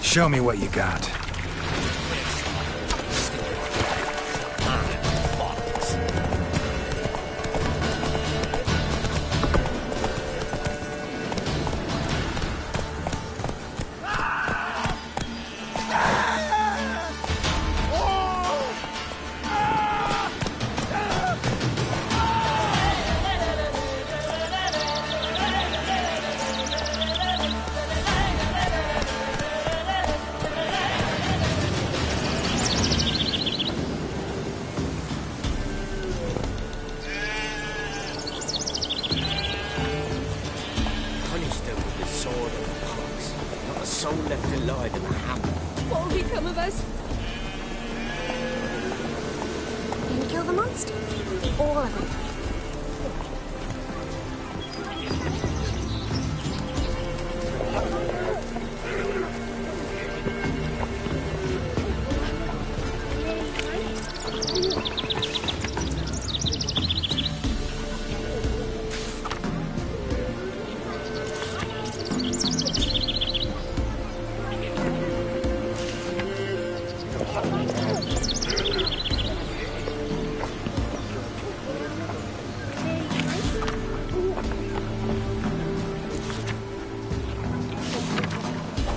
Show me what you got.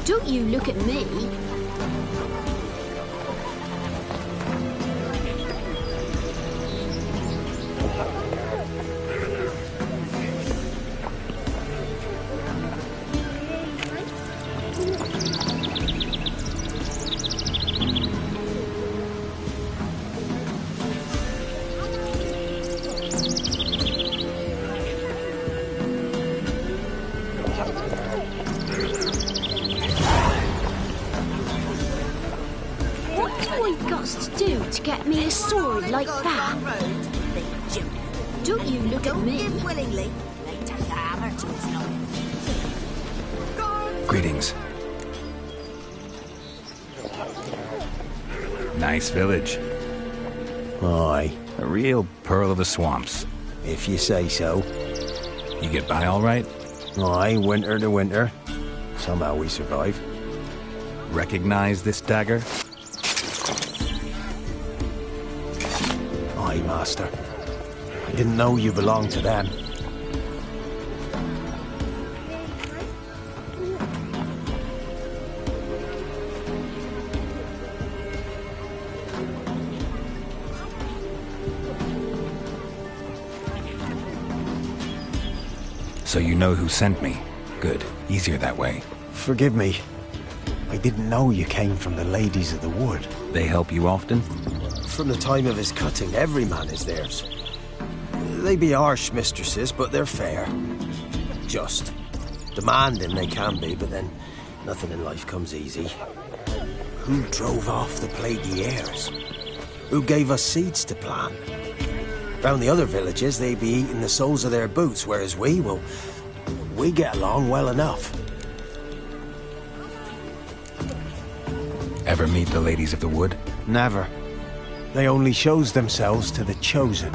Don't you look at me. Like that? Don't you look at me. Don't give willingly. They take the hammer to his noggin. Greetings. Nice village. Aye. A real pearl of the swamps. If you say so. You get by all right? Aye, winter to winter. Somehow we survive. Recognize this dagger? Aye, Master. I didn't know you belonged to them. So you know who sent me. Good. Easier that way. Forgive me. I didn't know you came from the Ladies of the Wood. They help you often? From the time of his cutting, every man is theirs. They be harsh mistresses, but they're fair. Just. Demanding they can be, but then nothing in life comes easy. Who drove off the plaguey heirs? Who gave us seeds to plant? Round the other villages, they be eating the soles of their boots, whereas we get along well enough. Ever meet the Ladies of the Wood? Never. They only shows themselves to the chosen.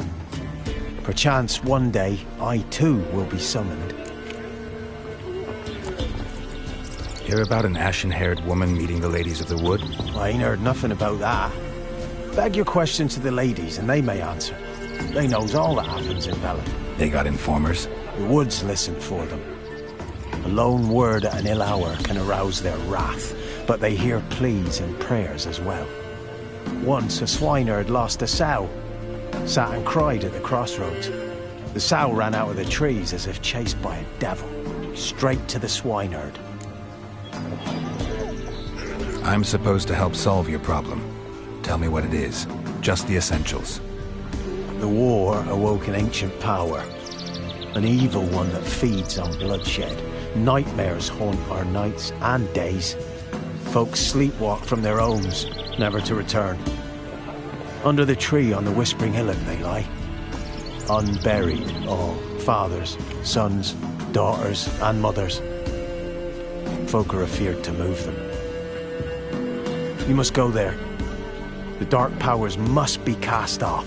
Perchance one day, I too will be summoned. Hear about an ashen-haired woman meeting the Ladies of the Wood? I ain't heard nothing about that. Beg your question to the ladies and they may answer. They knows all that happens in Velen. They got informers? The woods listen for them. A lone word at an ill hour can arouse their wrath, but they hear pleas and prayers as well. Once a swineherd lost a sow, sat and cried at the crossroads. The sow ran out of the trees as if chased by a devil, straight to the swineherd. I'm supposed to help solve your problem. Tell me what it is. Just the essentials. The war awoke an ancient power. An evil one that feeds on bloodshed. Nightmares haunt our nights and days. Folks sleepwalk from their homes, never to return. Under the tree on the Whispering Hillock they lie. Unburied, all. Fathers, sons, daughters, and mothers. Folk are afeard to move them. You must go there. The dark powers must be cast off.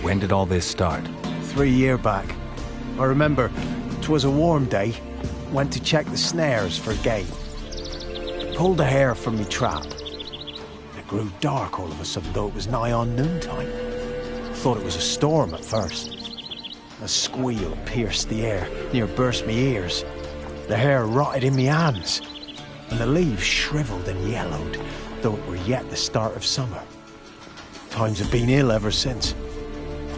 When did all this start? 3 years back. I remember 'Twas a warm day. Went to check the snares for game. Pulled a hare from me trap. It grew dark all of a sudden, though it was nigh on noontime. Thought it was a storm at first. A squeal pierced the air, near burst me ears. The hare rotted in me hands, and the leaves shriveled and yellowed, though it were yet the start of summer. Times have been ill ever since.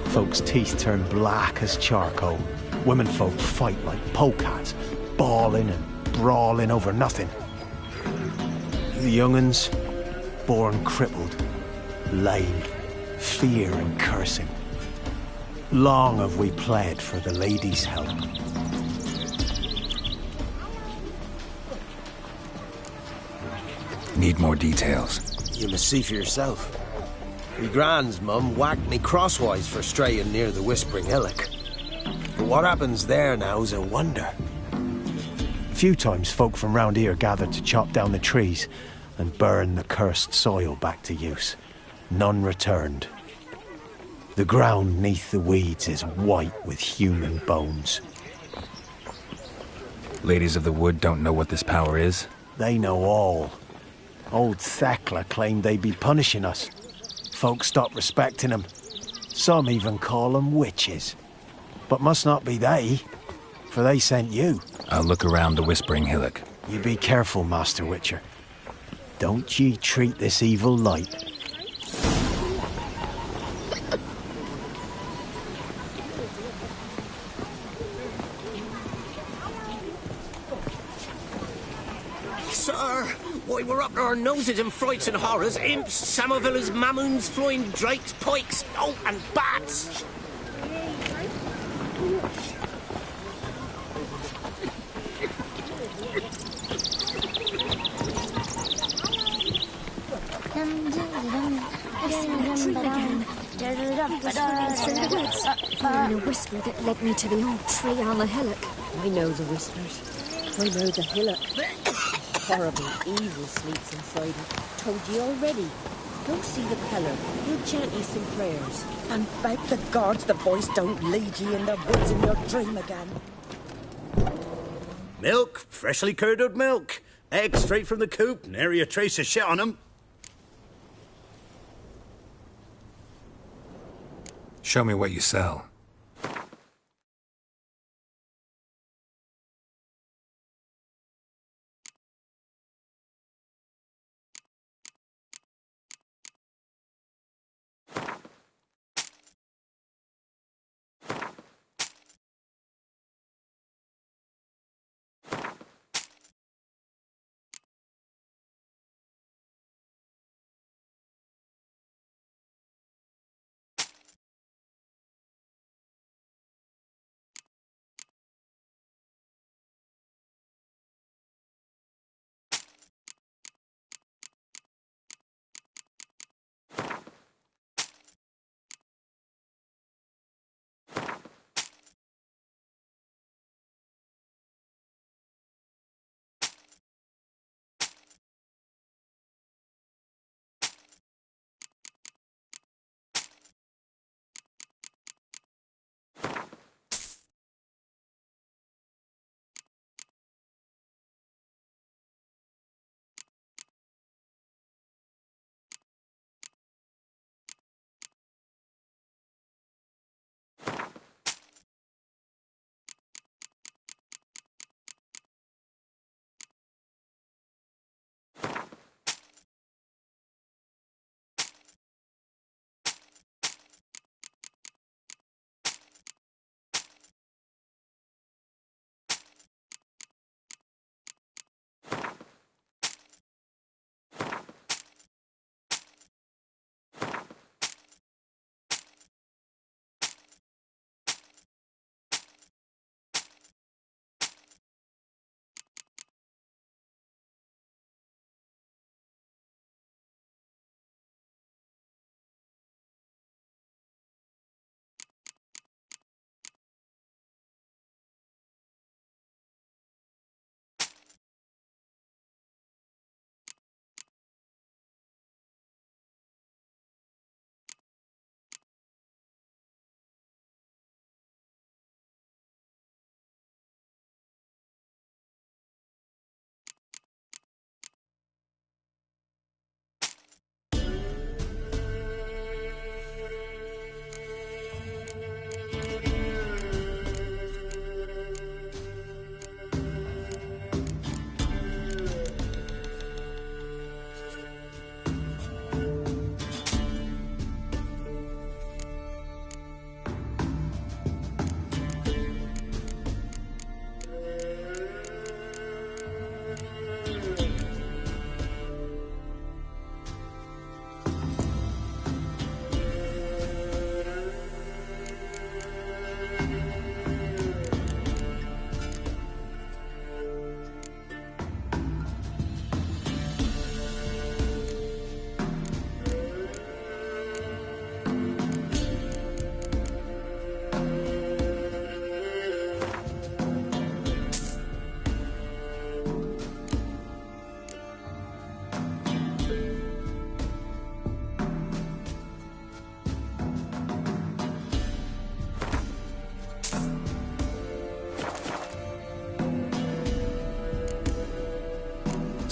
Folks' teeth turn black as charcoal. Womenfolk fight like polecats, bawling and brawling over nothing. The young'uns, born crippled, lame, fear and cursing. Long have we pled for the lady's help. Need more details. You must see for yourself. Me grand's mum whacked me crosswise for straying near the Whispering Hillock. But what happens there now's a wonder. A few times folk from round here gathered to chop down the trees and burn the cursed soil back to use. None returned. The ground neath the weeds is white with human bones. Ladies of the Wood don't know what this power is? They know all. Old Thekla claimed they'd be punishing us. Folk stopped respecting them. Some even call them witches. But must not be they, for they sent you. I'll look around the Whispering Hillock. You be careful, Master Witcher. Don't ye treat this evil light. Sir, why we're up to our noses in frights and horrors, imps, Samovillas, mamoons, flying drakes, pikes, oh, and bats! Following a whisper that led me to the old tree on the hillock. I know the whispers. I know the hillock. Horrible evil sleeps inside it. Told you already. Go see the pillar. He'll chant you some prayers. And thank the gods the voice don't lead you in the woods in your dream again. Milk, freshly curdled milk. Eggs straight from the coop, nary a trace of shit on 'em. Show me what you sell.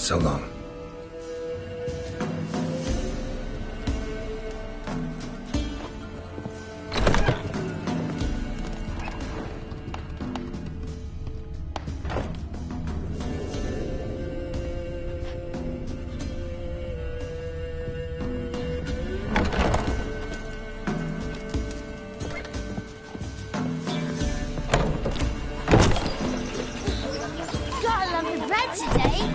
So long. Got a lump of bread today.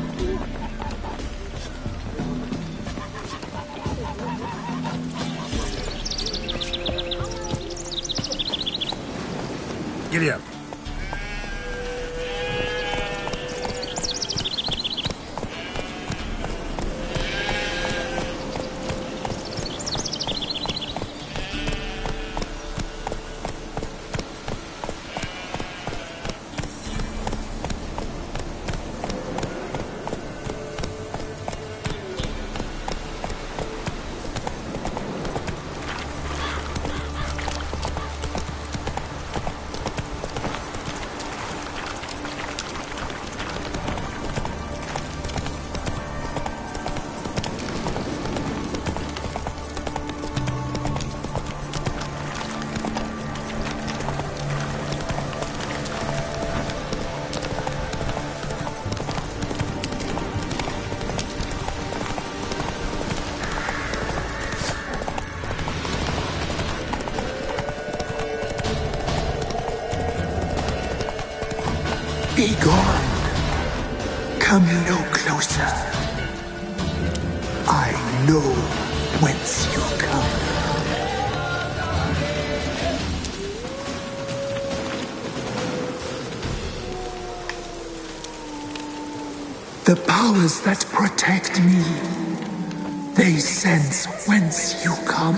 Giddy up. Be gone. Come no closer. I know whence you come. The powers that protect me, they sense whence you come.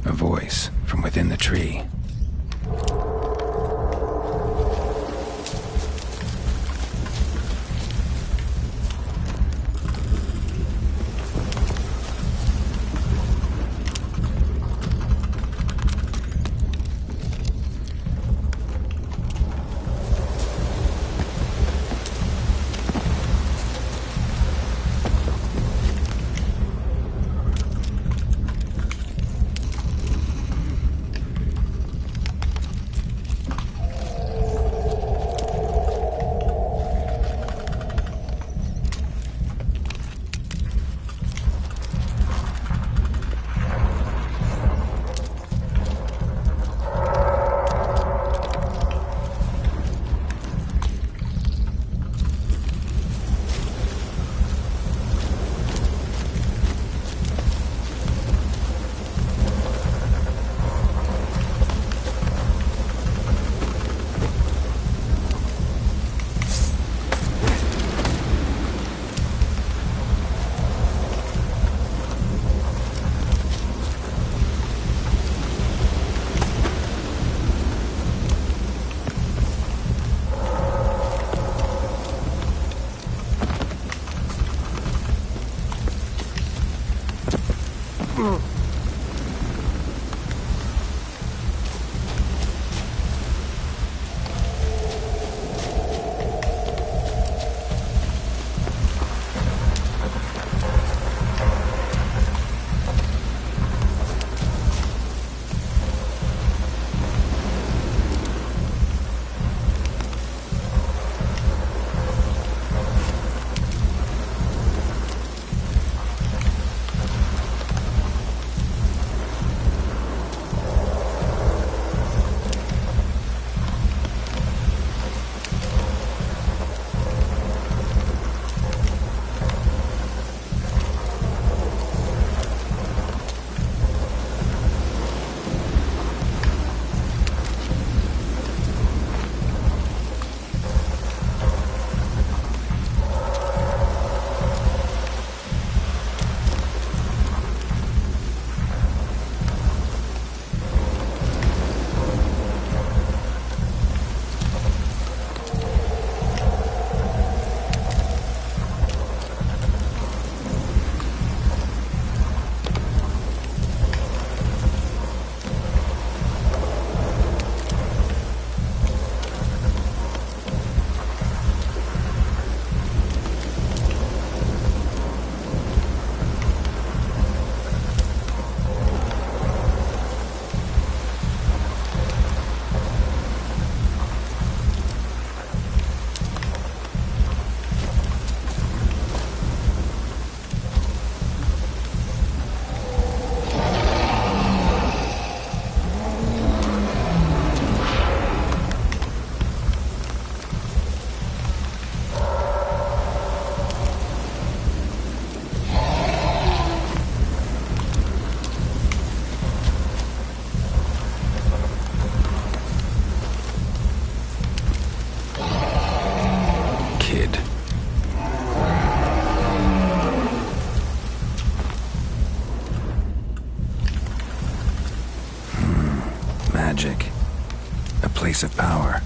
A voice from within the tree. magic. A place of power.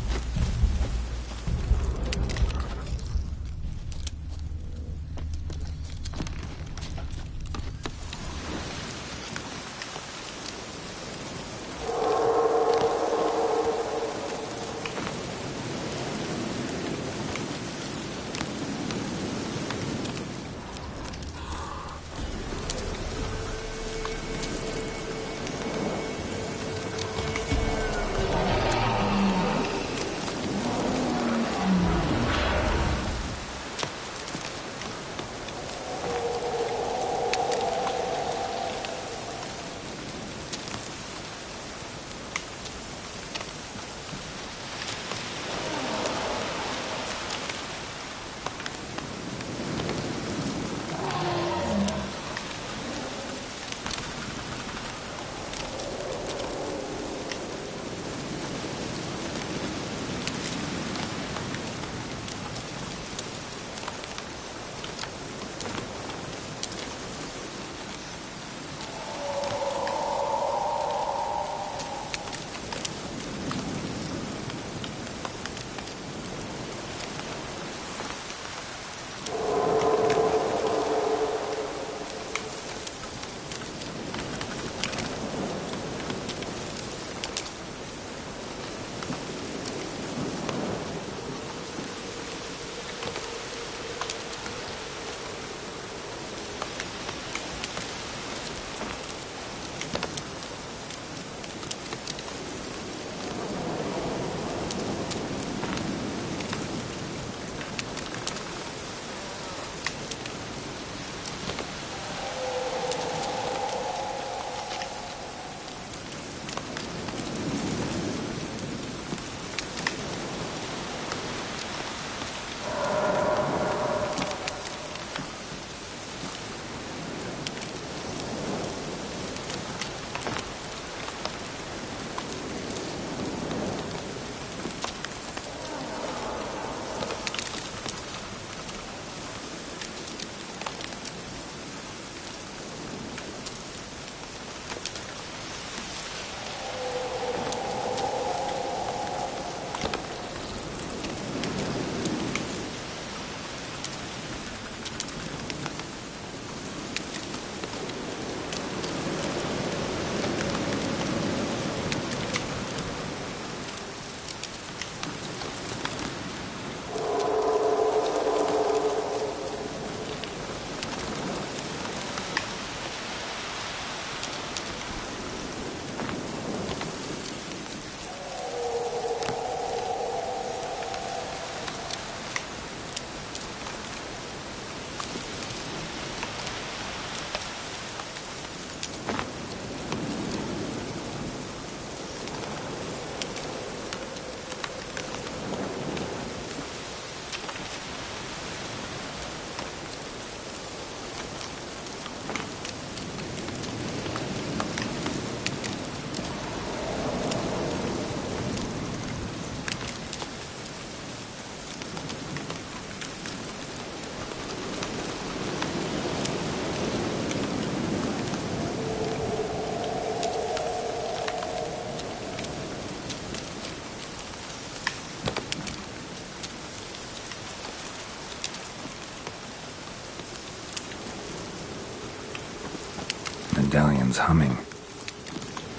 Medallion's humming.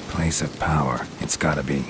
Place of power, it's gotta be.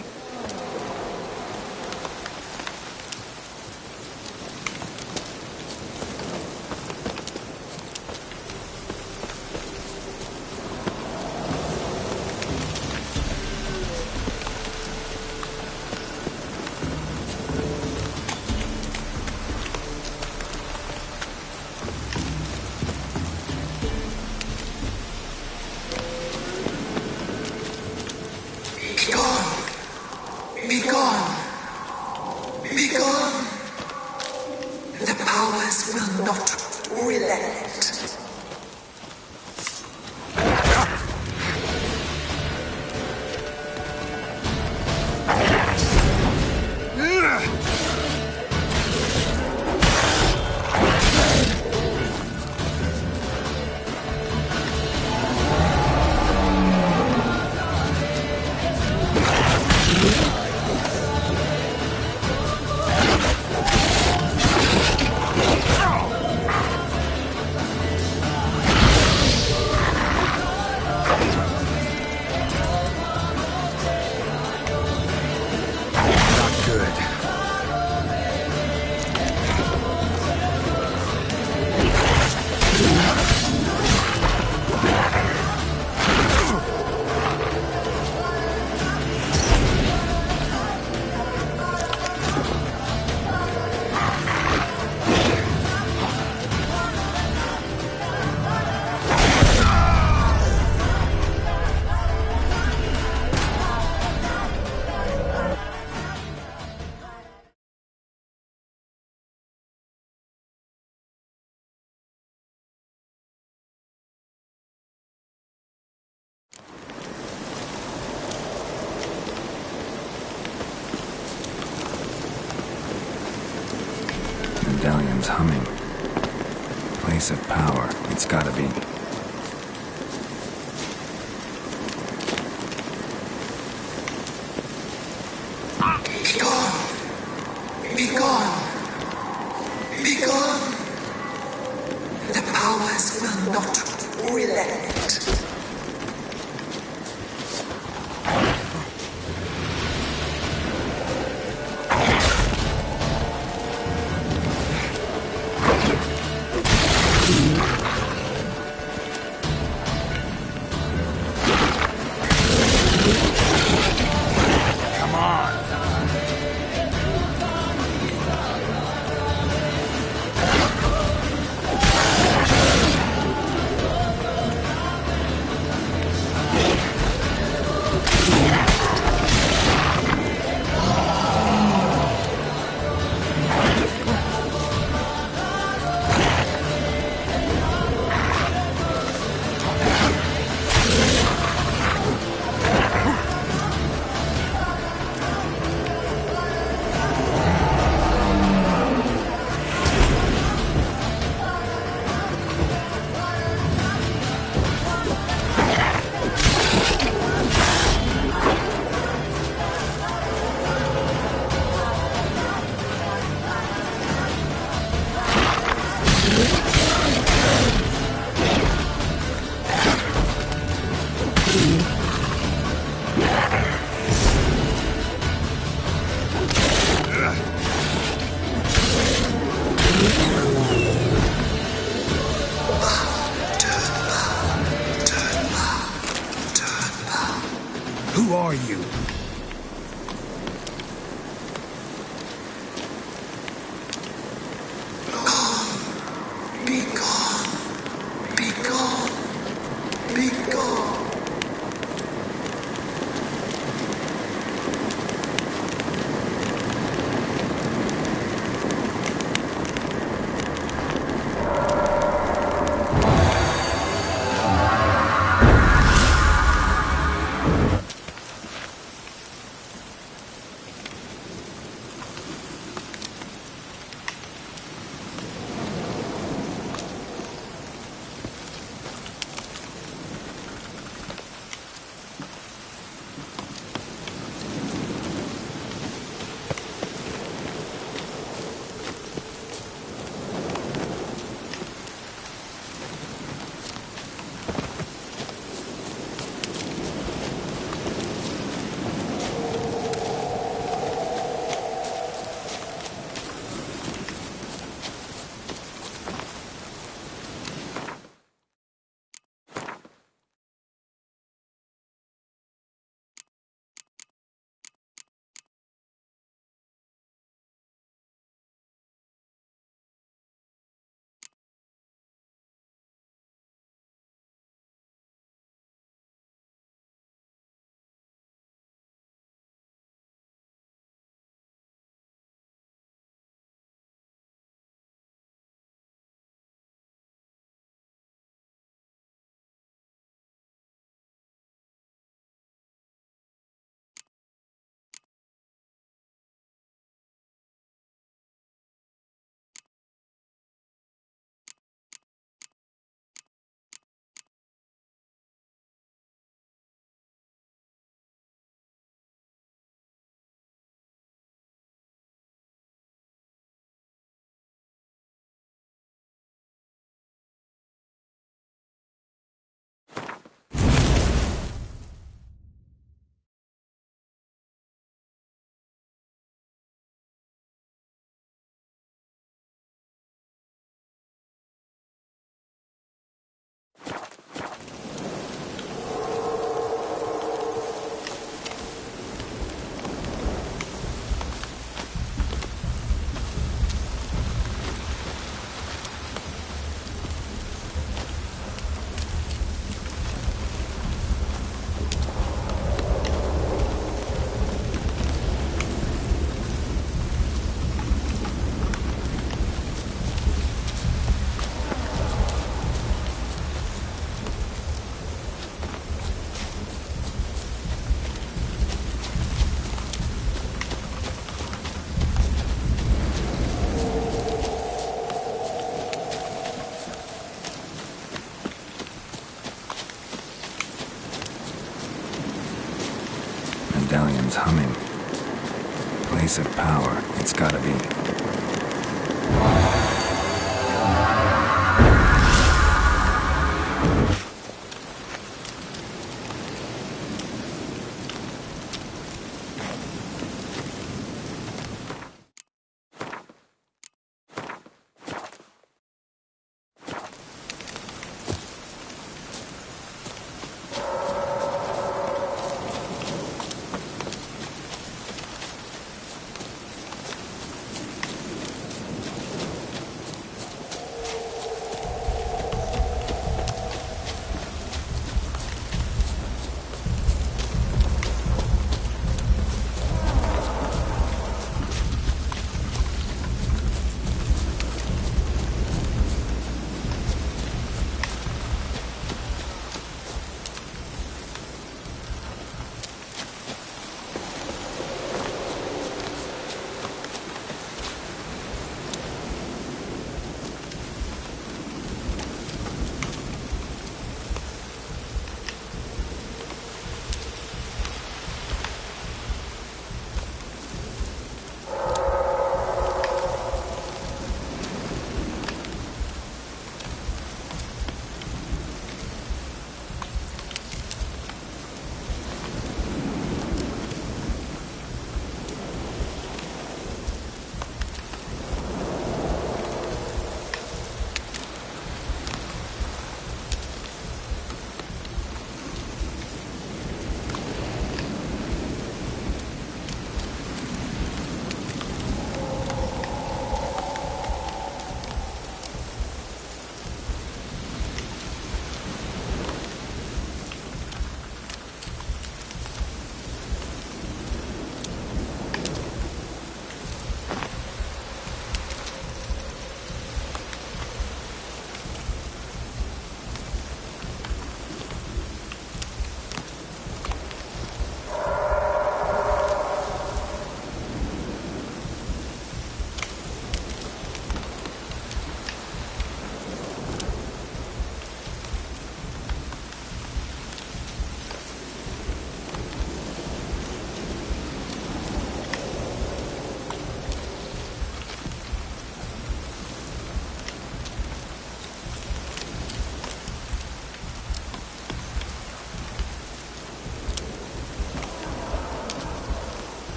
medallion's humming. Place of power, it's gotta be. Be gone! Be gone! Be gone! The powers will not relent. Who are you? Be gone! Be gone! Be gone! medallion's humming. Place of power, it's gotta be.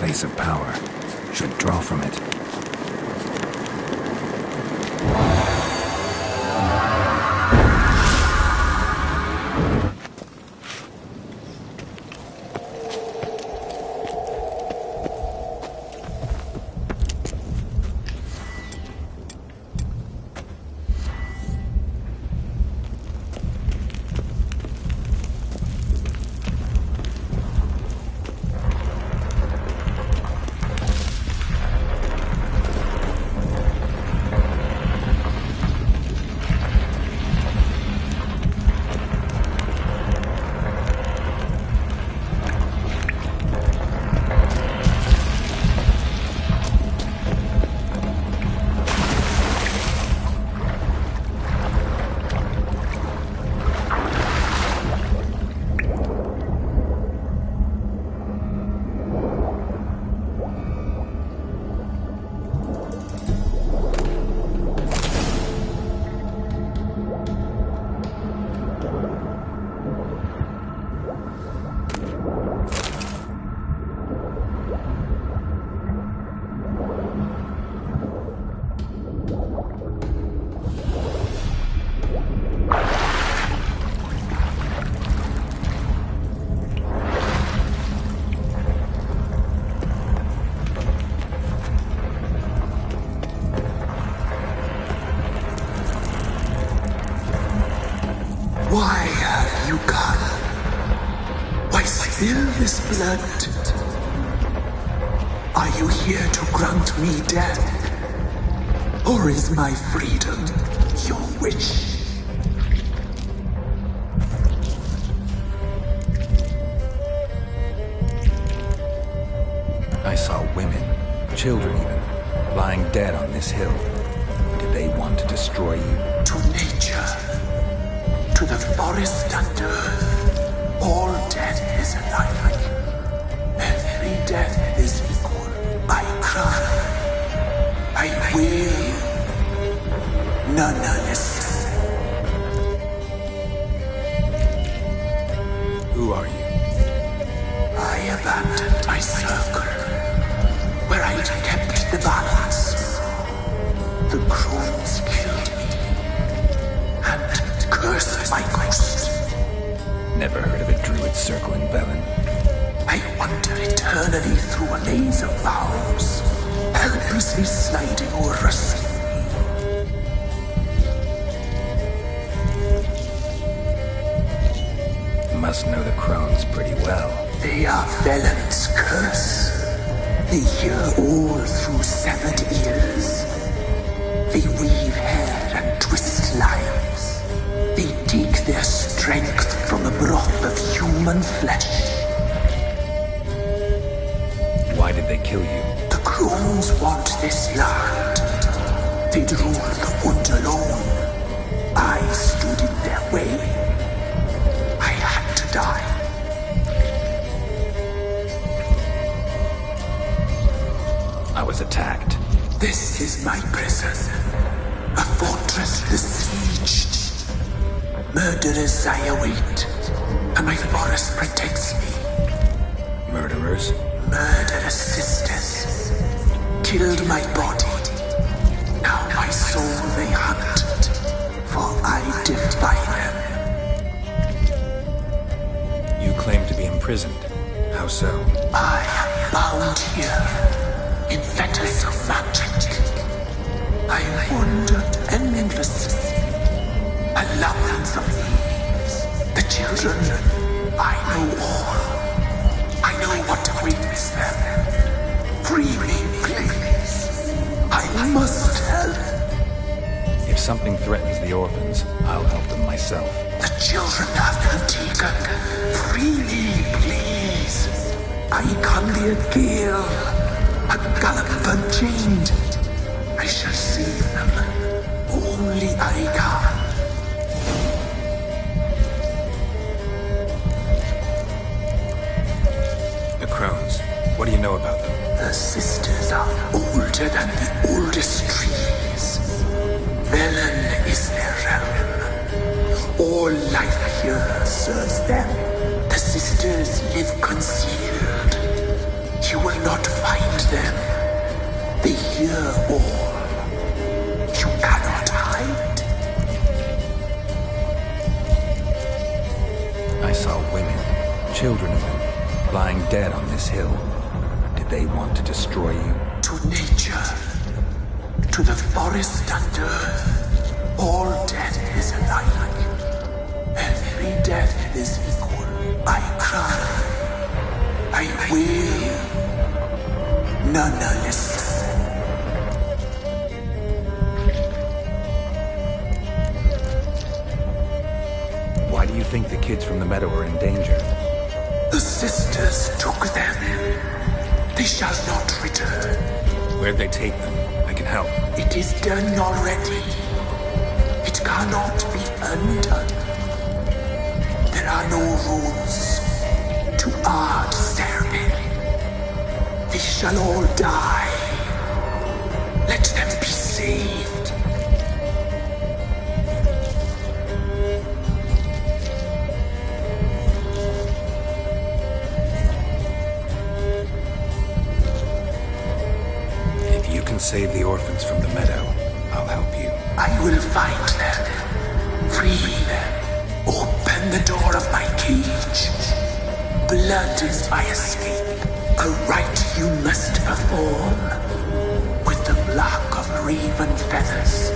place of power. Should draw from it. Why have you come? Why spill this blood? Are you here to grant me death? Or is my freedom your wish? I saw women, children even, lying dead on this hill. Did they want to destroy you? To nature, to the forest and earth, all death is alike. Every death is equal. I cry, I wail, none listen. Who are you? I abandoned my circle, where I'd kept the balance. The crones killed me, and cursed my ghost. Never heard of a druid circling Velen. I wander eternally through a maze of vows, helplessly sliding or rustling. Must know the crones pretty well. They are Velen's curse. They hear all through severed ears. They weave hair and twist lives. They take their strength from the broth of human flesh. Why did they kill you? The crones want this land. They'd rule the wood alone. I stood in their way. I had to die. I was attacked. This is my prison. A fortress besieged. Murderers I await, and my forest protects me. Murderers? Murderous sisters killed my body. Now my soul they hunt, for I defy them. You claim to be imprisoned. How so? I am bound here in fetters of magic. I wander endlessly, a labyrinth of leaves. The children, I know all. I know what awaits them. Free me, please. I must help. If something threatens the orphans, I'll help them myself. The children have been taken. Free me, please. I can be a gale, a gallop chained. I shall save them. Only I can. The crones. What do you know about them? The sisters are older than the oldest trees. Velen is their realm. All life here serves them. The sisters live concealed. You will not find them. They hear all. You cannot hide. I saw women, children even, lying dead on this hill. Did they want to destroy you? To nature, to the forest and earth, all death is alike. Every death is equal. I cry. I wail. None listens. Why do you think the kids from the meadow are in danger? The sisters took them. They shall not return. Where'd they take them? I can help. It is done already. It cannot be undone. There are no rules to our ceremony. They shall all die. Let them be saved. If you can save the orphans from the meadow, I'll help you. I will find them. Free them. Open the door of my cage. Blood is my escape. A rite you must perform. With the black of raven feathers,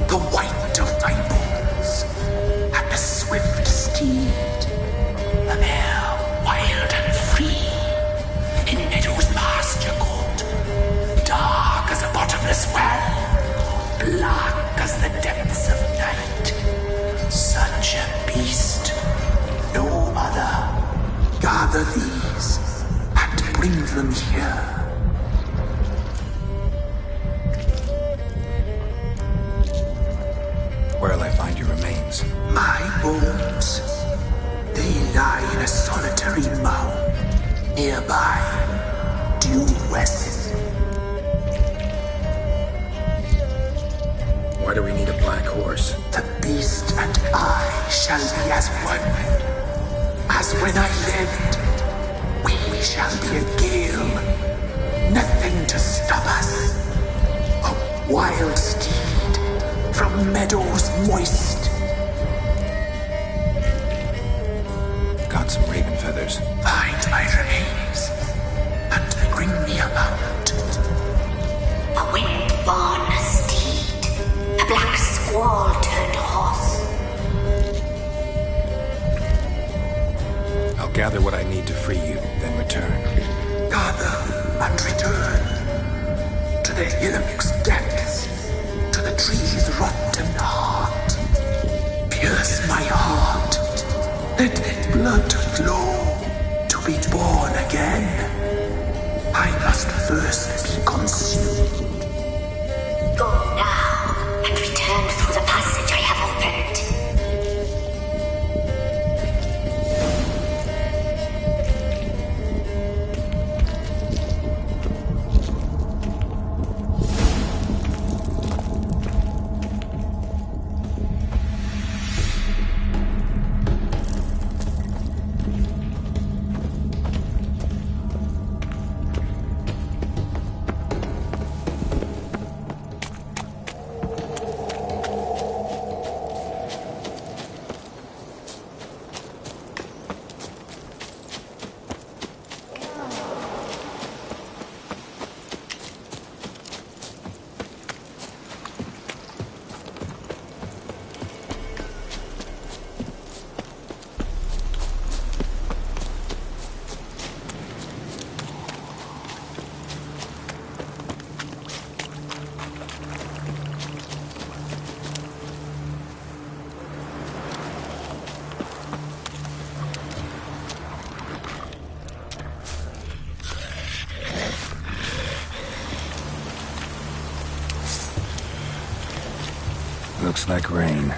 the white of my bones, and the swift steed. A mare wild and free, in meadows pasture cold, dark as a bottomless well, black as the depths of night. Such a beast, no other. Gather these and bring them here. Where'll I find your remains? My bones, they lie in a solitary mound nearby, due west. Why do we need a black horse? The beast and I shall be as one. As when I lived, we shall be a gale. Nothing to stop us. A wild steed from meadows moist. Got some raven feathers. Find my remains and bring me a mount. A wind-born steed. A black squall turned horse. I'll gather what I need to free you, then return. Gather and return to the hillock's depths, to the tree's rotten heart. Pierce my heart. Let blood flow to be born again. I must first be consumed. Go now and return through the passage I have opened. Looks like rain.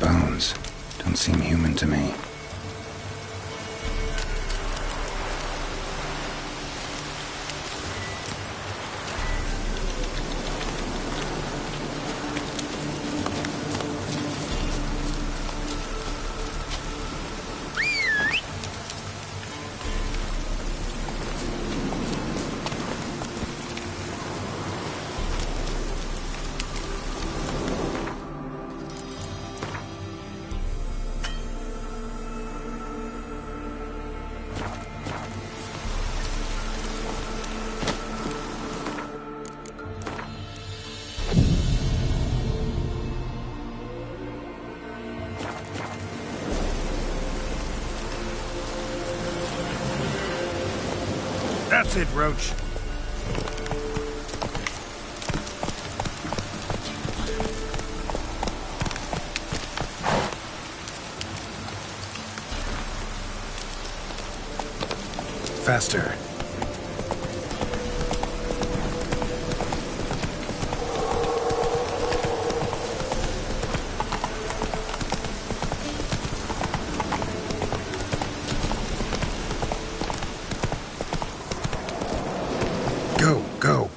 bones don't seem human to me. That's it, Roach. Faster. Go, go.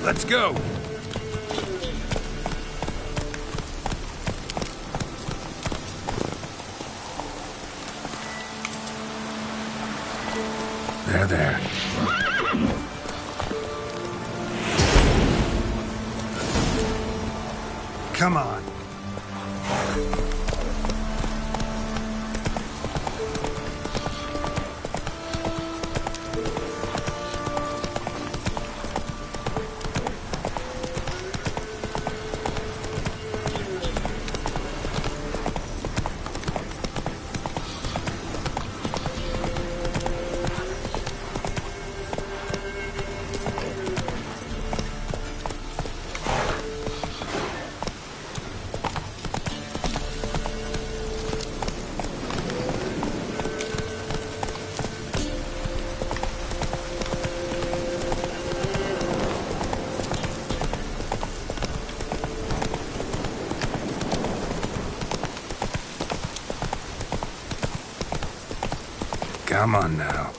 Let's go! There. Come on. Come on now.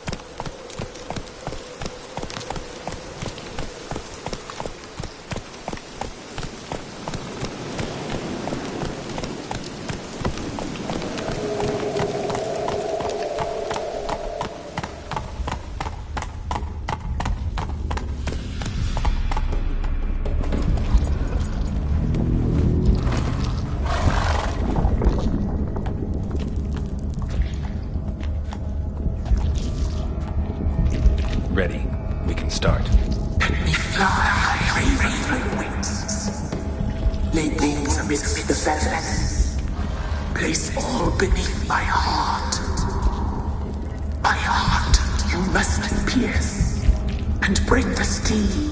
Ready. We can start. Let me fly, raven wings. Lay wings amidst the feathers. Place all beneath my heart. My heart you must pierce, and bring the steed.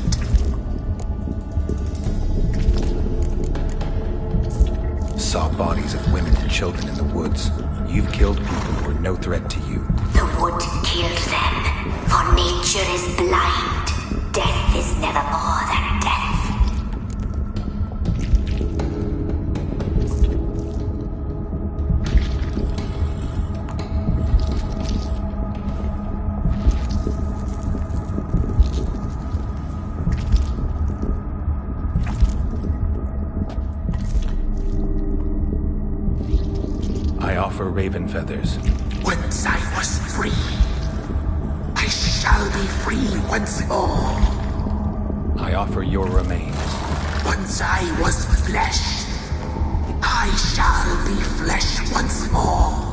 saw bodies of women and children in the woods. You've killed people who were no threat to you. The wood killed them, for nature is blind. Death is never more than death. I offer raven feathers. Once I was free, I shall be free once more. I offer your remains. Once I was flesh, I shall be flesh once more.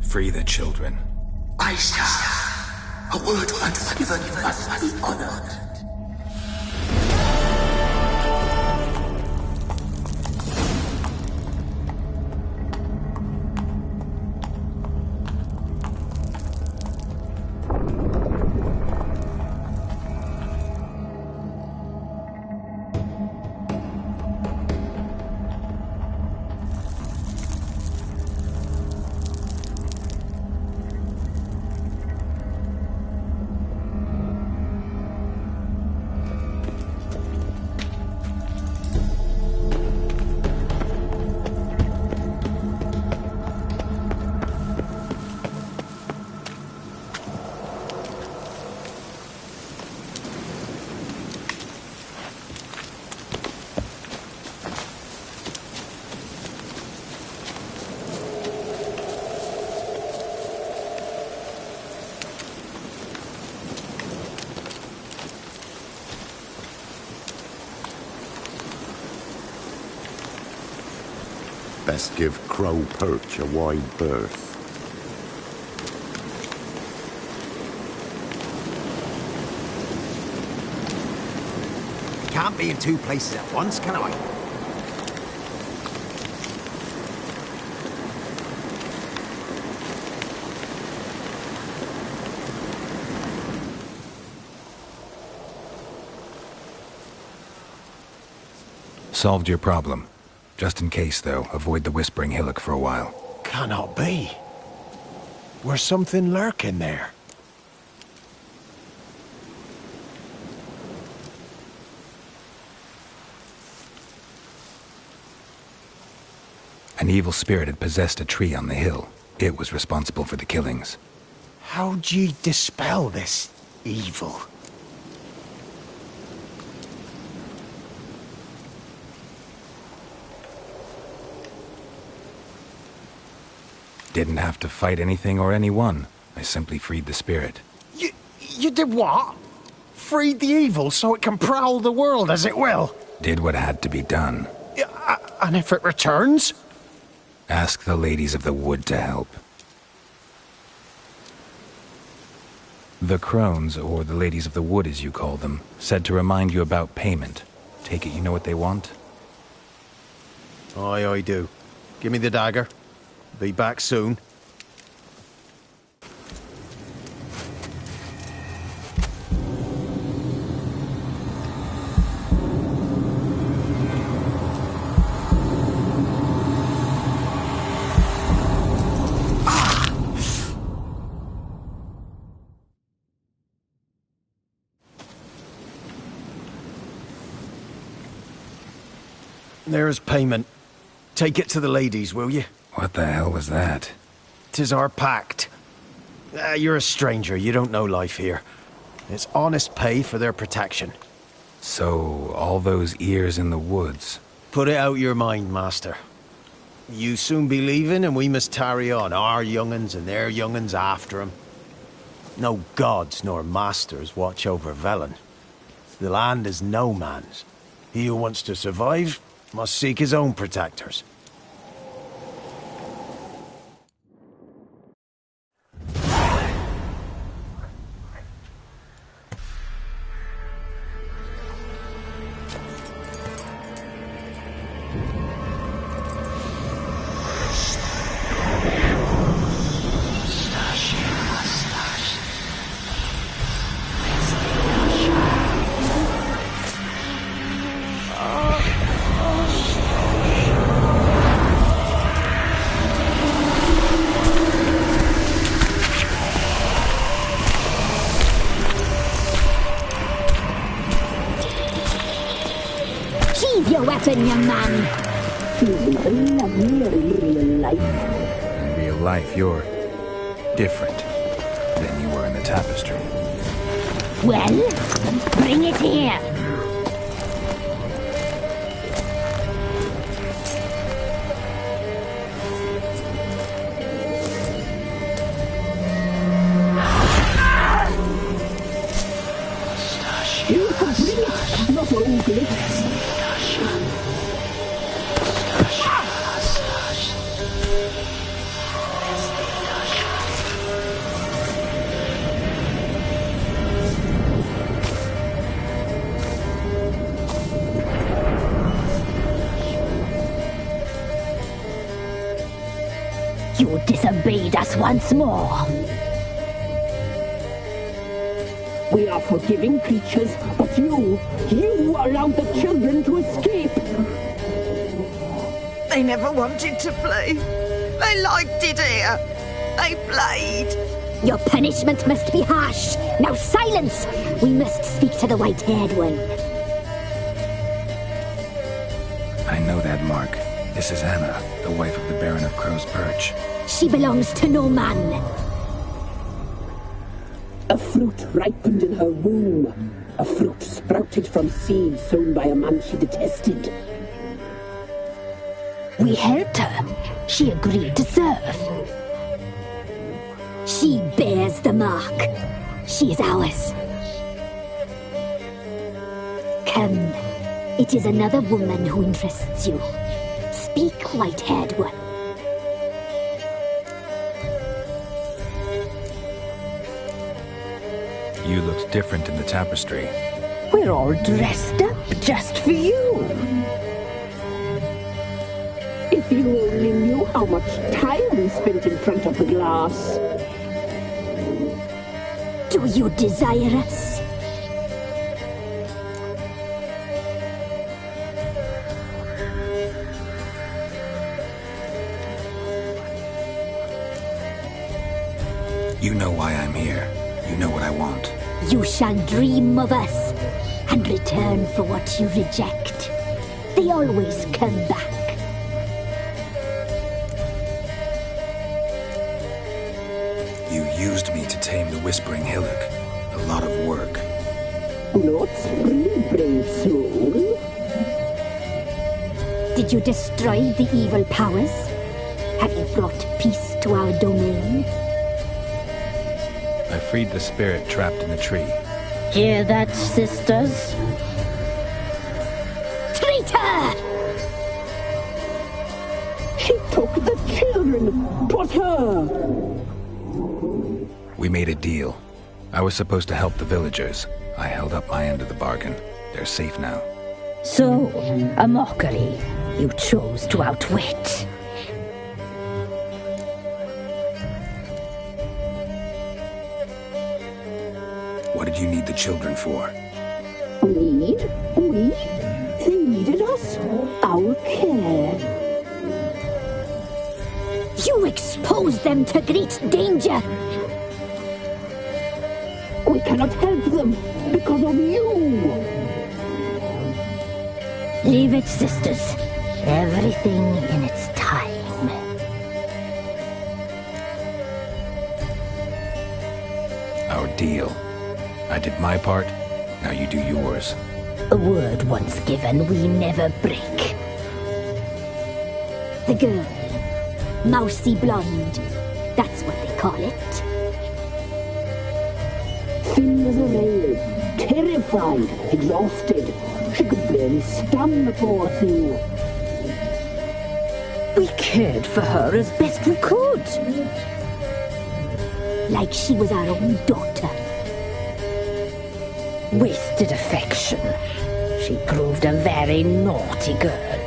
Free the children. I shall. A word once given must be honored. Best give Crow Perch a wide berth. Can't be in two places at once, can I? Solved your problem. Just in case, though, avoid the Whispering Hillock for a while. Cannot be. Where's something lurking there? An evil spirit had possessed a tree on the hill. It was responsible for the killings. How'd ye dispel this evil? Didn't have to fight anything or anyone. I simply freed the spirit. You did what? Freed the evil so it can prowl the world as it will? Did what had to be done. And if it returns? Ask the ladies of the wood to help. The crones, or the ladies of the wood as you call them, said to remind you about payment. Take it you know what they want? Aye, I do. Give me the dagger. Be back soon. There's payment. Take it to the ladies, will you? What the hell was that? 'Tis our pact. You're a stranger, you don't know life here. It's honest pay for their protection. So, all those ears in the woods. Put it out your mind, master. You soon be leaving and we must tarry on, our young'uns and their young'uns after 'em. No gods nor masters watch over Velen. The land is no man's. He who wants to survive must seek his own protectors. Your weapon, young man. In real life. In real life, you're different than you were in the tapestry. Well, bring it here. Not all glitz. You disobeyed us once more. We are forgiving creatures, but you allowed the children to escape. They never wanted to flee. They liked it here. They played. Your punishment must be harsh. Now silence! We must speak to the white-haired one. I know that mark. This is Anna, the wife of the Baron of Crow's Perch. She belongs to no man. A fruit ripened in her womb. A fruit sprouted from seeds sown by a man she detested. We helped her. She agreed to serve. She bears the mark. She is ours. Come. It is another woman who interests you. Speak, white-haired one. You looked different in the tapestry. We're all dressed up just for you. If you only knew how much time we spent in front of the glass. Do you desire us? You know why I'm here. You know what I want. You shall dream of us and return for what you reject. They always come back. You used me to tame the Whispering Hillock. A lot of work. Not free, brave soul. Did you destroy the evil powers? Have you brought peace to our domain? I freed the spirit trapped in the tree. Hear that, sisters? Traitor! She took the children. 'Twas her. We made a deal. I was supposed to help the villagers. I held up my end of the bargain. They're safe now. So, a mockery you chose to outwit. What did you need the children for? Need? We? They needed us. Our care. You exposed them to great danger. We cannot help them because of you. Leave it, sisters. Everything in its time. Our deal. I did my part, now you do yours. A word once given, we never break. The girl. Mousy blonde. That's what they call it. as a rail, terrified, exhausted. She could barely stand the poor thing. We cared for her as best we could. Like she was our own daughter. Wasted affection. She proved a very naughty girl.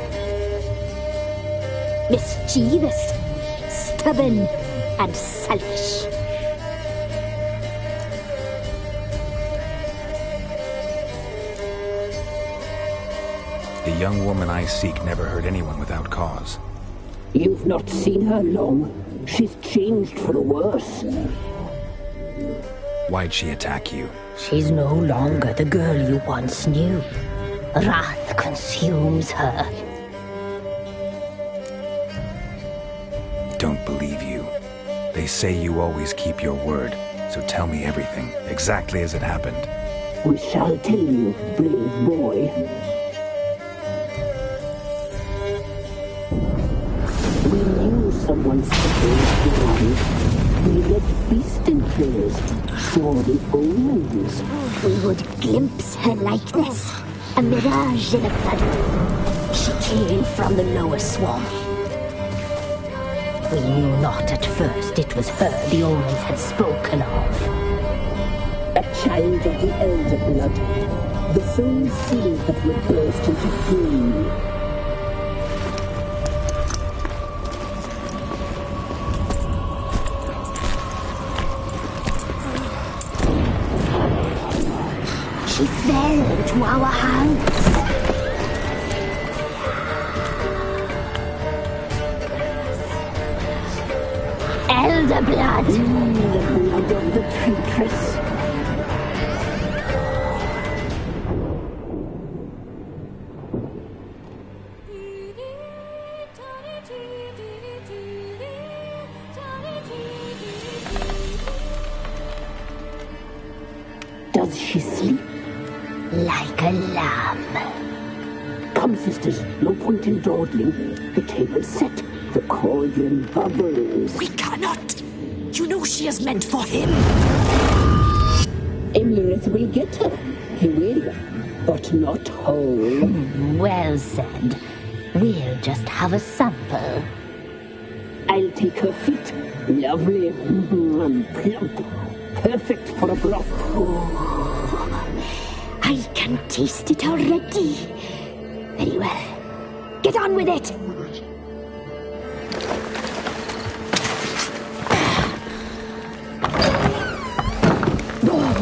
Mischievous, stubborn, and selfish. The young woman I seek never hurt anyone without cause. You've not seen her long. She's changed for the worse. Why'd she attack you? She's no longer the girl you once knew. Wrath consumes her. Don't believe you. They say you always keep your word, so tell me everything, exactly as it happened. We shall tell you, brave boy. We knew someone supposed to run. We read beast enclosed, saw the omens. We would glimpse her likeness, a mirage in a flood. She came from the lower swamp. We knew not at first it was her the omens had spoken of. A child of the elder blood, the soul seed that would burst into flame. She fell into our hands. Elder blood. The blood of the traitress. Does she sleep? Like a lamb. Come, sisters, no point in dawdling. The table's set. The cauldron bubbles. We cannot! You know she is meant for him! Emlyrith will get her. He will, but not whole. Well said. We'll just have a sample. I'll take her feet. Lovely and plump. Perfect for a broth. I can taste it already. Very well. Get on with it.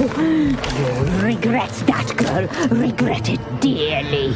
You'll regret that, girl. Regret it dearly.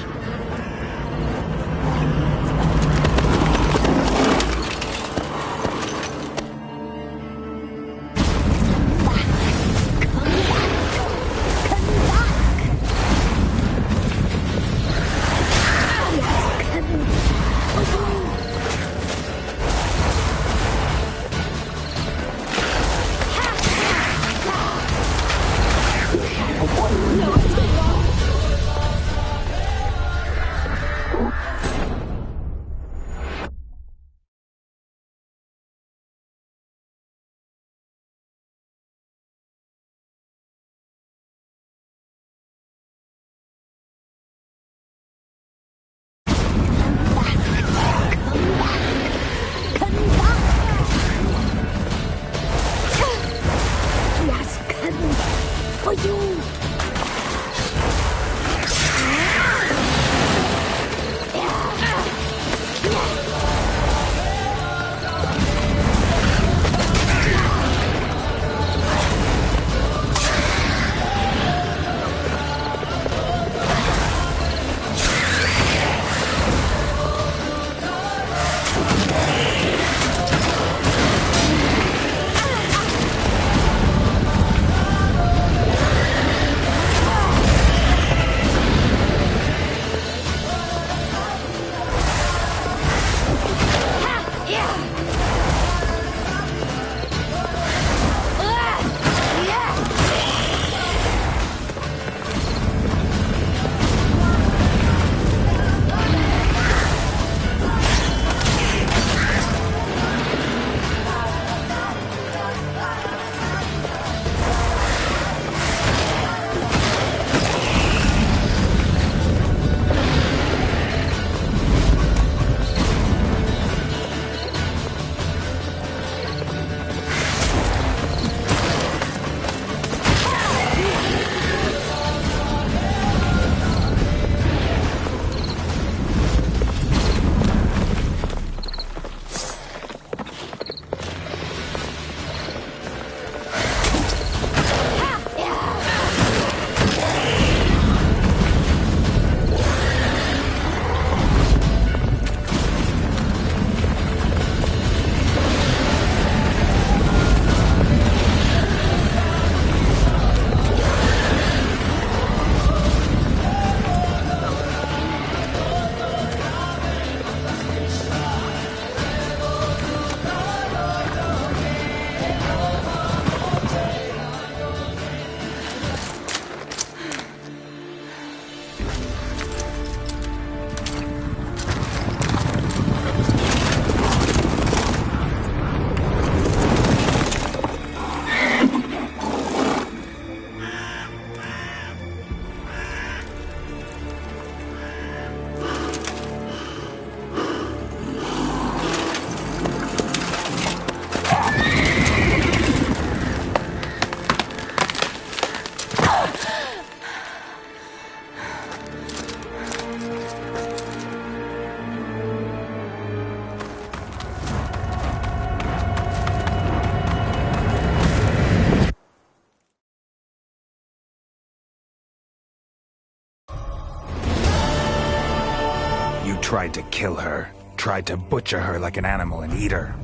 tried to kill her. Tried to butcher her like an animal and eat her.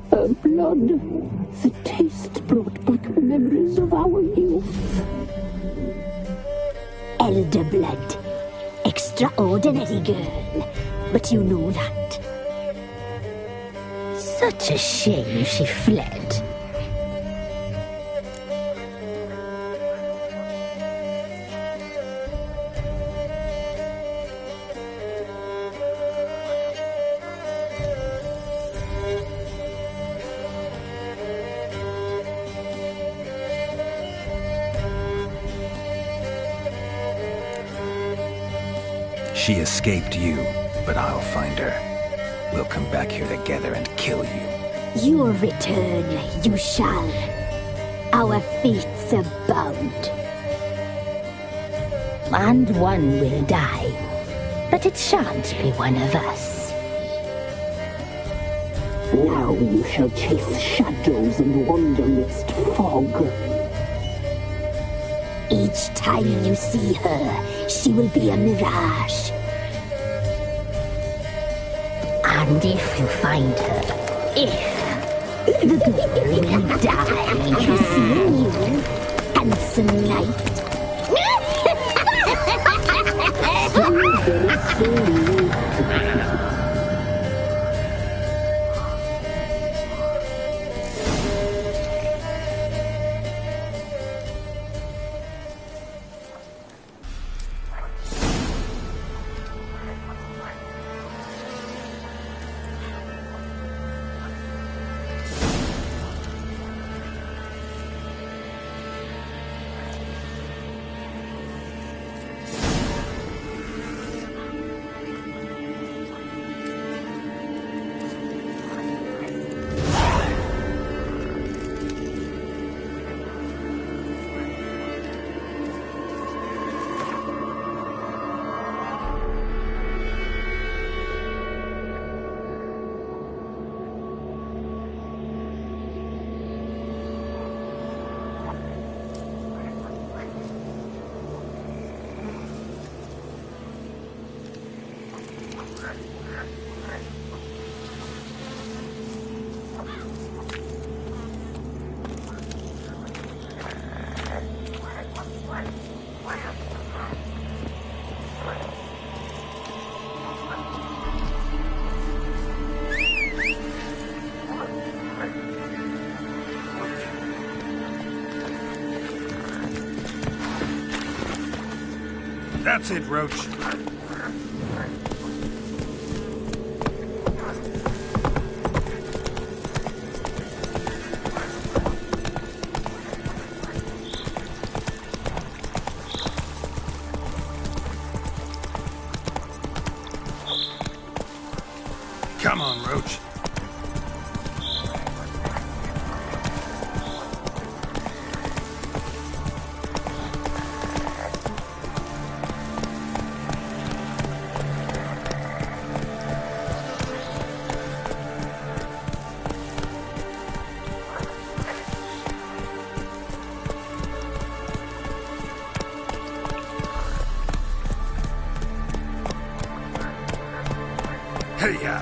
Her blood. The taste brought back memories of our youth. Elder blood. Extraordinary girl. But you know that. Such a shame she fled. She escaped you, but I'll find her. We'll come back here together and kill you. Your return, you shall. Our fates are bound. And one will die, but it shan't be one of us. Now you shall chase shadows and wander midst fog. Each time you see her, she will be a mirage. And if you find her, the girl will die to see you, handsome knight. That's it, Roach. Come on, Roach. Hey-ya!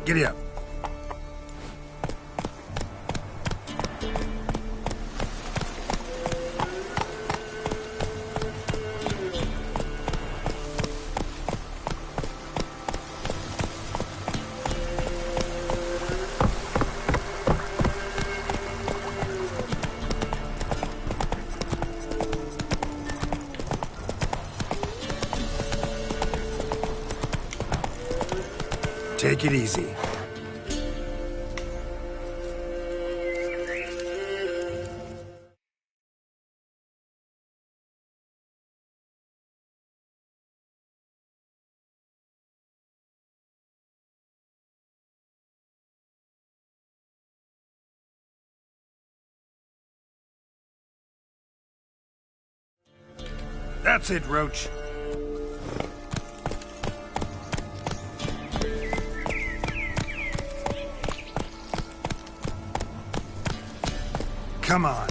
Giddy up. Take it easy. That's it, Roach. Come on.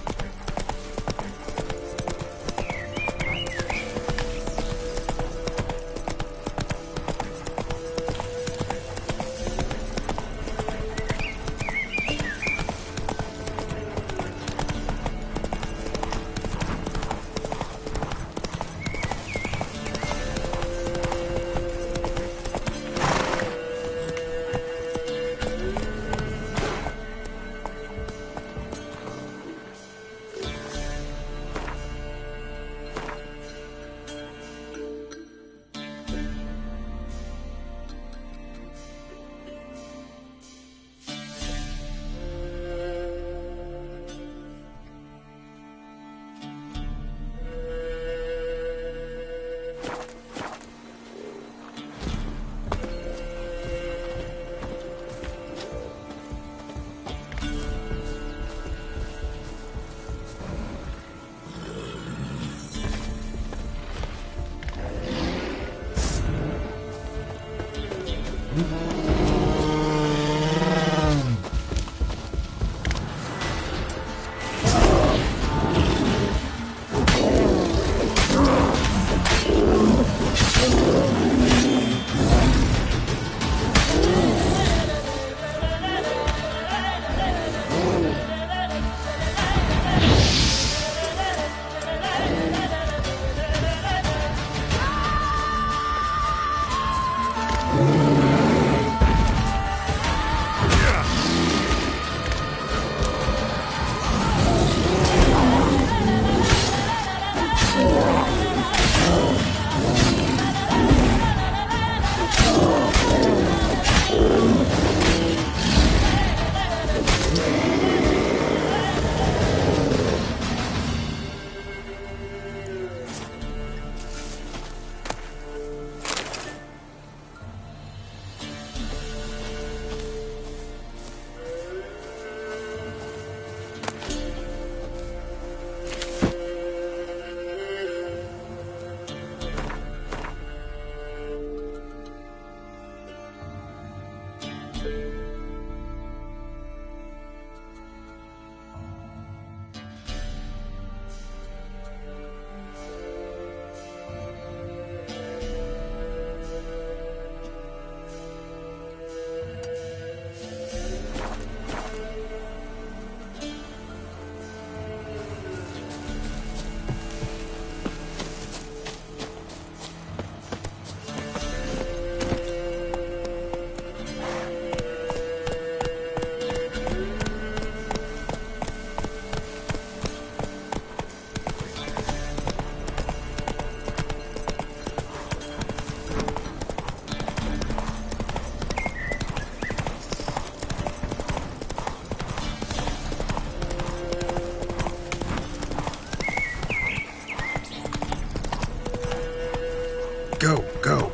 Go, go.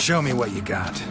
Show me what you got.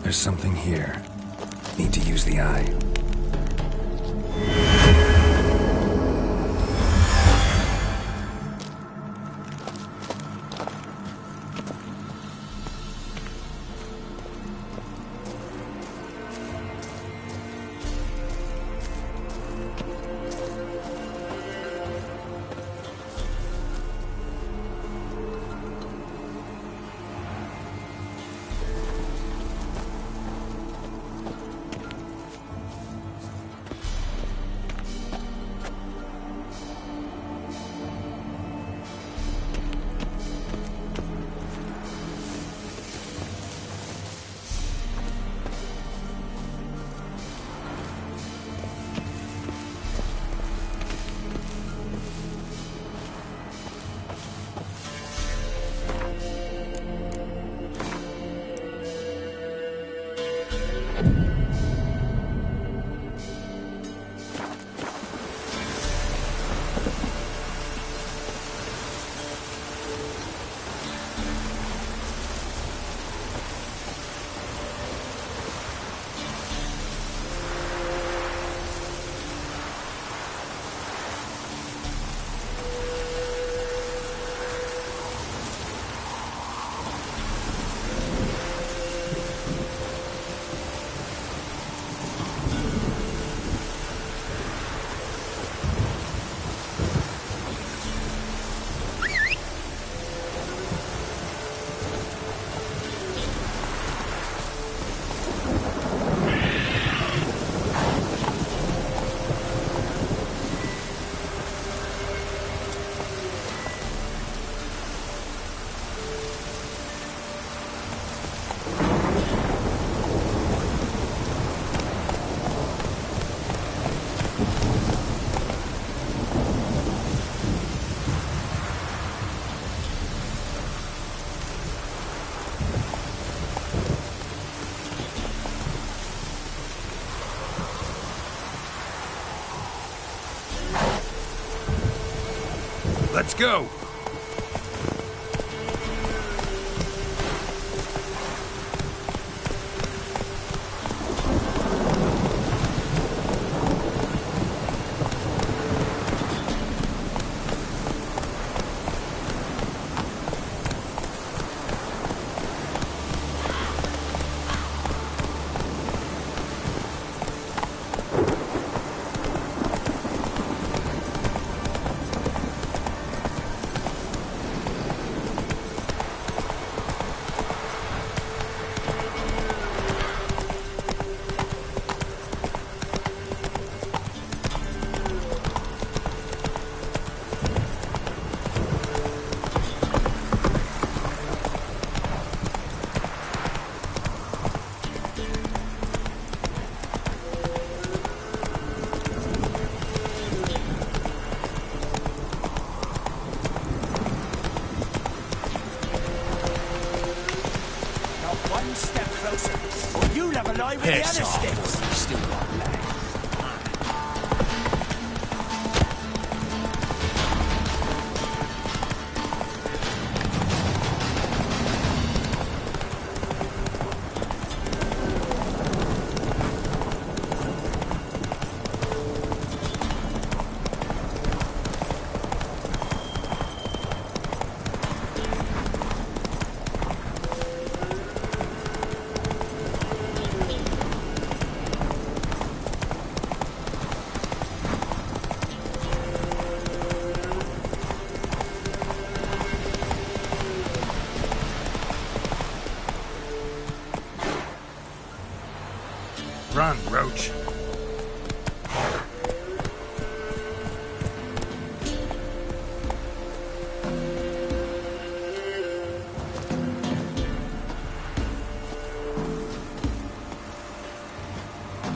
There's something here. Need to use the eye. Let's go! Piss off. Still got legs. Run, Roach.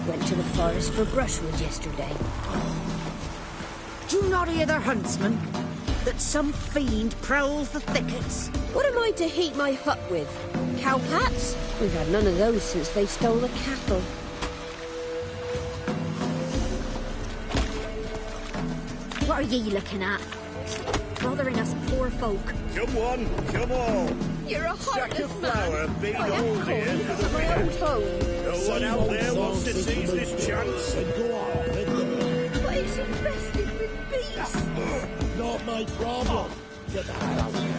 Went to the forest for brushwood yesterday. Do you not hear the huntsman? That some fiend prowls the thickets? What am I to heat my hut with? Cowpats? We've had none of those since they stole the cattle. What are ye looking at? Bothering us poor folk. Come one, come all. You're a Sack heartless of flour man. being I all have here come for to the my winner. old home. No one out there wants to seize this chance. Go on. But it's infested with beasts. Not my problem. Get the hell out of here.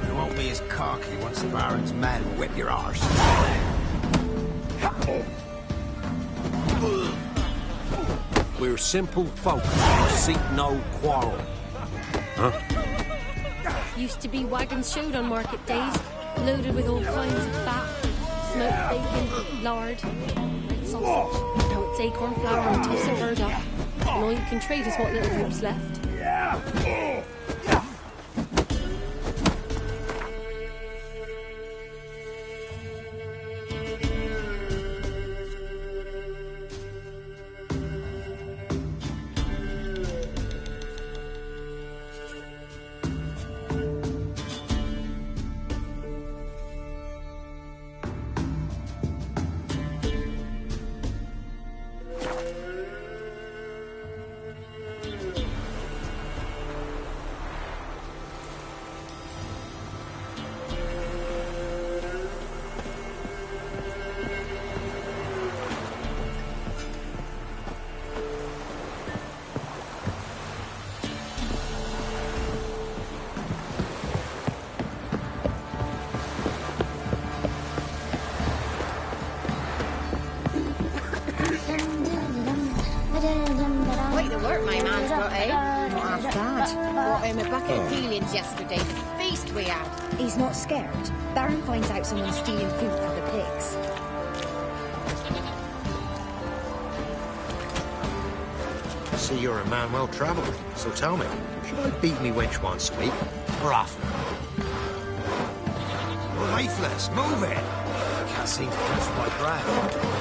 You won't be as cocky once the Baron's men whip your arse. We're simple folk who seek no quarrel. Used to be wagons showed on market days, loaded with all kinds of fat, smoked bacon, lard, red sausage. Now it's acorn flour and toss of burdock, and all you can trade is what little group's left. got, eh? Not half bad. Brought him a bucket of peelings yesterday. The feast we had. He's not scared. Baron finds out someone's stealing food for the pigs. See, you're a man well travelled, so tell me, should I beat me wench once a week, or often? You're lifeless, move it! I can't seem to catch my breath.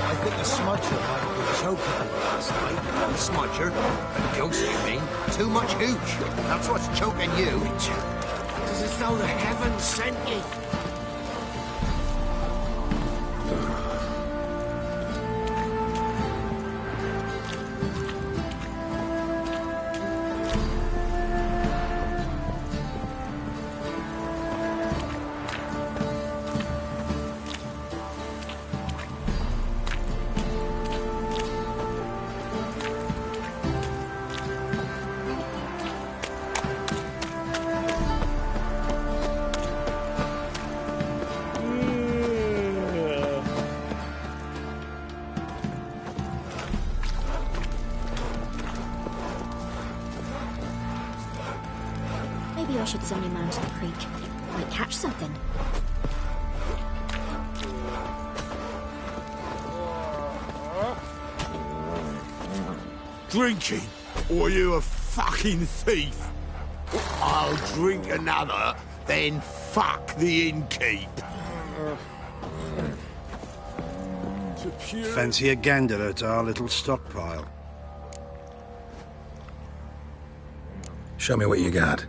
I think a smudger might have been choking me last night. A smudger? A ghost, you mean? Too much hooch. That's what's choking you. It's as though the heavens sent you. Maybe I should send him down to the creek. Might catch something. Drinking? Or you a fucking thief? I'll drink another, then fuck the innkeep. Fancy a gander at our little stockpile? Show me what you got.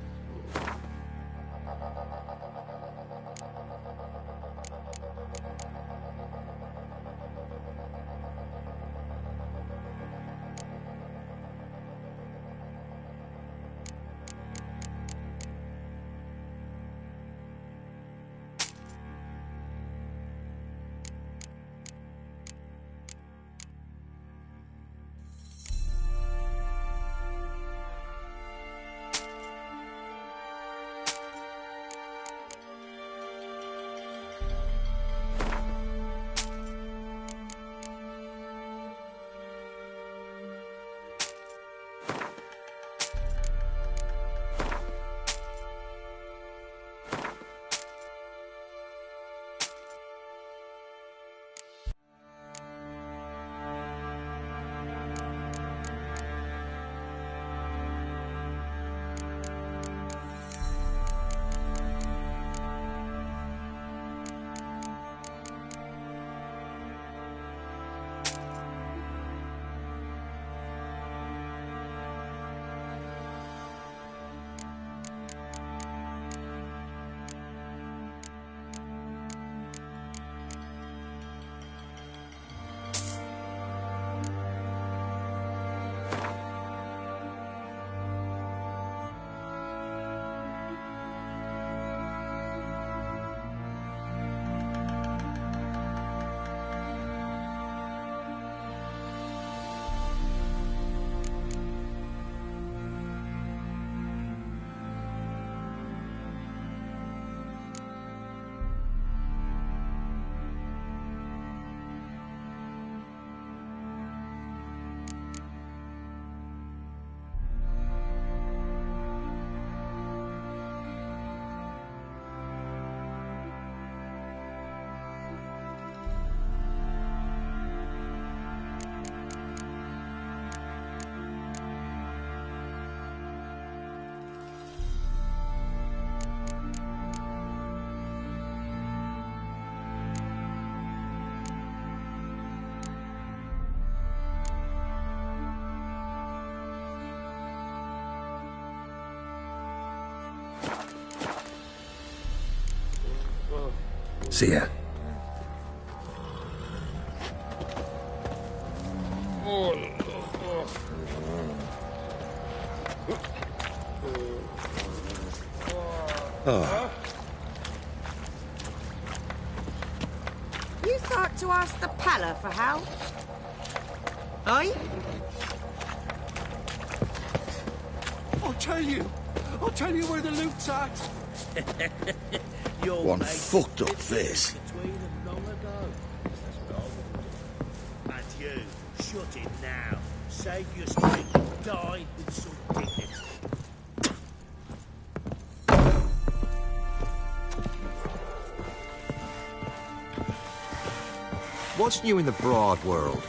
See ya. Oh. You thought to ask the Palla for help? Aye? I'll tell you where the loot's at. One fucked up face. And you, shut it now. Save your strength. Die with some dignity. What's new in the broad world?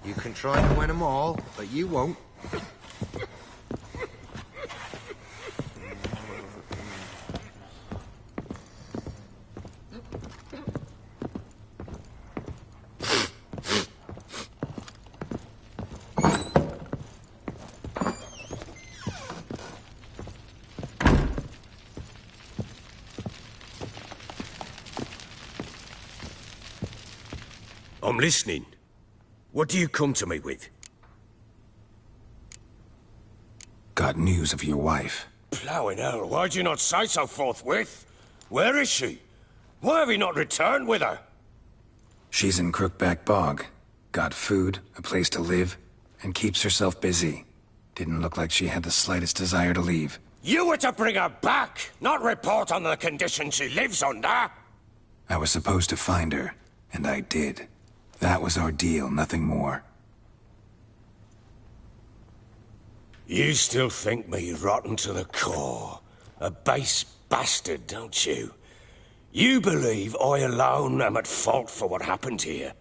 You can try to win them all, but you won't. I'm listening. What do you come to me with? Got news of your wife. Plowing hell, why'd you not say so forthwith? Where is she? Why have you not returned with her? She's in Crookback Bog. Got food, a place to live, and keeps herself busy. Didn't look like she had the slightest desire to leave. You were to bring her back, not report on the conditions she lives under. I was supposed to find her, and I did. That was our deal, nothing more. You still think me rotten to the core. A base bastard, don't you? You believe I alone am at fault for what happened here.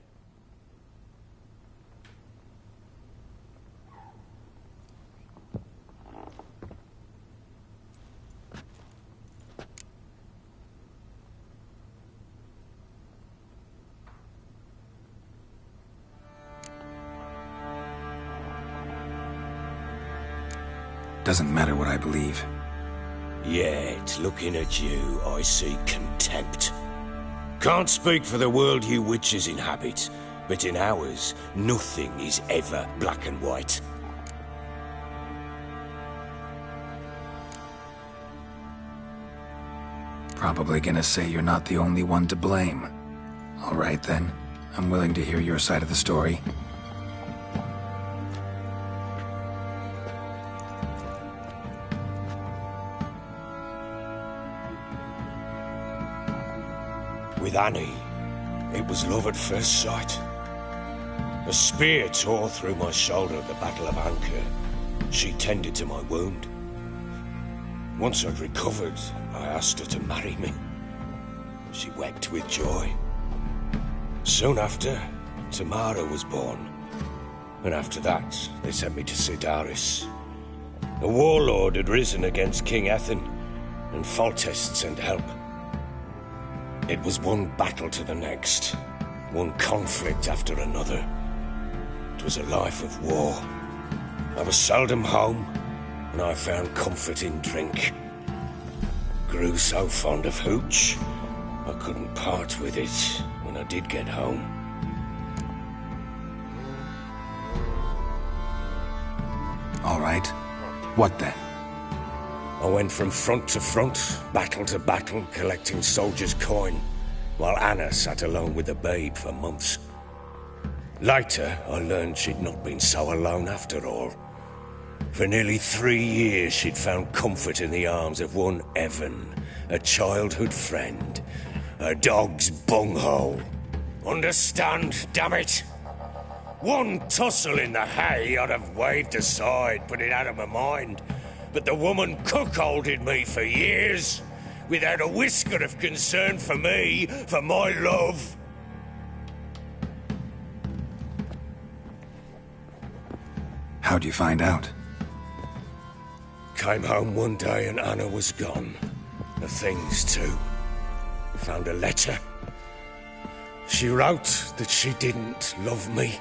Doesn't matter what I believe. Yet, looking at you, I see contempt. Can't speak for the world you witches inhabit, but in ours, nothing is ever black and white. Probably gonna say you're not the only one to blame. All right then, I'm willing to hear your side of the story. With Annie, it was love at first sight. A spear tore through my shoulder at the Battle of Anchor. She tended to my wound. Once I'd recovered, I asked her to marry me. She wept with joy. Soon after, Tamara was born. And after that, they sent me to Sidaris. A warlord had risen against King Ethan, and Foltest sent help. It was one battle to the next, one conflict after another. It was a life of war. I was seldom home, and I found comfort in drink. Grew so fond of hooch, I couldn't part with it when I did get home. All right. What then? I went from front to front, battle to battle, collecting soldiers' coin, while Anna sat alone with the babe for months. Later, I learned she'd not been so alone after all. For nearly 3 years, she'd found comfort in the arms of one Evan, a childhood friend, a dog's bunghole. Understand, damn it? One tussle in the hay I'd have waved aside, put it out of my mind. But the woman cuckolded me for years, without a whisker of concern for me, for my love. How'd you find out? Came home one day and Anna was gone. The things too. Found a letter. She wrote that she didn't love me.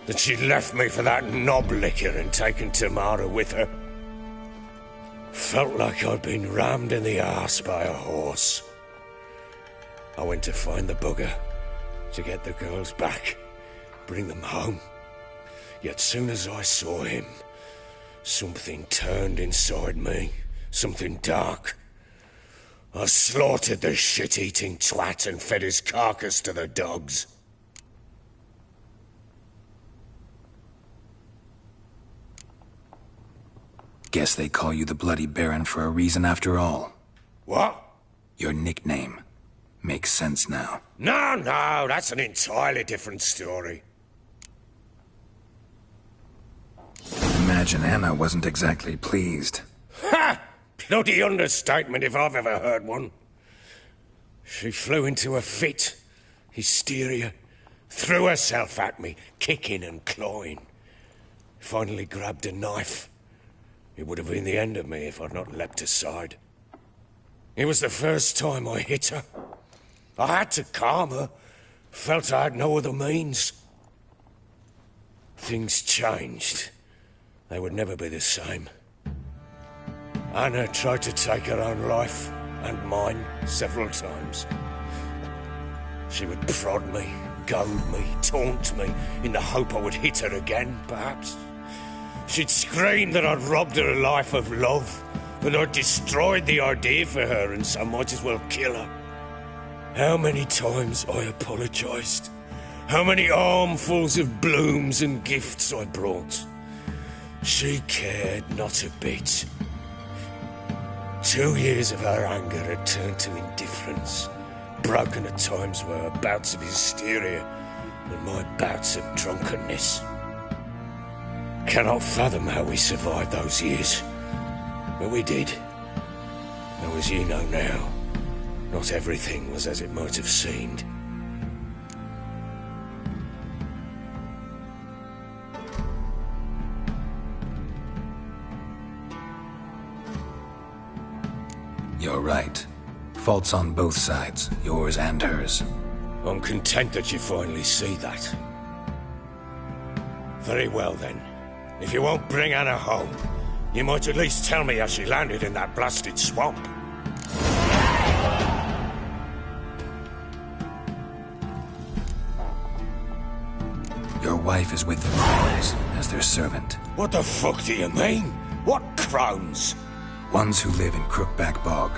That she'd left me for that knob licker and taken Tamara with her. Felt like I'd been rammed in the arse by a horse. I went to find the bugger, to get the girls back, bring them home. Yet soon as I saw him, something turned inside me, something dark. I slaughtered the shit-eating twat and fed his carcass to the dogs. Guess they call you the Bloody Baron for a reason after all. What? Your nickname. Makes sense now. No, that's an entirely different story. Imagine Anna wasn't exactly pleased. Ha! Bloody understatement if I've ever heard one. She flew into a fit, hysteria, threw herself at me, kicking and clawing. Finally grabbed a knife. It would have been the end of me if I'd not leapt aside. It was the first time I hit her. I had to calm her. Felt I had no other means. Things changed. They would never be the same. Anna tried to take her own life, and mine, several times. She would prod me, goad me, taunt me, in the hope I would hit her again, perhaps. She'd scream that I'd robbed her life of love, that I'd destroyed the idea for her, and so might as well kill her. How many times I apologized. How many armfuls of blooms and gifts I brought. She cared not a bit. 2 years of her anger had turned to indifference, broken at times by her bouts of hysteria and my bouts of drunkenness. Cannot fathom how we survived those years, but we did. Though as you know now, not everything was as it might have seemed. You're right. Faults on both sides, yours and hers. I'm content that you finally see that. Very well then. If you won't bring Anna home, you might at least tell me how she landed in that blasted swamp. Your wife is with the crones as their servant. What the fuck do you mean? What crones? Ones who live in Crookback Bog.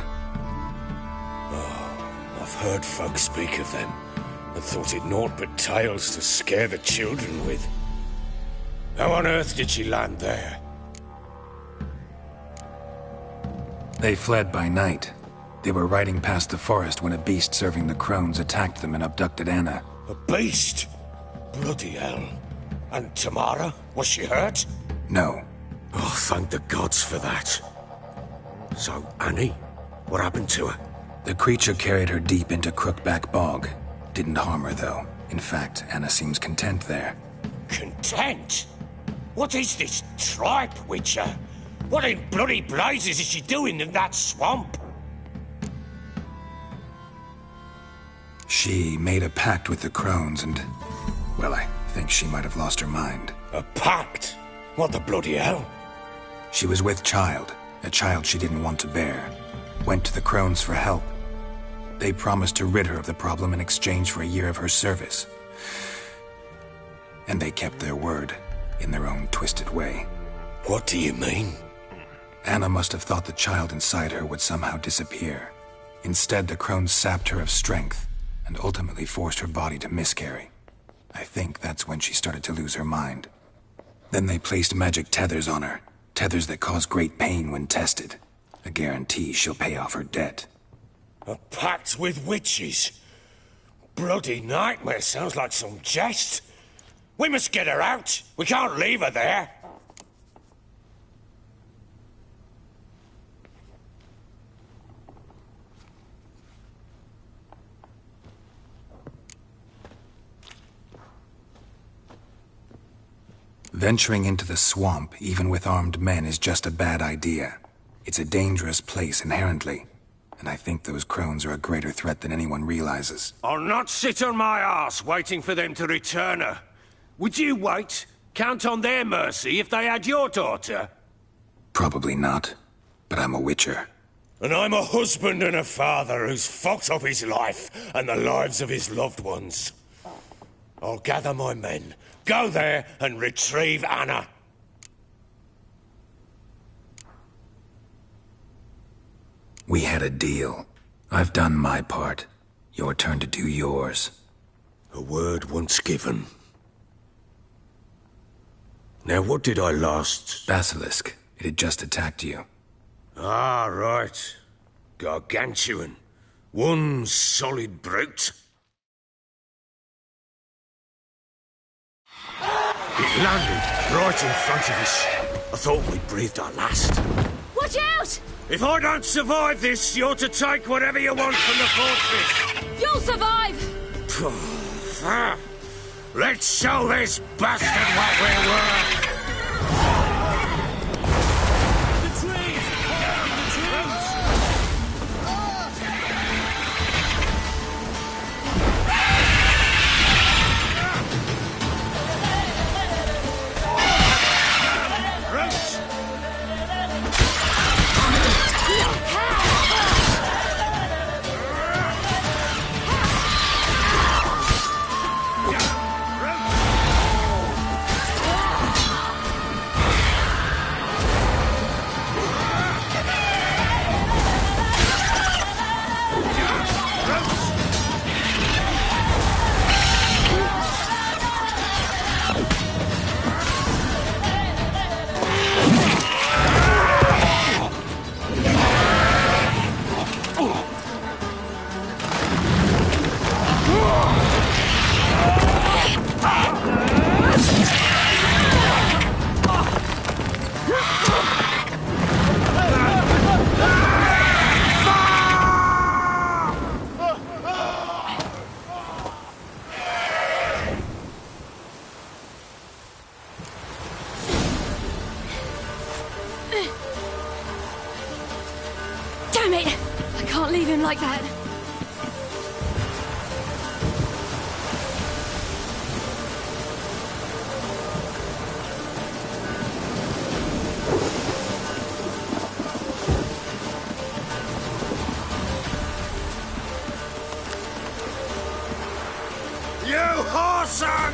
Oh, I've heard folk speak of them, and thought it naught but tales to scare the children with. How on earth did she land there? They fled by night. They were riding past the forest when a beast serving the crones attacked them and abducted Anna. A beast? Bloody hell. And Tamara? Was she hurt? No. Oh, thank the gods for that. So, Annie? What happened to her? The creature carried her deep into Crookback Bog. Didn't harm her, though. In fact, Anna seems content there. Content? What is this tripe, Witcher? What in bloody blazes is she doing in that swamp? She made a pact with the crones and... well, I think she might have lost her mind. A pact? What the bloody hell? She was with child, a child she didn't want to bear. Went to the crones for help. They promised to rid her of the problem in exchange for a year of her service. And they kept their word, in their own twisted way. What do you mean? Anna must have thought the child inside her would somehow disappear. Instead, the crones sapped her of strength, and ultimately forced her body to miscarry. I think that's when she started to lose her mind. Then they placed magic tethers on her, tethers that cause great pain when tested. A guarantee she'll pay off her debt. A pact with witches? Bloody nightmare sounds like some jest. We must get her out. We can't leave her there. Venturing into the swamp, even with armed men, is just a bad idea. It's a dangerous place inherently, and I think those crones are a greater threat than anyone realizes. I'll not sit on my arse waiting for them to return her. Would you wait? Count on their mercy if they had your daughter? Probably not, but I'm a witcher. And I'm a husband and a father who's fucked up his life and the lives of his loved ones. I'll gather my men, go there and retrieve Anna. We had a deal. I've done my part. Your turn to do yours. A word once given. Now what did I last... Basilisk. It had just attacked you. Ah, right. Gargantuan. One solid brute. It landed right in front of us. I thought we breathed our last. Watch out! If I don't survive this, you're to take whatever you want from the fortress. You'll survive! Let's show this bastard what we're worth. Damn it! I can't leave him like that. You whoreson!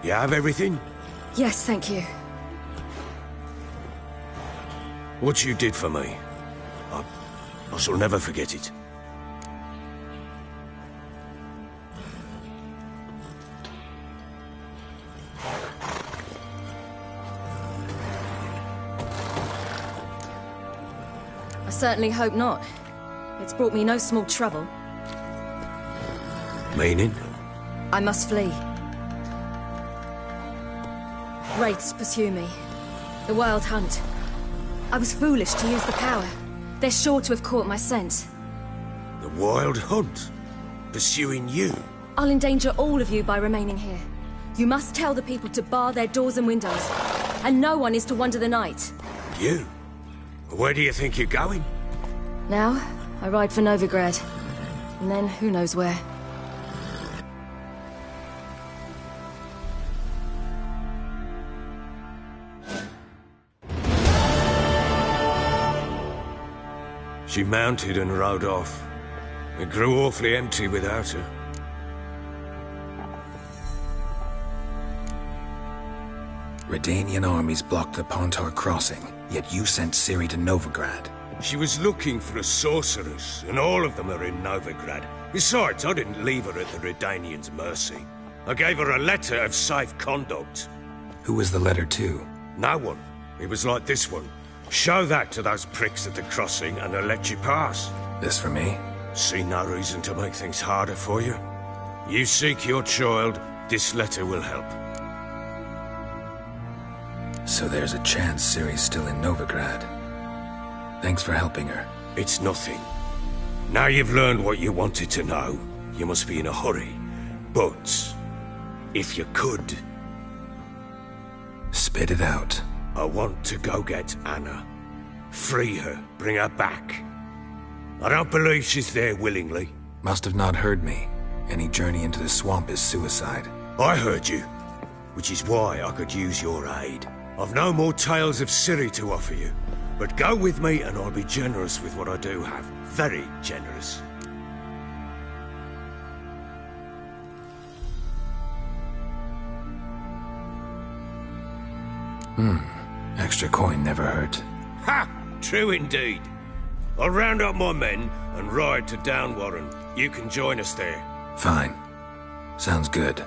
You have everything? Yes, thank you. What you did for me, I shall never forget it. I certainly hope not. It's brought me no small trouble. Meaning? I must flee. Wraiths pursue me. The Wild Hunt. I was foolish to use the power. They're sure to have caught my scent. The Wild Hunt? Pursuing you? I'll endanger all of you by remaining here. You must tell the people to bar their doors and windows. And no one is to wander the night. You? Where do you think you're going? Now, I ride for Novigrad. And then, who knows where. She mounted and rode off. It grew awfully empty without her. Redanian armies blocked the Pontar crossing, yet you sent Ciri to Novigrad. She was looking for a sorceress, and all of them are in Novigrad. Besides, I didn't leave her at the Redanians' mercy. I gave her a letter of safe conduct. Who was the letter to? No one. It was like this one. Show that to those pricks at the crossing, and they'll let you pass. This for me? See no reason to make things harder for you. You seek your child, this letter will help. So there's a chance Ciri's still in Novigrad. Thanks for helping her. It's nothing. Now you've learned what you wanted to know, you must be in a hurry. But, if you could... Spit it out. I want to go get Anna. Free her, bring her back. I don't believe she's there willingly. Must have not heard me. Any journey into the swamp is suicide. I heard you, which is why I could use your aid. I've no more tales of Ciri to offer you, but go with me and I'll be generous with what I do have. Very generous. Extra coin never hurt. Ha! True indeed. I'll round up my men and ride to Downwarren. You can join us there. Fine. Sounds good.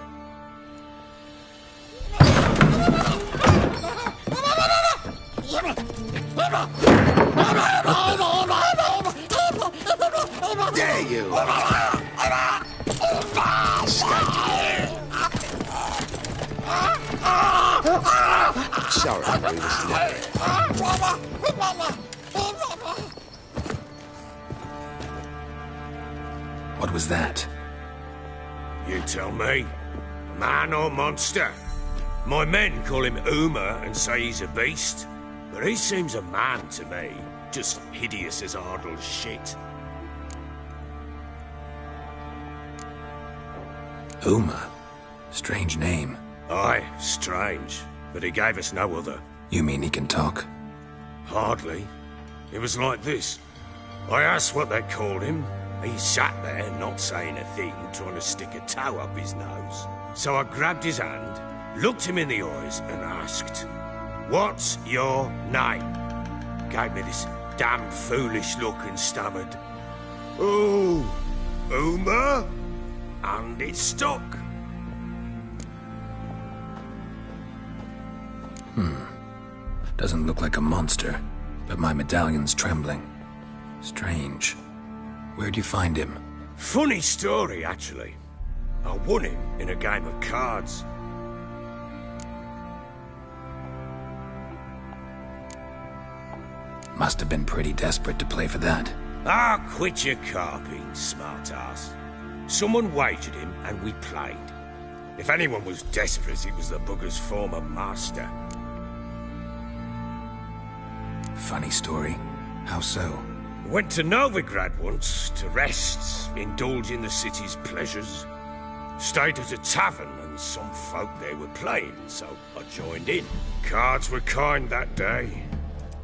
There you Sorry, I was late. What was that? You tell me. Man or monster? My men call him Uma and say he's a beast. But he seems a man to me. Just hideous as Ardle's shit. Uma? Strange name. Aye, strange. But he gave us no other. You mean he can talk? Hardly. It was like this. I asked what they called him. He sat there, not saying a thing, trying to stick a toe up his nose. So I grabbed his hand, looked him in the eyes, and asked, "What's your name?" Gave me this damned foolish look and stammered, "Oh, Uma?" And it stuck. Doesn't look like a monster, but my medallion's trembling. Strange. Where'd you find him? Funny story, actually. I won him in a game of cards. Must have been pretty desperate to play for that. Ah, quit your carping, smartass. Someone wagered him, and we played. If anyone was desperate, it was the bugger's former master. Funny story. How so? Went to Novigrad once, to rest, indulge in the city's pleasures. Stayed at a tavern, and some folk there were playing, so I joined in. Cards were kind that day.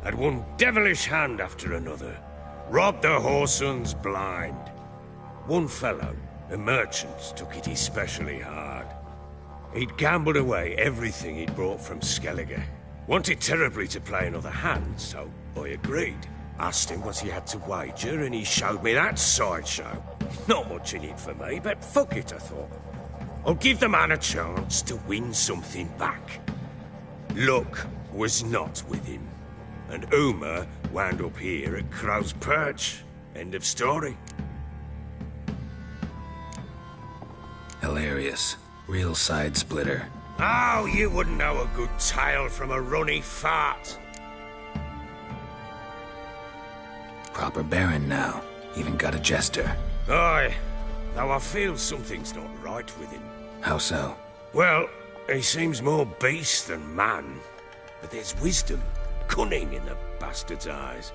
Had one devilish hand after another. Robbed the whoresons blind. One fellow, a merchant, took it especially hard. He'd gambled away everything he'd brought from Skellige. Wanted terribly to play another hand, so I agreed. Asked him what he had to wager, and he showed me that sideshow. Not much in it for me, but fuck it, I thought. I'll give the man a chance to win something back. Luck was not with him, and Uma wound up here at Crow's Perch. End of story. Hilarious. Real side splitter. Oh, you wouldn't know a good tale from a runny fart. Proper baron now. Even got a jester. Aye, though I feel something's not right with him. How so? Well, he seems more beast than man. But there's wisdom, cunning in the bastard's eyes.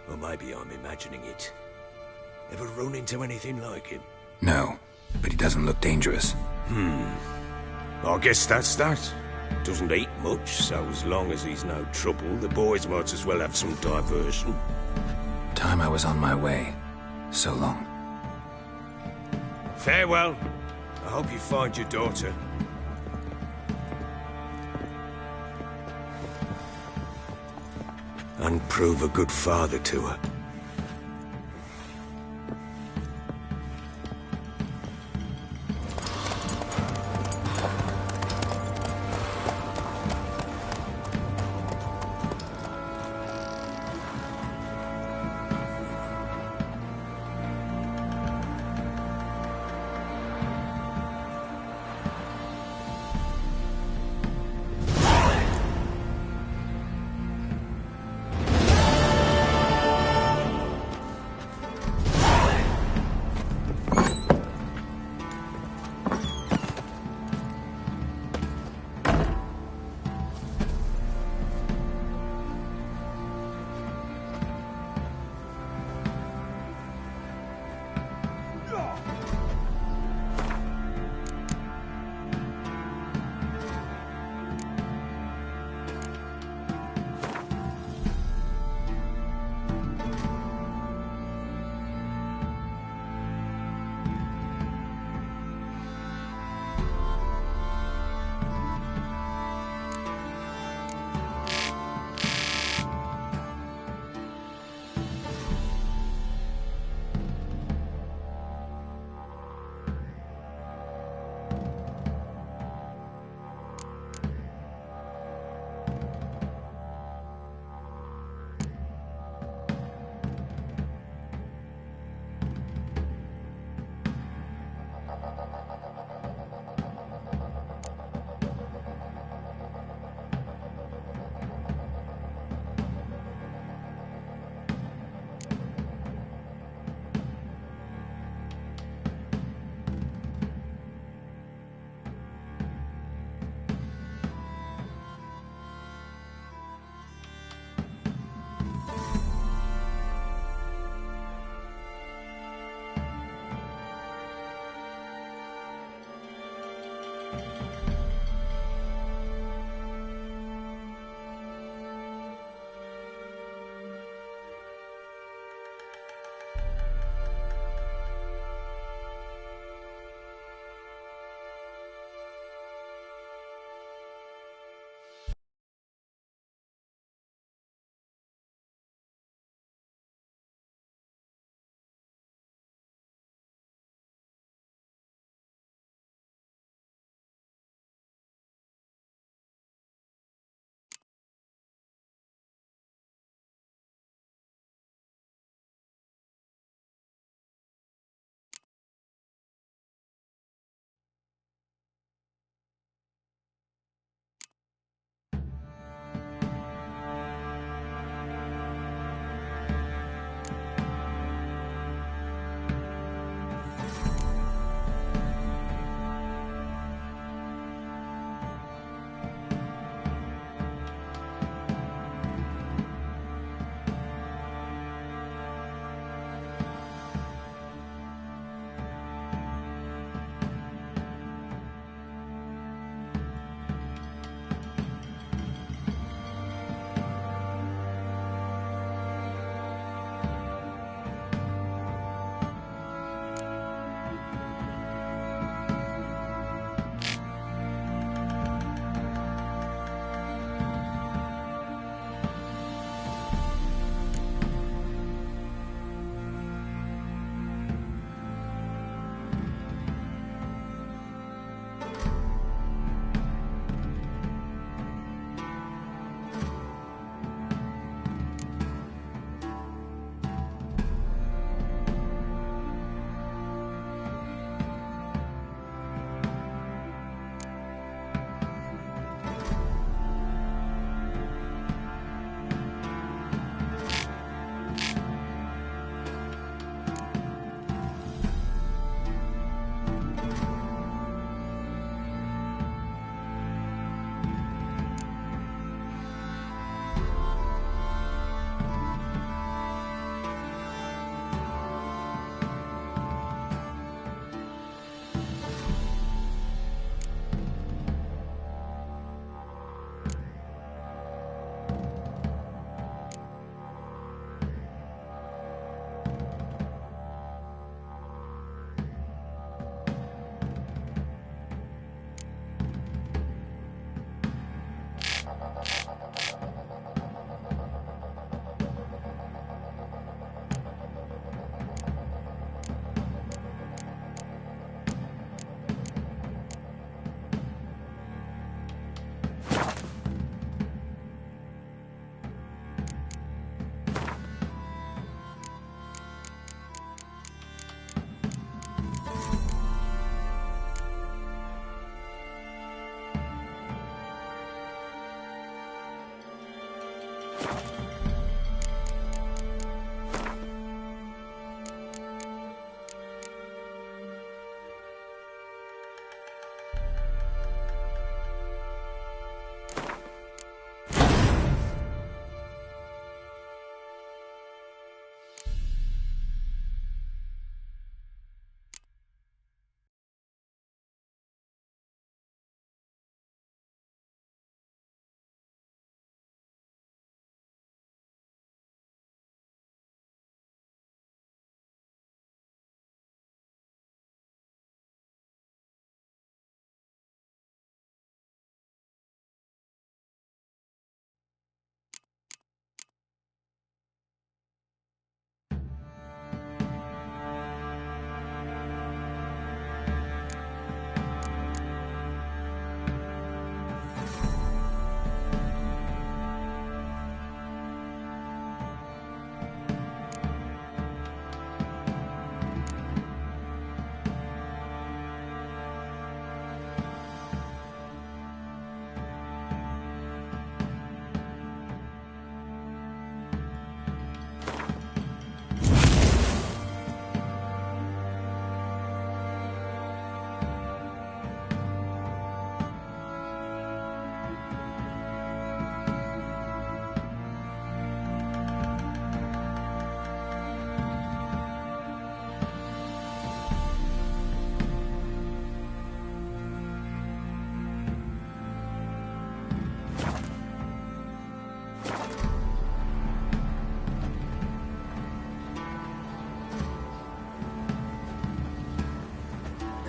Or maybe I'm imagining it. Ever run into anything like him? No, but he doesn't look dangerous. I guess that's that. Doesn't eat much, so as long as he's no trouble, the boys might as well have some diversion. Time I was on my way. So long. Farewell. I hope you find your daughter. And prove a good father to her.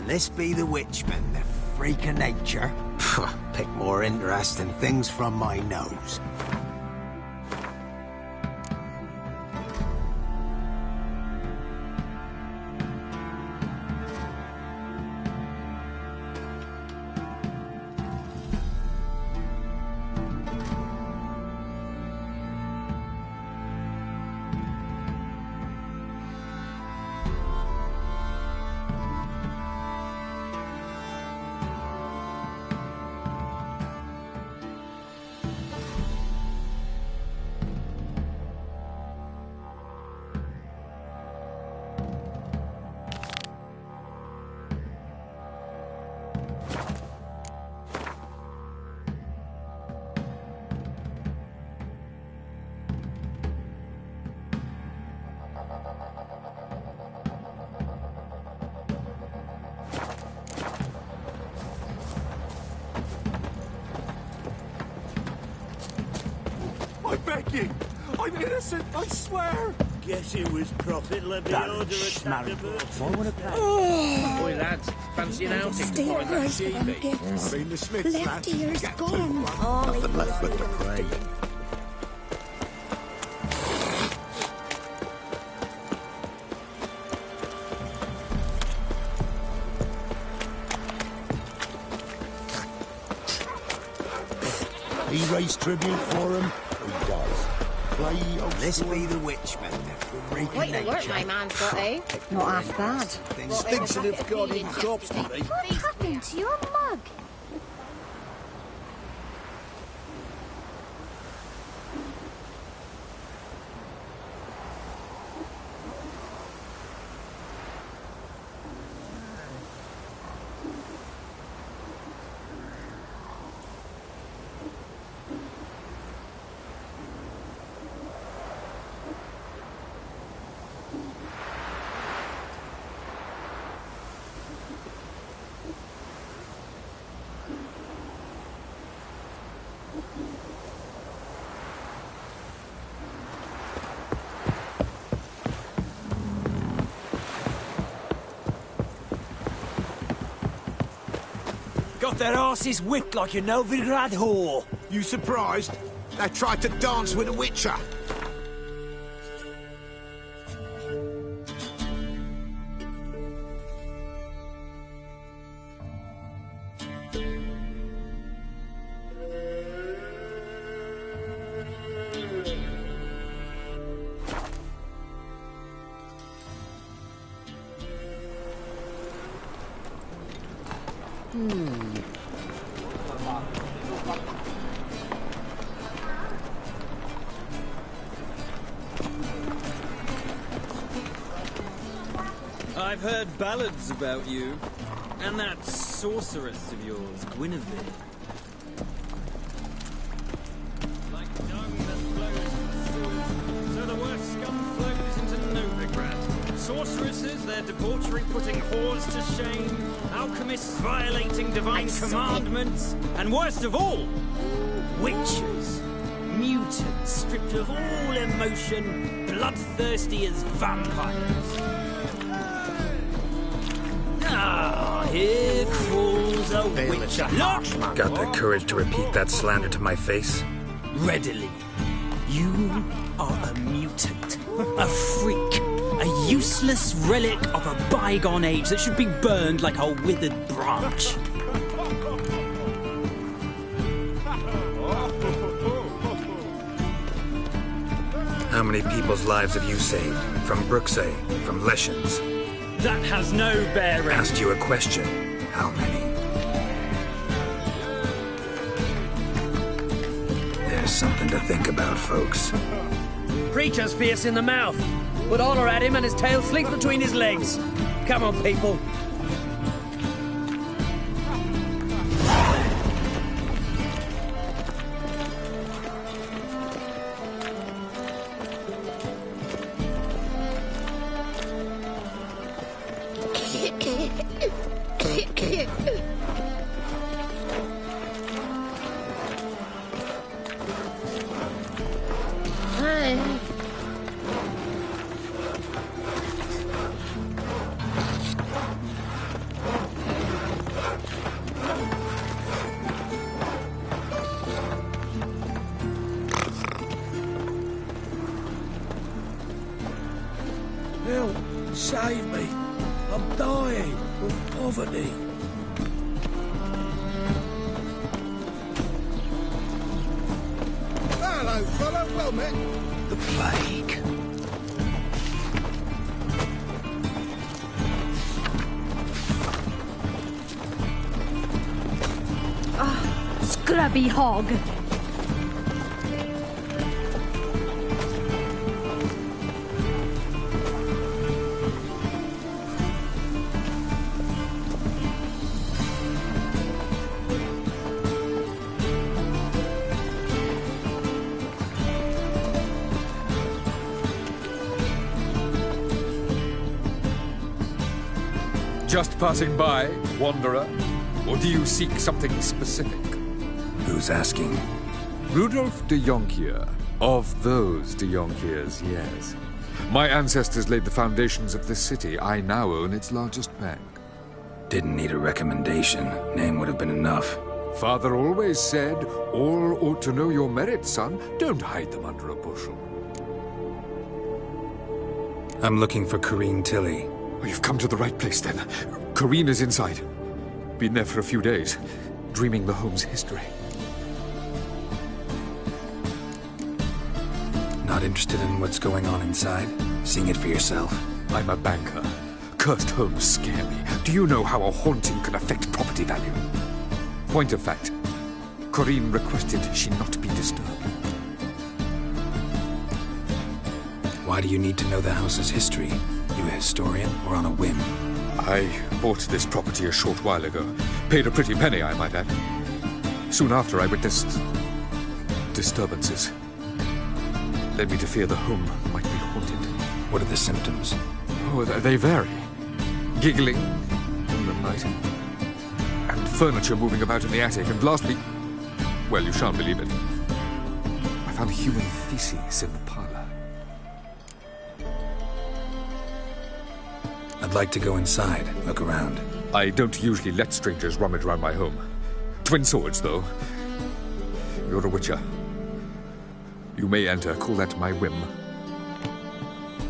And this be the witchman, the freak of nature. Pick more interesting things from my nose. I beg you! I'm innocent, I swear! Guess it was profit. Let me order a tackle. Boy, lads, fancy an outing to find that sheebie. I mean, the Smiths, Left lads. ear's Get gone. Nothing left but to pray. He raised tribute for him. He does. Play This be the witchman, the freak of Quite the work nature. my man's got, eh? Not half bad. Stinks of it got in crops to me. What happened to your mug? Got their asses whipped like a Novigrad whore. You surprised? They tried to dance with a witcher. I've heard ballads about you. And that sorceress of yours, Guinevere. Like dung that flows from the sewers, so the worst scum flows into Novigrad. Sorceresses, their debauchery putting whores to shame, alchemists violating divine commandments, and worst of all, witches. Mutants stripped of all emotion, bloodthirsty as vampires. Ah, here crawls a witch. Look! Got the courage to repeat that slander to my face? Readily. You are a mutant, a freak, a useless relic of a bygone age that should be burned like a withered branch. How many people's lives have you saved? From Brooksay, from Leshens? That has no bearing. Asked you a question. How many? There's something to think about, folks. Preacher's fierce in the mouth. Put honor at him and his tail slinks between his legs. Come on, people. Save me. I'm dying of poverty. Hello, fellow. Well met. The plague. Scrubby hog. Just passing by, wanderer? Or do you seek something specific? Who's asking? Rudolf de Jonkier. Of those de Jonkiers, yes. My ancestors laid the foundations of this city. I now own its largest bank. Didn't need a recommendation. Name would have been enough. Father always said, all ought to know your merits, son. Don't hide them under a bushel. I'm looking for Corinne Tilly. Oh, you've come to the right place, then. Corinne is inside. Been there for a few days, dreaming the home's history. Not interested in what's going on inside? Seeing it for yourself? I'm a banker. Cursed homes scare me. Do you know how a haunting can affect property value? Point of fact, Corinne requested she not be disturbed. Why do you need to know the house's history? You a historian, or on a whim? I bought this property a short while ago. Paid a pretty penny, I might add. Soon after, I witnessed disturbances. Led me to fear the home might be haunted. What are the symptoms? Oh, they vary. Giggling in the night. And furniture moving about in the attic. And lastly, well, you shan't believe it, I found human feces in the parlor. I'd like to go inside, look around. I don't usually let strangers rummage around my home. Twin swords, though. You're a witcher. You may enter, call that my whim.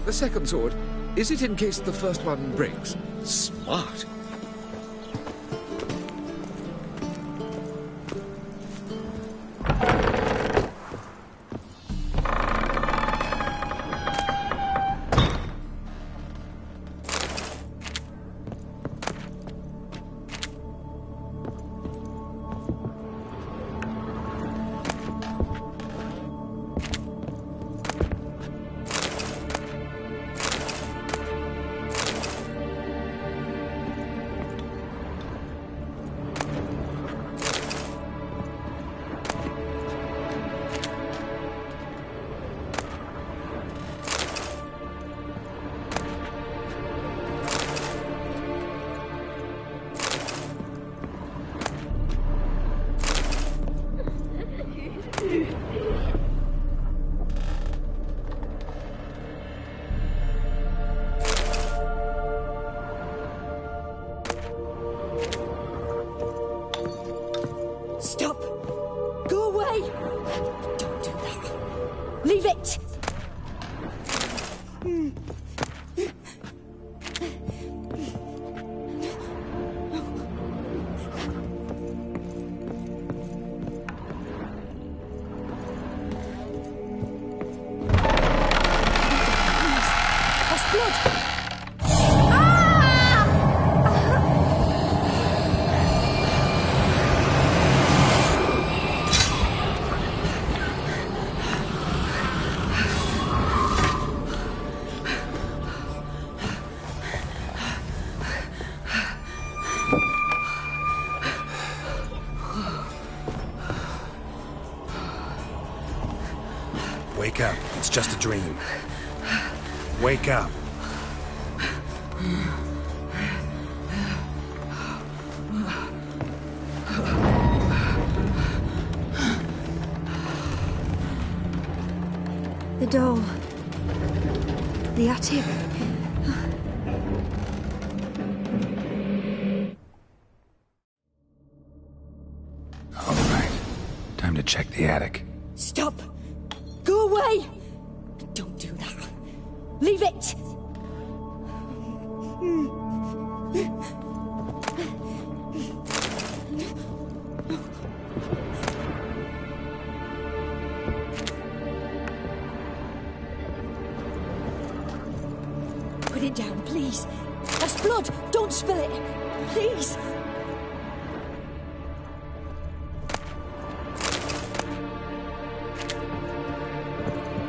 The second sword, is it in case the first one breaks? Smart. Stop! Go away! Don't do that. Leave it! Wake up. It's just a dream. Wake up. The doll. The attic. All right. Time to check the attic. Stop! Go away! Don't do that. Leave it! Put it down, please. That's blood. Don't spill it. Please.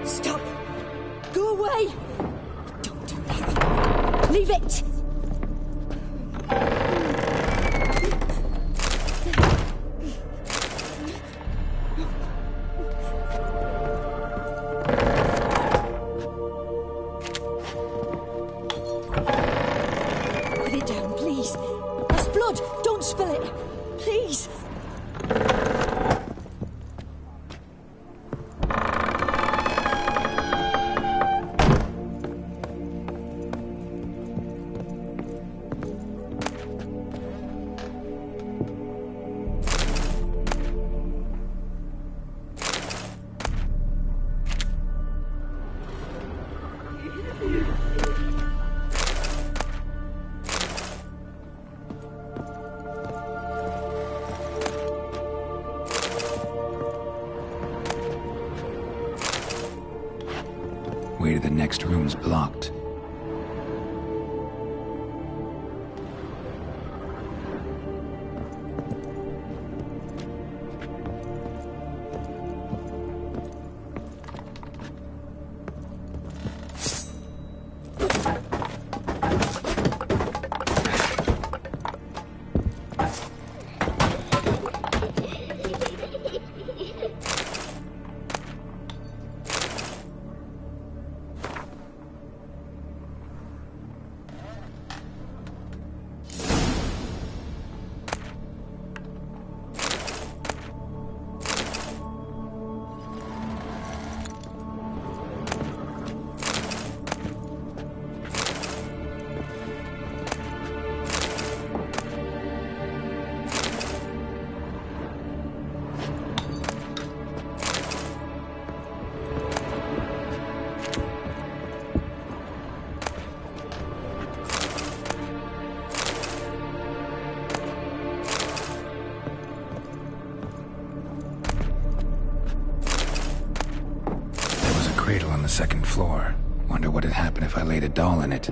Stop. Go away. Don't do that. Leave it. Way to the next room's blocked. Cradle on the second floor. Wonder what had happened if I laid a doll in it.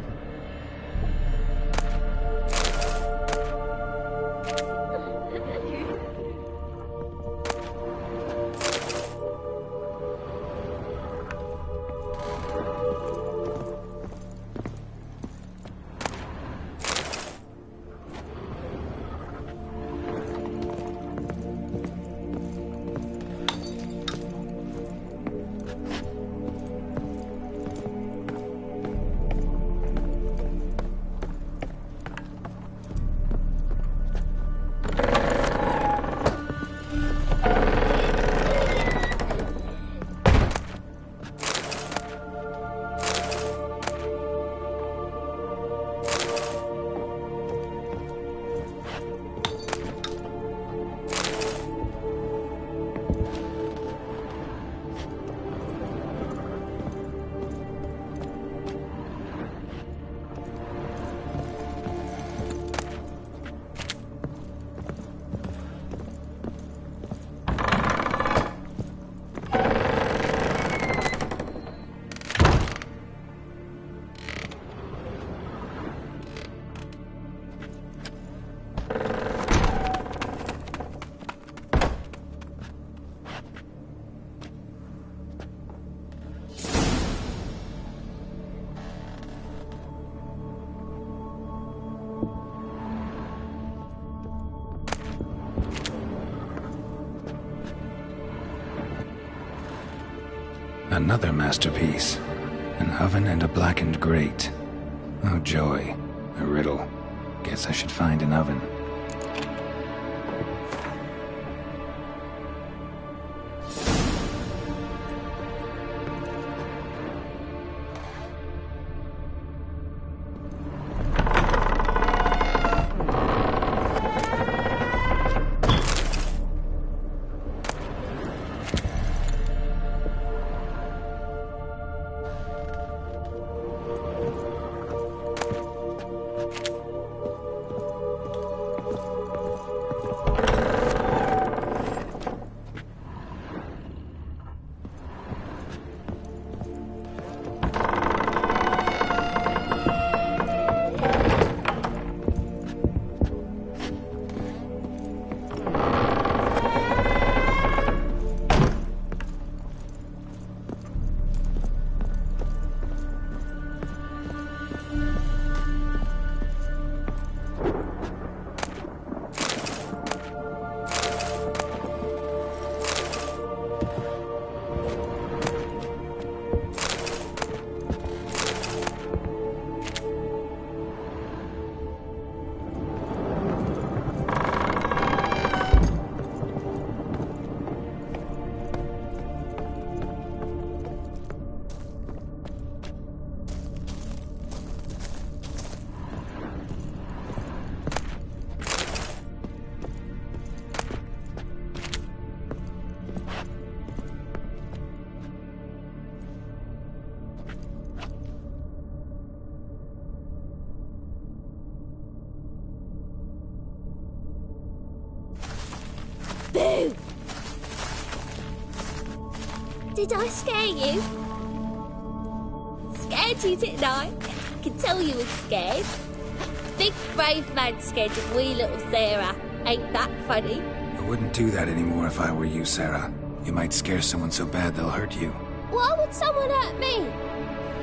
Another masterpiece. An oven and a blackened grate. Oh joy. A riddle. Guess I should find an oven. Did I scare you? Scared you, didn't I? I can tell you were scared. Big brave man scared of wee little Sarah. Ain't that funny? I wouldn't do that anymore if I were you, Sarah. You might scare someone so bad they'll hurt you. Why would someone hurt me?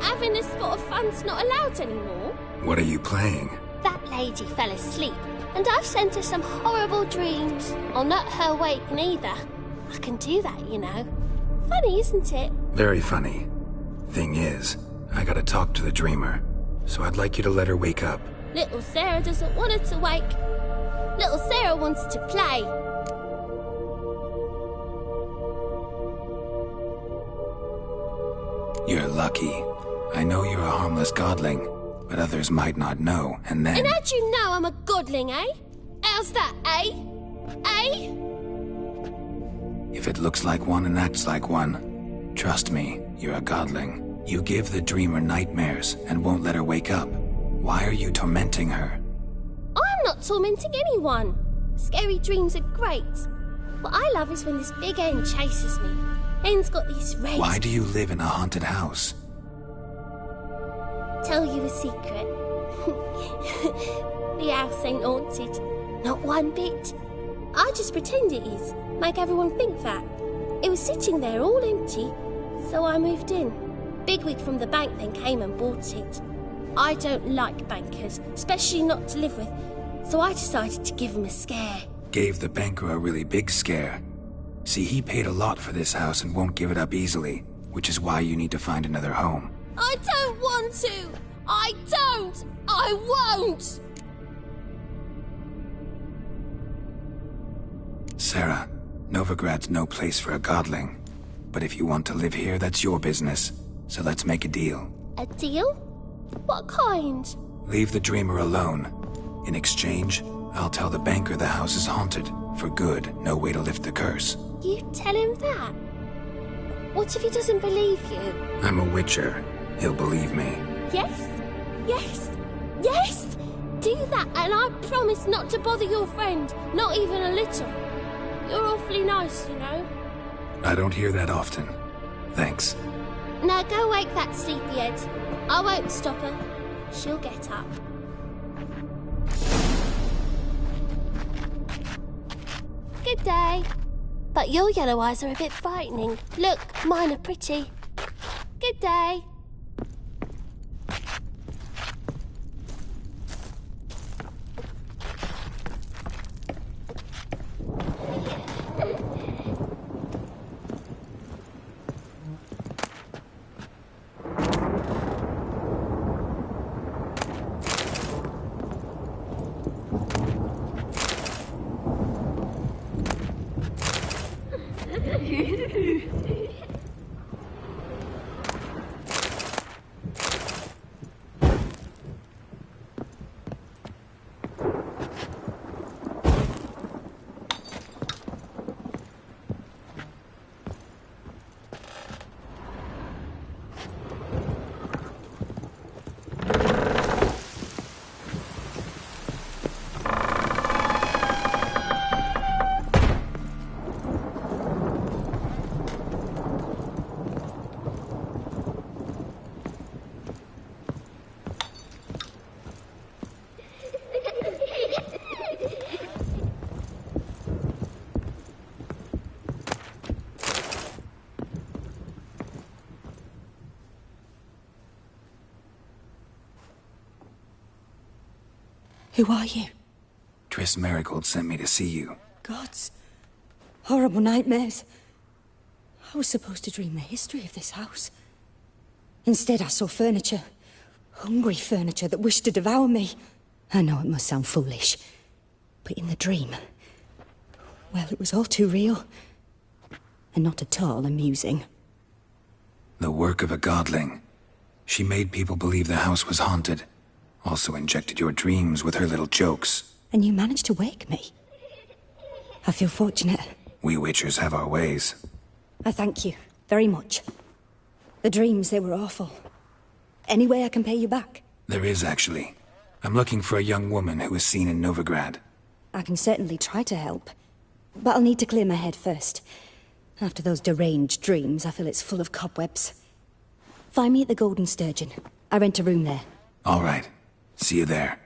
Having a spot of fun's not allowed anymore. What are you playing? That lady fell asleep, and I've sent her some horrible dreams. I'll not her wake neither. I can do that, you know. Funny, isn't it? Very funny. Thing is, I gotta talk to the dreamer, so I'd like you to let her wake up. Little Sarah doesn't want her to wake. Little Sarah wants to play. You're lucky. I know you're a harmless godling, but others might not know, and then... And how'd you know I'm a godling, eh? How's that, eh? Eh? If it looks like one and acts like one, trust me, you're a godling. You give the dreamer nightmares and won't let her wake up. Why are you tormenting her? I'm not tormenting anyone. Scary dreams are great. What I love is when this big hen chases me. Hen's got these red... Why do you live in a haunted house? Tell you a secret. The house ain't haunted. Not one bit. I just pretend it is. Make everyone think that. It was sitting there all empty, so I moved in. Bigwig from the bank then came and bought it. I don't like bankers, especially not to live with, so I decided to give him a scare. Gave the banker a really big scare. See, he paid a lot for this house and won't give it up easily, which is why you need to find another home. I don't want to! I don't! I won't! Sarah, Novigrad's no place for a godling. But if you want to live here, that's your business. So let's make a deal. A deal? What kind? Leave the dreamer alone. In exchange, I'll tell the banker the house is haunted. For good, no way to lift the curse. You tell him that? What if he doesn't believe you? I'm a witcher. He'll believe me. Yes? Yes? Yes! Do that and I promise not to bother your friend. Not even a little. You're awfully nice, you know. I don't hear that often. Thanks. Now go wake that sleepyhead. I won't stop her. She'll get up. Good day. But your yellow eyes are a bit frightening. Look, mine are pretty. Good day. Who are you? Triss Marigold sent me to see you. Gods. Horrible nightmares. I was supposed to dream the history of this house. Instead, I saw furniture. Hungry furniture that wished to devour me. I know it must sound foolish, but in the dream, well, it was all too real. And not at all amusing. The work of a godling. She made people believe the house was haunted. Also injected your dreams with her little jokes. And you managed to wake me. I feel fortunate. We witchers have our ways. I thank you very much. The dreams, they were awful. Any way I can pay you back? There is, actually. I'm looking for a young woman who was seen in Novigrad. I can certainly try to help. But I'll need to clear my head first. After those deranged dreams, I feel it's full of cobwebs. Find me at the Golden Sturgeon. I rent a room there. All right. See you there.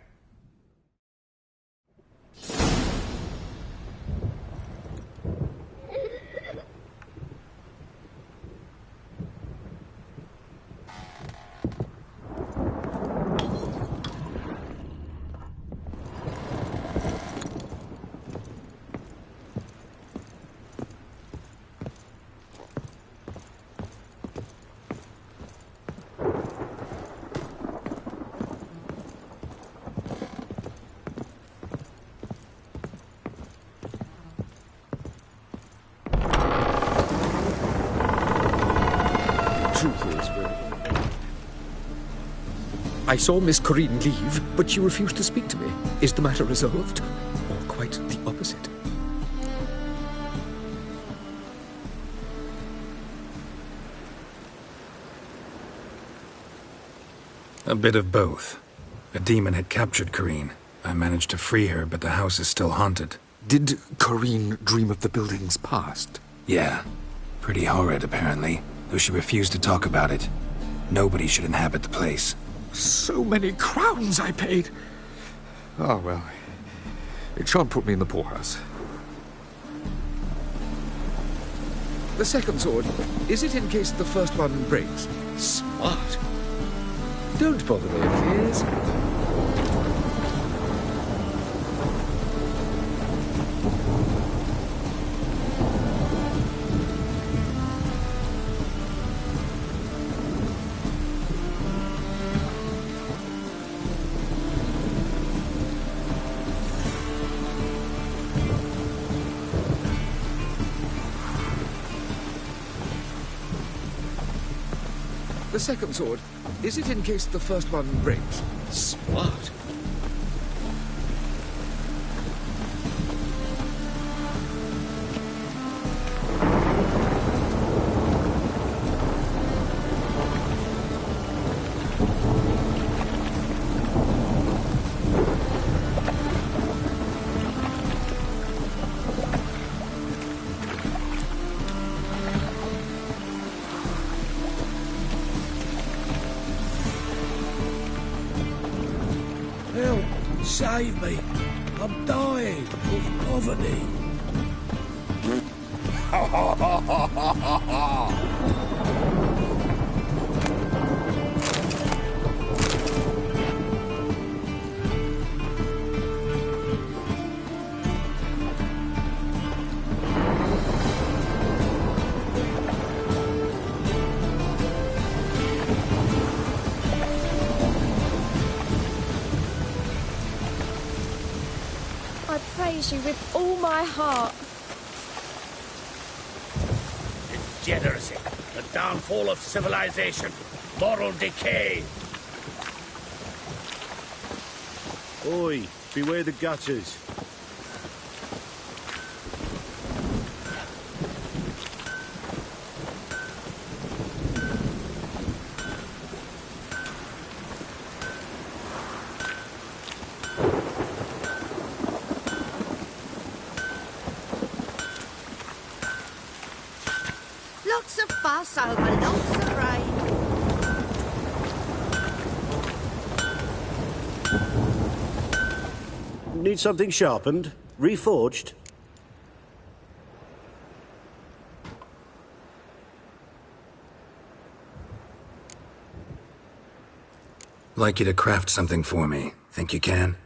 I saw Miss Corinne leave, but she refused to speak to me. Is the matter resolved? Or quite the opposite? A bit of both. A demon had captured Corinne. I managed to free her, but the house is still haunted. Did Corinne dream of the building's past? Yeah. Pretty horrid, apparently, though she refused to talk about it. Nobody should inhabit the place. So many crowns I paid. Oh, well. It shan't put me in the poorhouse. The second sword, is it in case the first one breaks? Smart. Don't bother me, please. The second sword, is it in case the first one breaks? Smart. Save me. I'm dying of poverty. You with all my heart. Degeneracy, the downfall of civilization, moral decay. Oi, beware the gutters. Lots of fuss over lots of rain. Need something sharpened? Reforged? Like you to craft something for me. Think you can?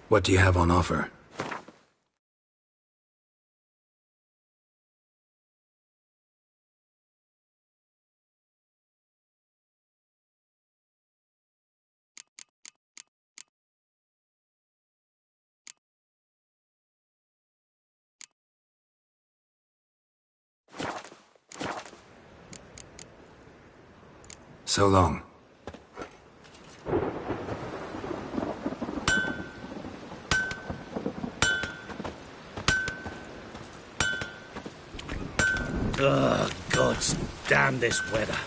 What do you have on offer? So long. Ugh, gods damn this weather.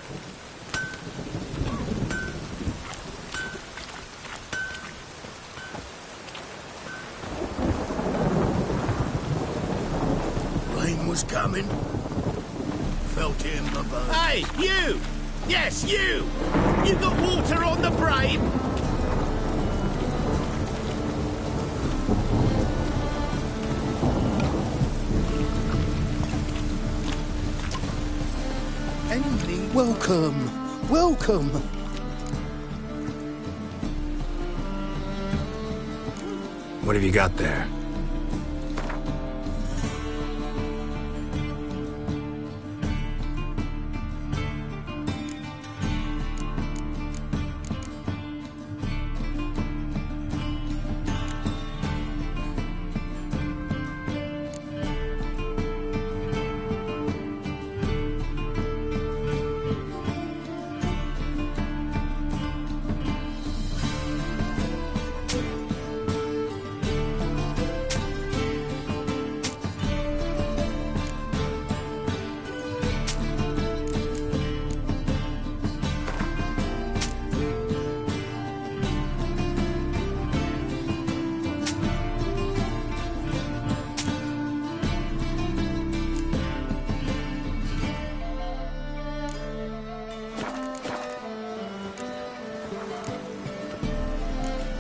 Rain was coming. Felt it in my bones. Hey, you! Yes, you! You got water on the brain? Emily, welcome. Welcome. What have you got there?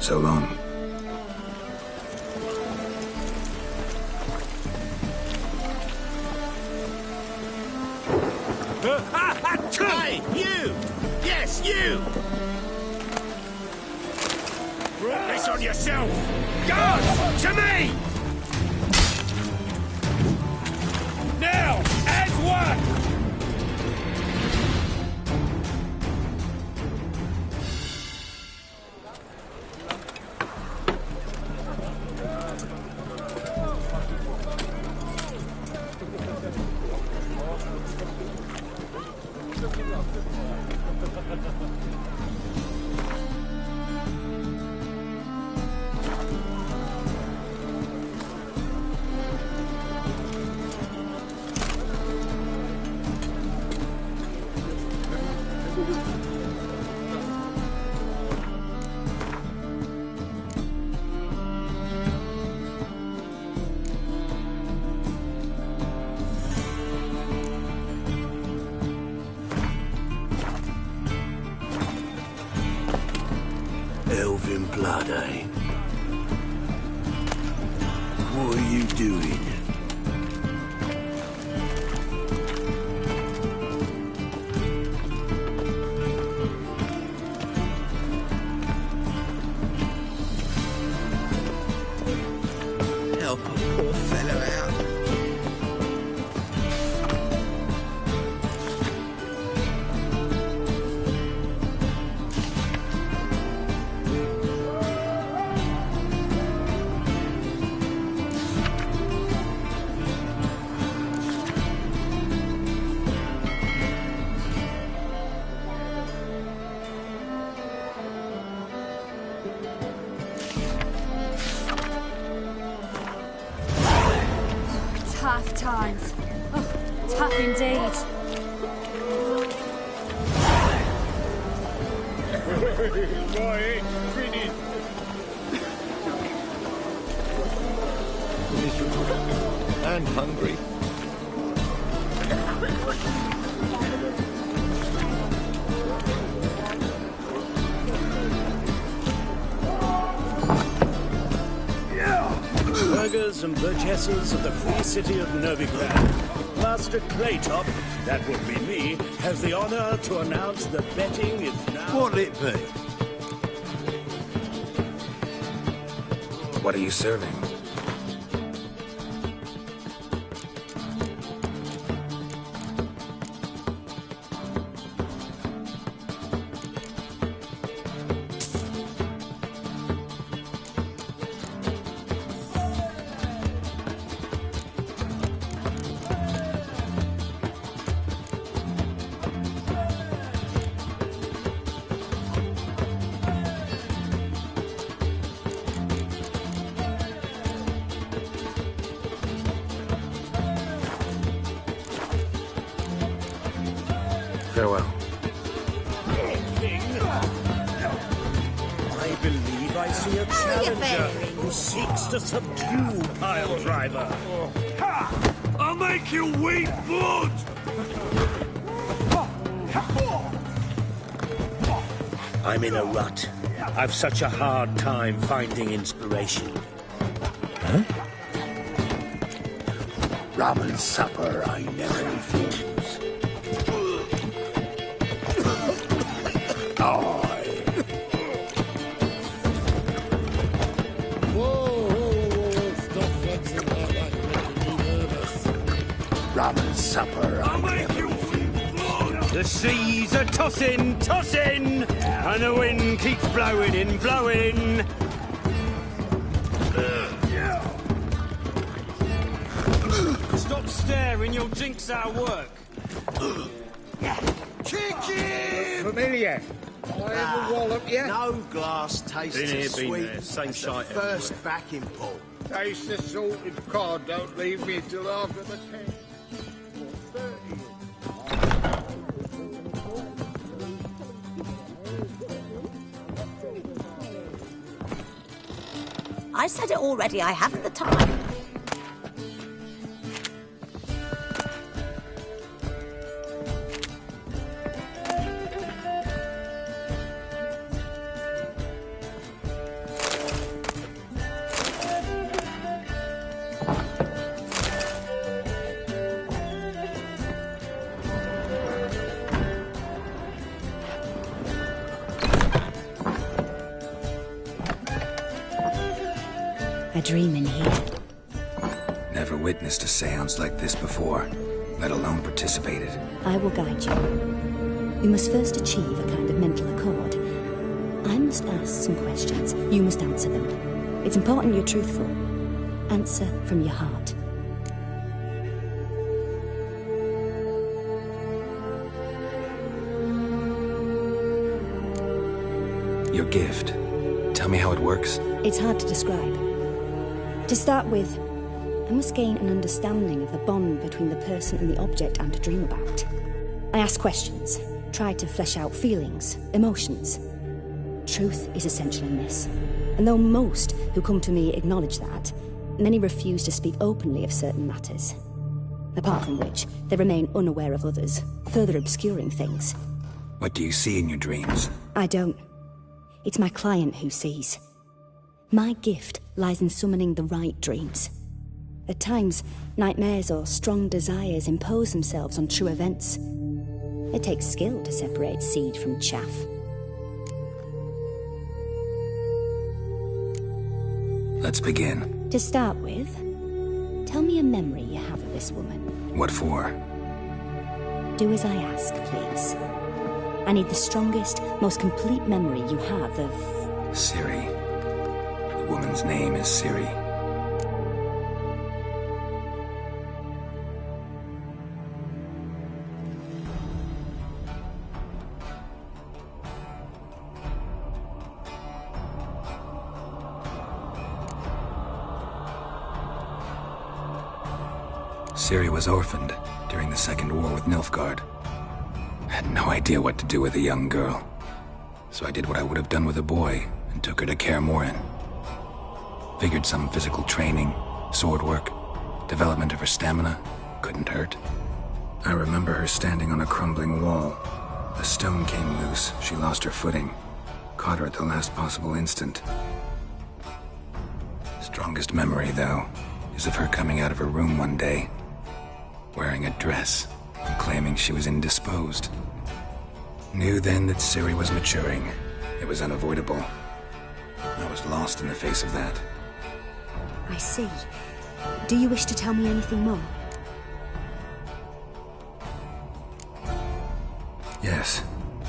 So long. Hey, you! Yes, you! Brought this on yourself! Guards, to me! Now, as one! Elven blood, eh? What are you doing? Help a poor fellow out. Tough times. Oh, tough indeed. And hungry. Burghers and burgesses of the free city of Novigrad. Master Claytop, that would be me, has the honor to announce the betting is now... What'll it be? What are you serving? Farewell. I believe I see a challenger who seeks to subdue Pile Driver. I'll make you weep blood! I'm in a rut. I've such a hard time finding inspiration. Huh? Rum and supper I never refuse. Rum and supper I never refuse. The seas are tossing, tossing, and the wind keeps blowing and blowing. Stop staring, you'll jinx our work. Kick him! Familiar. I ever wallop you? No glass tastes Been here, as been sweet there, same as sight the first backing pull. Taste the salted cod, don't leave me till after the 10th. I said it already, I haven't the time. A dream in here. Never witnessed a seance like this before, let alone participated. I will guide you. We must first achieve a kind of mental accord. I must ask some questions. You must answer them. It's important you're truthful. Answer from your heart. Your gift. Tell me how it works. It's hard to describe. To start with, I must gain an understanding of the bond between the person and the object I'm to dream about. I ask questions, try to flesh out feelings, emotions. Truth is essential in this, and though most who come to me acknowledge that, many refuse to speak openly of certain matters. Apart from which, they remain unaware of others, further obscuring things. What do you see in your dreams? I don't. It's my client who sees. My gift lies in summoning the right dreams. At times, nightmares or strong desires impose themselves on true events. It takes skill to separate seed from chaff. Let's begin. To start with, tell me a memory you have of this woman. What for? Do as I ask, please. I need the strongest, most complete memory you have of... Ciri. The woman's name is Ciri. Ciri was orphaned during the Second War with Nilfgaard. I had no idea what to do with a young girl. So I did what I would have done with a boy and took her to Kaer Morhen. Figured some physical training, sword work, development of her stamina couldn't hurt. I remember her standing on a crumbling wall. A stone came loose, she lost her footing. Caught her at the last possible instant. Strongest memory, though, is of her coming out of her room one day, wearing a dress and claiming she was indisposed. Knew then that Ciri was maturing. It was unavoidable. I was lost in the face of that. I see. Do you wish to tell me anything more? Yes,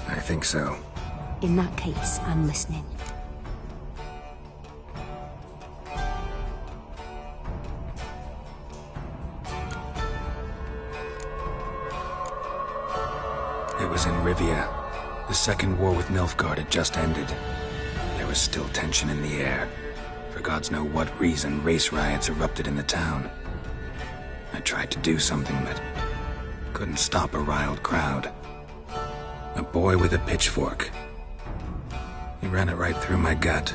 I think so. In that case, I'm listening. It was in Rivia. The second war with Nilfgaard had just ended. There was still tension in the air. For gods know what reason, race riots erupted in the town. I tried to do something, but couldn't stop a riled crowd. A boy with a pitchfork. He ran it right through my gut.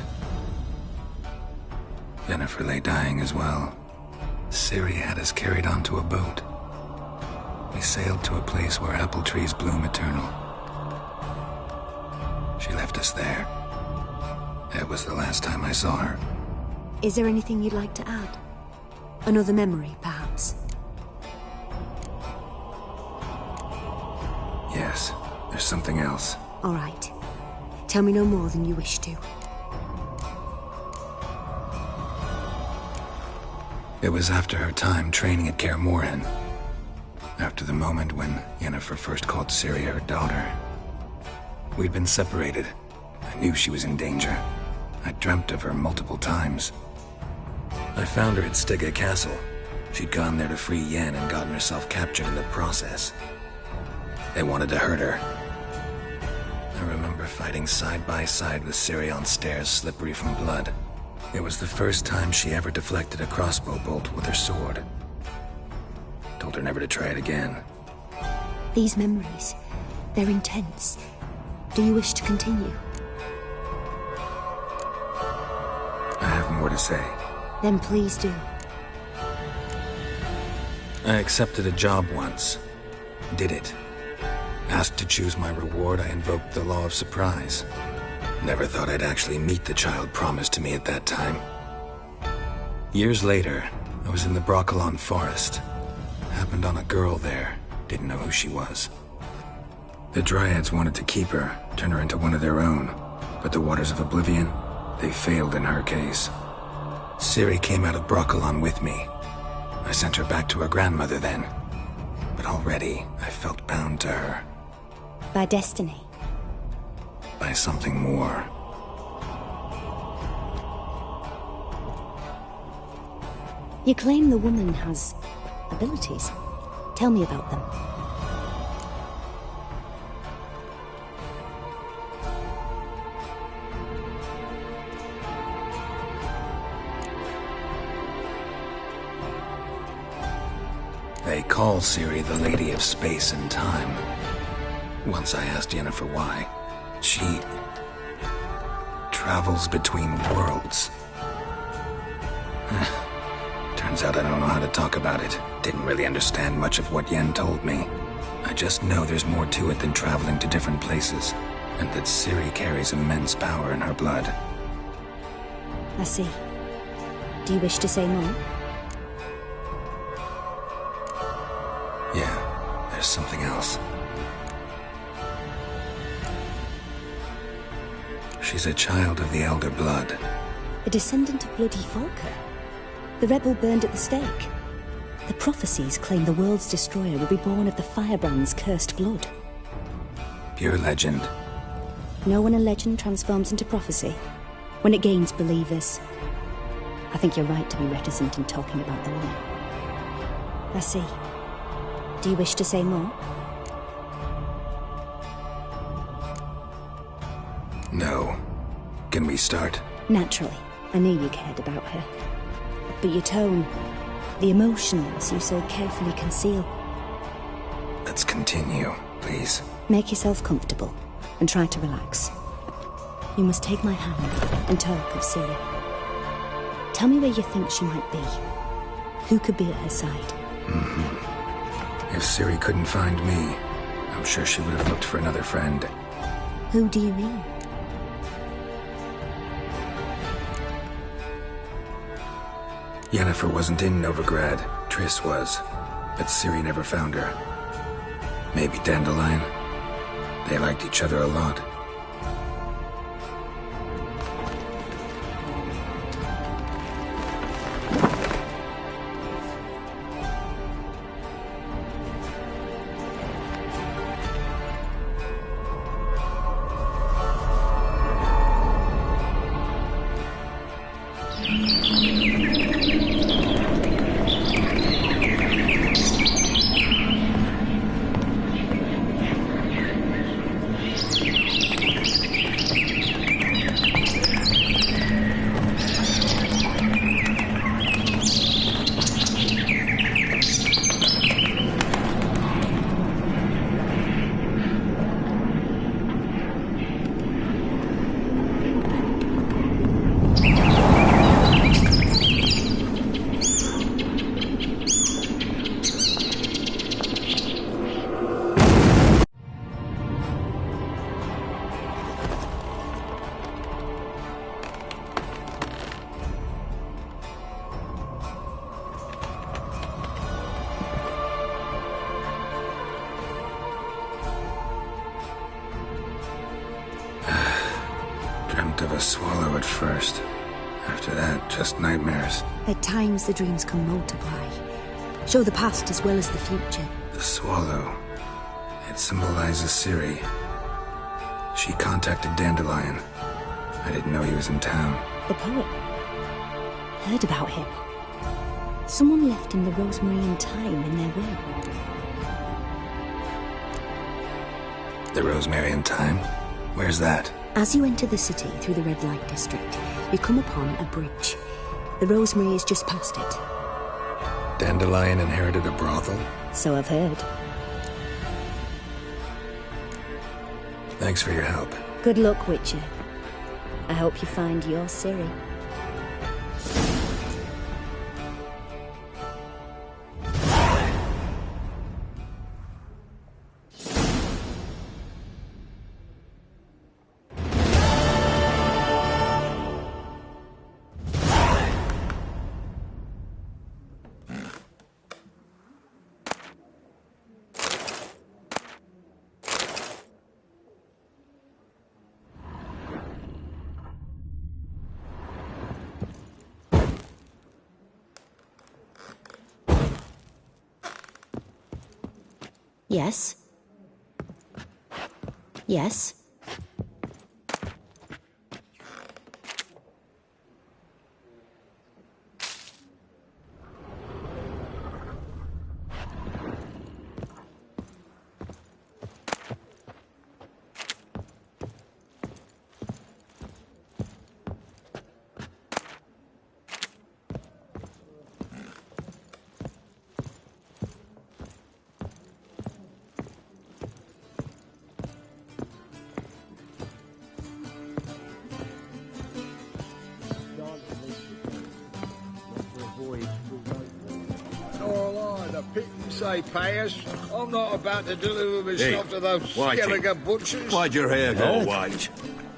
Yennefer lay dying as well. Ciri had us carried onto a boat. We sailed to a place where apple trees bloom eternal. She left us there. That was the last time I saw her. Is there anything you'd like to add? Another memory, perhaps? Yes, there's something else. All right. Tell me no more than you wish to. It was after her time training at Kaer Morhen. After the moment when Yennefer first called Ciri her daughter. We'd been separated. I knew she was in danger. I dreamt of her multiple times. I found her at Stygga Castle. She'd gone there to free Yen and gotten herself captured in the process. They wanted to hurt her. I remember fighting side by side with Ciri on stairs slippery from blood. It was the first time she ever deflected a crossbow bolt with her sword. Told her never to try it again. These memories, they're intense. Do you wish to continue? I have more to say. Then please do. I accepted a job once. Did it. Asked to choose my reward, I invoked the law of surprise. Never thought I'd actually meet the child promised to me at that time. Years later, I was in the Broccolon forest. Happened on a girl there. Didn't know who she was. The Dryads wanted to keep her, turn her into one of their own. But the Waters of Oblivion, they failed in her case. Ciri came out of Broccolon with me. I sent her back to her grandmother then. But already, I felt bound to her. By destiny? By something more. You claim the woman has abilities. Tell me about them. They call Ciri the Lady of Space and Time. Once I asked Yennefer why. She travels between worlds. Turns out I don't know how to talk about it. Didn't really understand much of what Yen told me. I just know there's more to it than traveling to different places, and that Ciri carries immense power in her blood. I see. Do you wish to say more? Yeah, there's something else. She's a child of the Elder Blood. A descendant of bloody Volker. The rebel burned at the stake. The prophecies claim the world's destroyer will be born of the firebrand's cursed blood. Pure legend. Know when a legend transforms into prophecy? When it gains believers. I think you're right to be reticent in talking about the woman. I see. Do you wish to say more? No. Can we start? Naturally. I knew you cared about her. But your tone, the emotions you so carefully conceal. Let's continue, please. Make yourself comfortable and try to relax. You must take my hand and talk of Ciri. Tell me where you think she might be. Who could be at her side? If Ciri couldn't find me, I'm sure she would have looked for another friend. Who do you mean? Yennefer wasn't in Novigrad. Triss was. But Ciri never found her. Maybe Dandelion. They liked each other a lot. Dreamt of a swallow at first. After that, just nightmares. At times, the dreams can multiply. Show the past as well as the future. The swallow. It symbolizes Ciri. She contacted Dandelion. I didn't know he was in town. The poet. Heard about him. Someone left him the rosemary and thyme in their will. The rosemary and thyme? Where's that? As you enter the city through the red light district, you come upon a bridge. The rosemary is just past it. Dandelion inherited a brothel? So I've heard. Thanks for your help. Good luck, Witcher. I hope you find your Ciri. Yes? Yes? Say, Payers, I'm not about to deliver myself to those skeleton butchers. Why'd your hair go Good. white?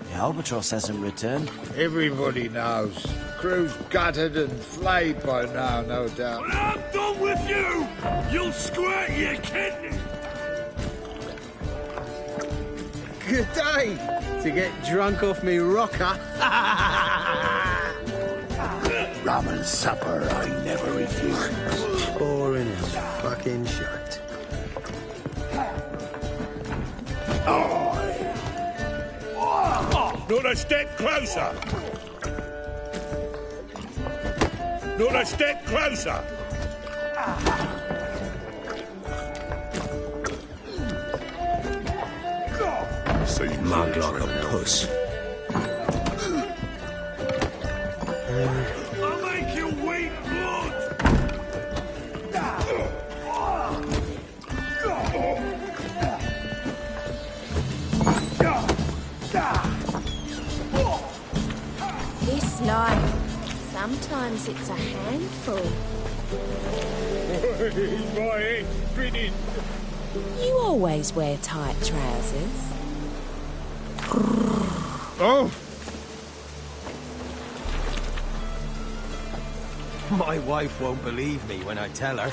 The Albatross hasn't returned. Everybody knows. Crew's gutted and flayed by now, no doubt. When I'm done with you, you'll squirt your kidney. Good day to get drunk off me rocker. Rum and supper I never refuse. Boring as fucking shite. Not a step closer. Not a step closer. Mug like a puss. I'll make you weep blood. This life, sometimes it's a handful. My head's spinning. You always wear tight trousers. Oh! My wife won't believe me when I tell her.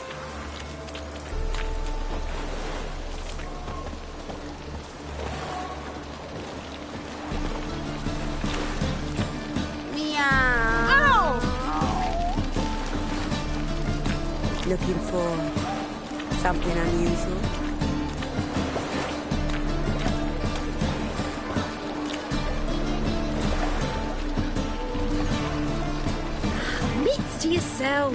Meow. Looking for something unusual? To yourself.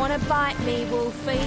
wanna bite me, Wolfie?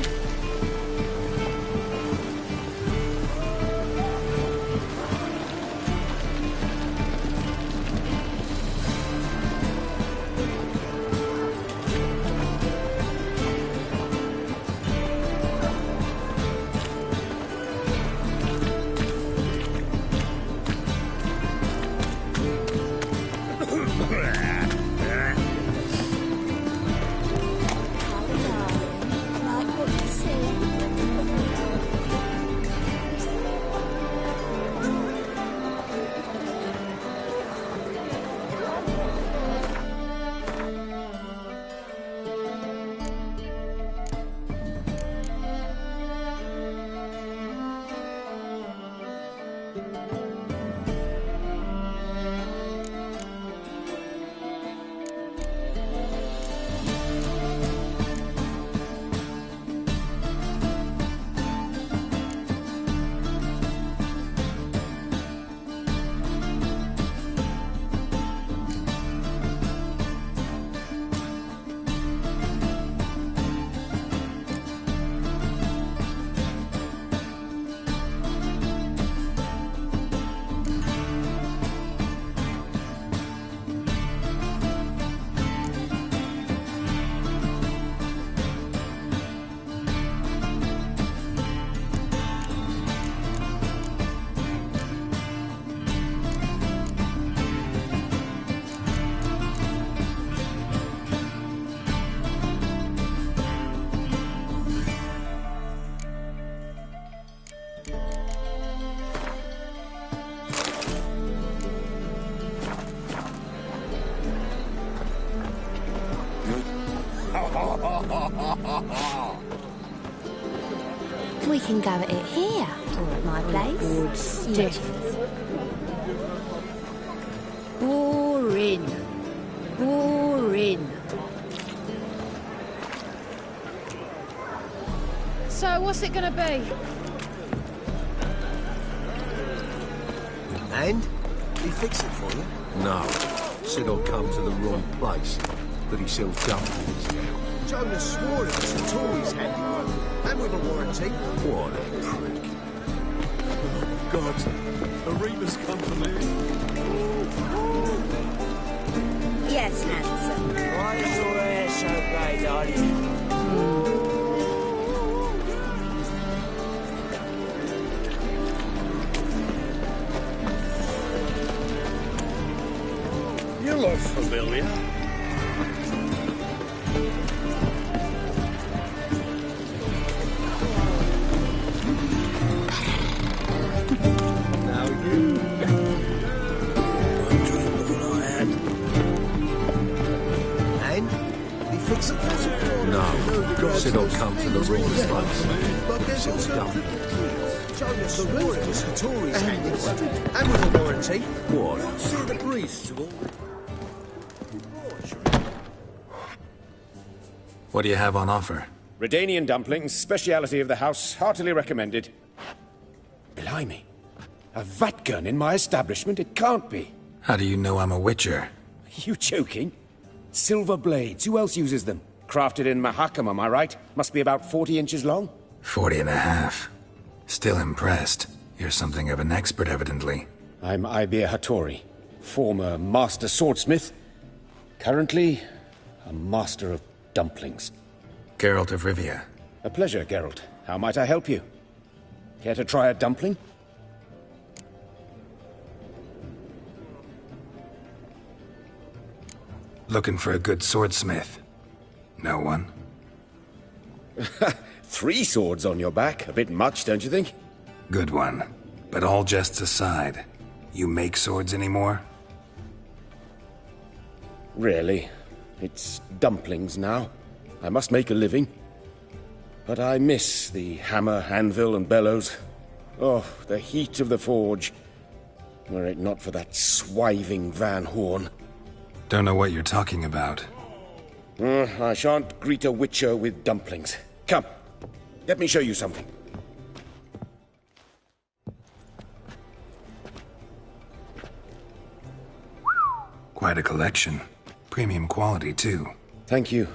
We can go at it here, or at my place. Boring. Boring. So, what's it gonna be? And? He fix it for you? No. Said I'll come to the wrong place. But he sells dumplings now. Jonas swore it was the Tories' handiwork. And with a warranty. What a prick. Oh, God. Arima's come for me. Yes, handsome. Why is your hair so grey, darling? You look familiar. Now you. And? He fix it for you? No. Said I'll come to the wrong place. But there's also Jonas swore it was the Tories' handiwork. And with a warranty. What? See the priest. What do you have on offer? Redanian dumplings, speciality of the house, heartily recommended. Blimey. A vat gun in my establishment? It can't be. How do you know I'm a witcher? Are you joking? Silver blades, who else uses them? Crafted in Mahakam, am I right? Must be about 40 inches long? 40 and a half. Still impressed. You're something of an expert, evidently. I'm Ibir Hattori, former master swordsmith. Currently, a master of dumplings. Geralt of Rivia. A pleasure, Geralt. How might I help you? Care to try a dumpling? Looking for a good swordsmith. No one? 3 swords on your back. A bit much, don't you think? Good one. But all jests aside, you make swords anymore? Really? It's dumplings now. I must make a living. But I miss the hammer, anvil, and bellows. Oh, the heat of the forge. Were it not for that swiving Van Horn. Don't know what you're talking about. I shan't greet a witcher with dumplings. Come, let me show you something. Quite a collection. Premium quality, too. Thank you.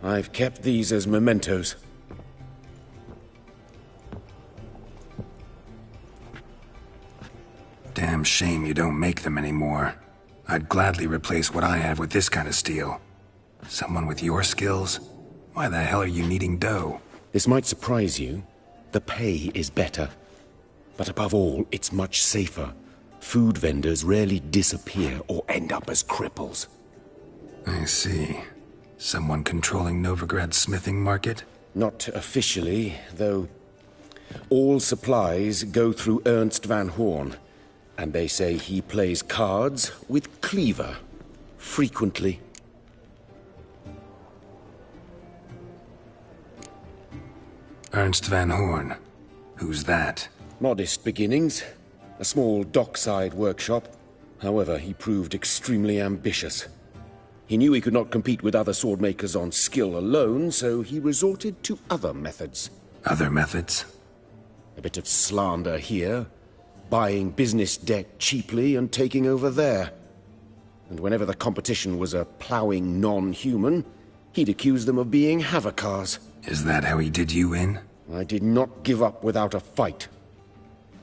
I've kept these as mementos. Damn shame you don't make them anymore. I'd gladly replace what I have with this kind of steel. Someone with your skills? Why the hell are you needing dough? This might surprise you. The pay is better. But above all, it's much safer. Food vendors rarely disappear or end up as cripples. I see. Someone controlling Novigrad's smithing market? Not officially, though all supplies go through Ernst van Horn. And they say he plays cards with Cleaver. Frequently. Ernst van Horn. Who's that? Modest beginnings. A small dockside workshop. However, he proved extremely ambitious. He knew he could not compete with other swordmakers on skill alone, so he resorted to other methods. Other methods? A bit of slander here, buying business debt cheaply and taking over there. And whenever the competition was a ploughing non-human, he'd accuse them of being Havocars. Is that how he did you in? I did not give up without a fight.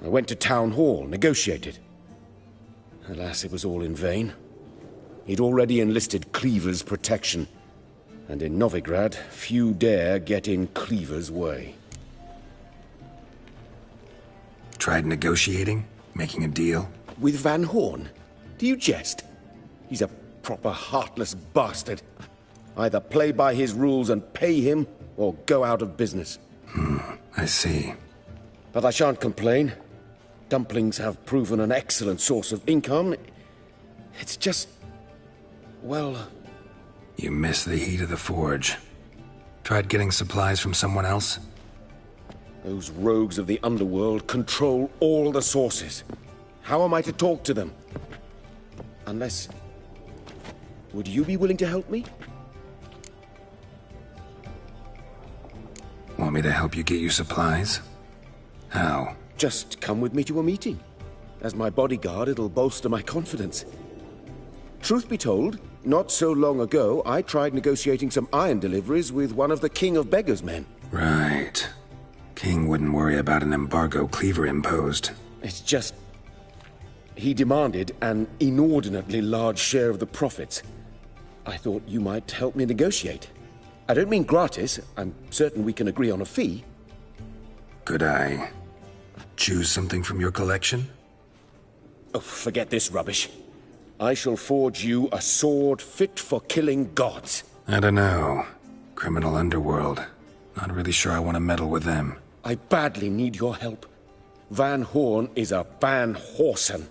I went to Town Hall, negotiated. Alas, it was all in vain. He'd already enlisted Cleaver's protection, and in Novigrad, few dare get in Cleaver's way. Tried negotiating? Making a deal? With Van Horn? Do you jest? He's a proper heartless bastard. Either play by his rules and pay him, or go out of business. I see. But I shan't complain. Dumplings have proven an excellent source of income. It's just... well... You miss the heat of the forge. Tried getting supplies from someone else? Those rogues of the underworld control all the sources. How am I to talk to them? Unless... would you be willing to help me? Want me to help you get you supplies? How? Just come with me to a meeting. As my bodyguard, it'll bolster my confidence. Truth be told, not so long ago, I tried negotiating some iron deliveries with one of the King of Beggars' men. Right. King wouldn't worry about an embargo Cleaver imposed. It's just... he demanded an inordinately large share of the profits. I thought you might help me negotiate. I don't mean gratis. I'm certain we can agree on a fee. Could I choose something from your collection? Oh, forget this rubbish. I shall forge you a sword fit for killing gods. I don't know. Criminal underworld. Not really sure I want to meddle with them. I badly need your help. Van Horn is a Van Horsen.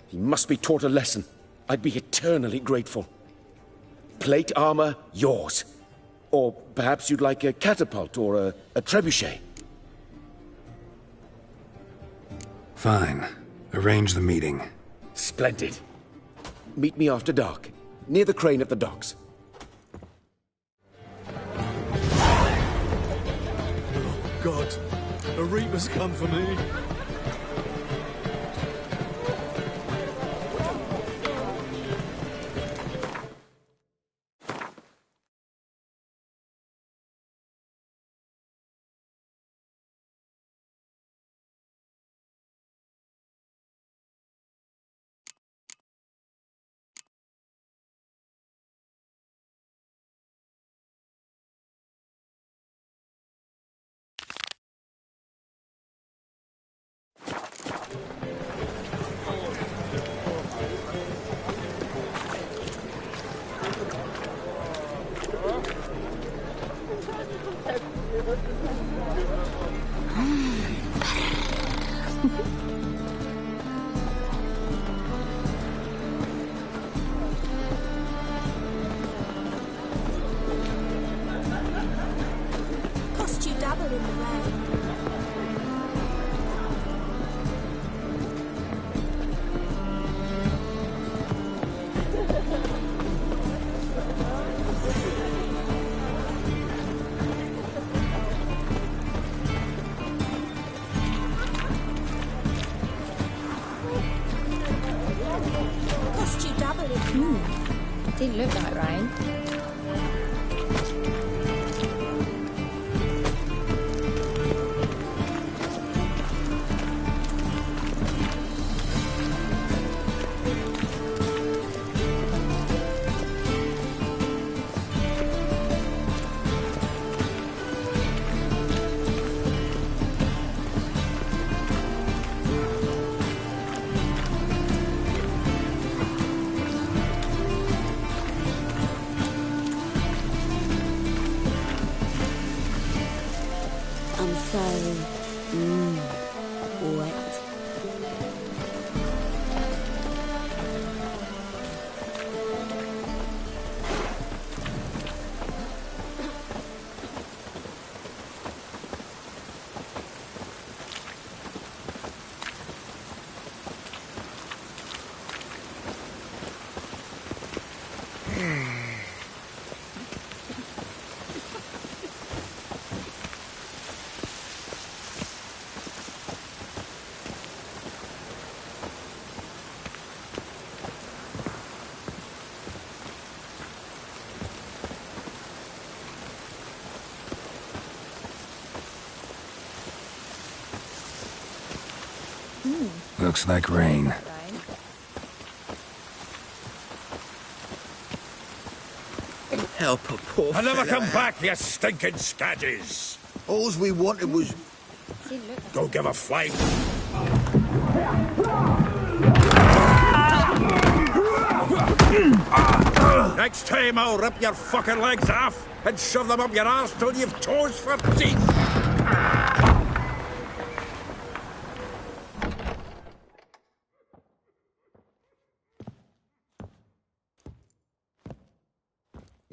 He must be taught a lesson. I'd be eternally grateful. Plate armor, yours. Or perhaps you'd like a catapult or a trebuchet. Fine. Arrange the meeting. Splendid. Meet me after dark, near the crane at the docks. Oh, God. A Reaper's come for me. Cost you double in the rain. Didn't look like rain. Ciri. Wet. Looks like rain. Help a poor I'll never fella come out. back, you stinking scadges! Alls we wanted was... Don't give a flying. Next time I'll rip your fucking legs off and shove them up your arse till you've toes for teeth!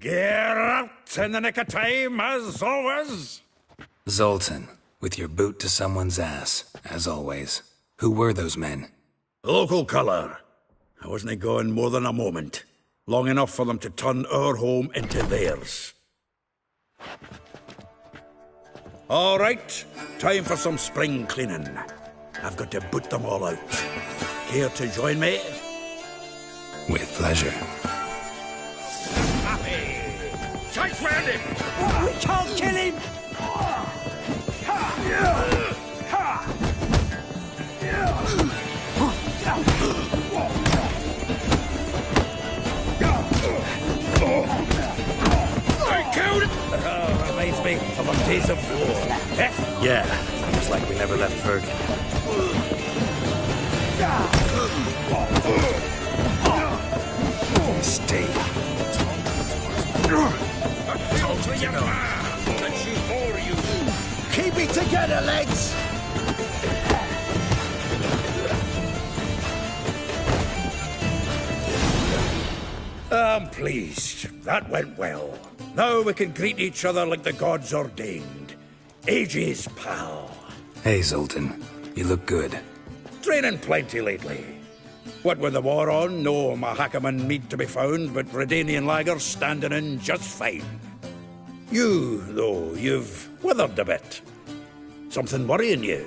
Get out in the nick of time, as always! Zoltan, with your boot to someone's ass, as always. Who were those men? Local colour. I wasn't going more than a moment. Long enough for them to turn our home into theirs. All right, time for some spring cleaning. I've got to boot them all out. Care to join me? With pleasure. Chase round him! We can't kill him! I killed it! Reminds me of a days of war. Yeah, it's like we never left Virgin. Stay. Keep it together, lads! I'm pleased. That went well. Now we can greet each other like the gods ordained. Ages, pal. Hey, Zoltan. You look good. Training plenty lately. What with the war on, no Mahakaman meat to be found, but Redanian lagers standing in just fine. You, though, you've withered a bit. Something worrying you?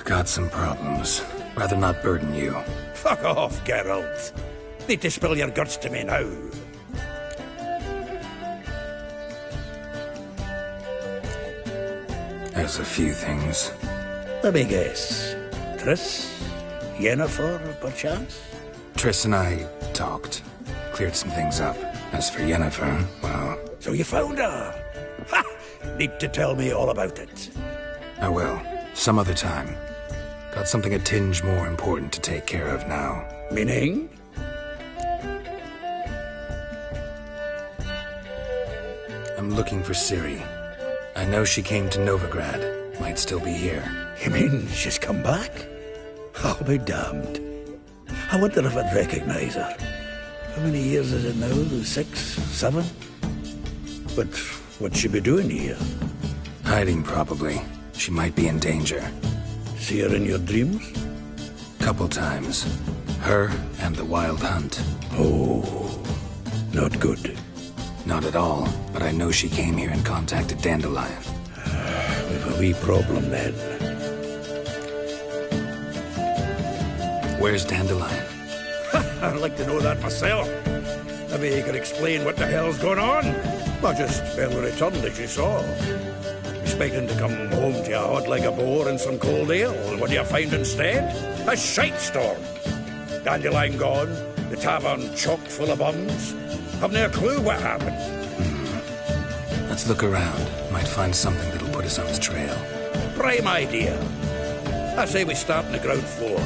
Got some problems. Rather not burden you. Fuck off, Geralt. Need to spill your guts to me now. There's a few things. Let me guess. Triss? Yennefer, perchance? Triss and I talked. Cleared some things up. As for Yennefer, well... So you found her? Ha! Need to tell me all about it. I will. Some other time. Got something a tinge more important to take care of now. Meaning? I'm looking for Ciri. I know she came to Novigrad. Might still be here. You mean she's come back? I'll be damned. I wonder if I'd recognize her. How many years is it now? 6, 7? But what'd she be doing here? Hiding, probably. She might be in danger. See her in your dreams? Couple times. Her and the Wild Hunt. Oh, not good. Not at all, but I know she came here and contacted Dandelion. We've a wee problem then. Where's Dandelion? I'd like to know that myself. Maybe he could explain what the hell's going on. I just barely returned as you saw. Expecting to come home to a hot like a boar and some cold ale. What do you find instead? A shite storm. Dandelion gone, the tavern chock full of bums. Have no clue what happened. Let's look around. Might find something that'll put us on his trail. Prime idea. I say we start on the ground floor.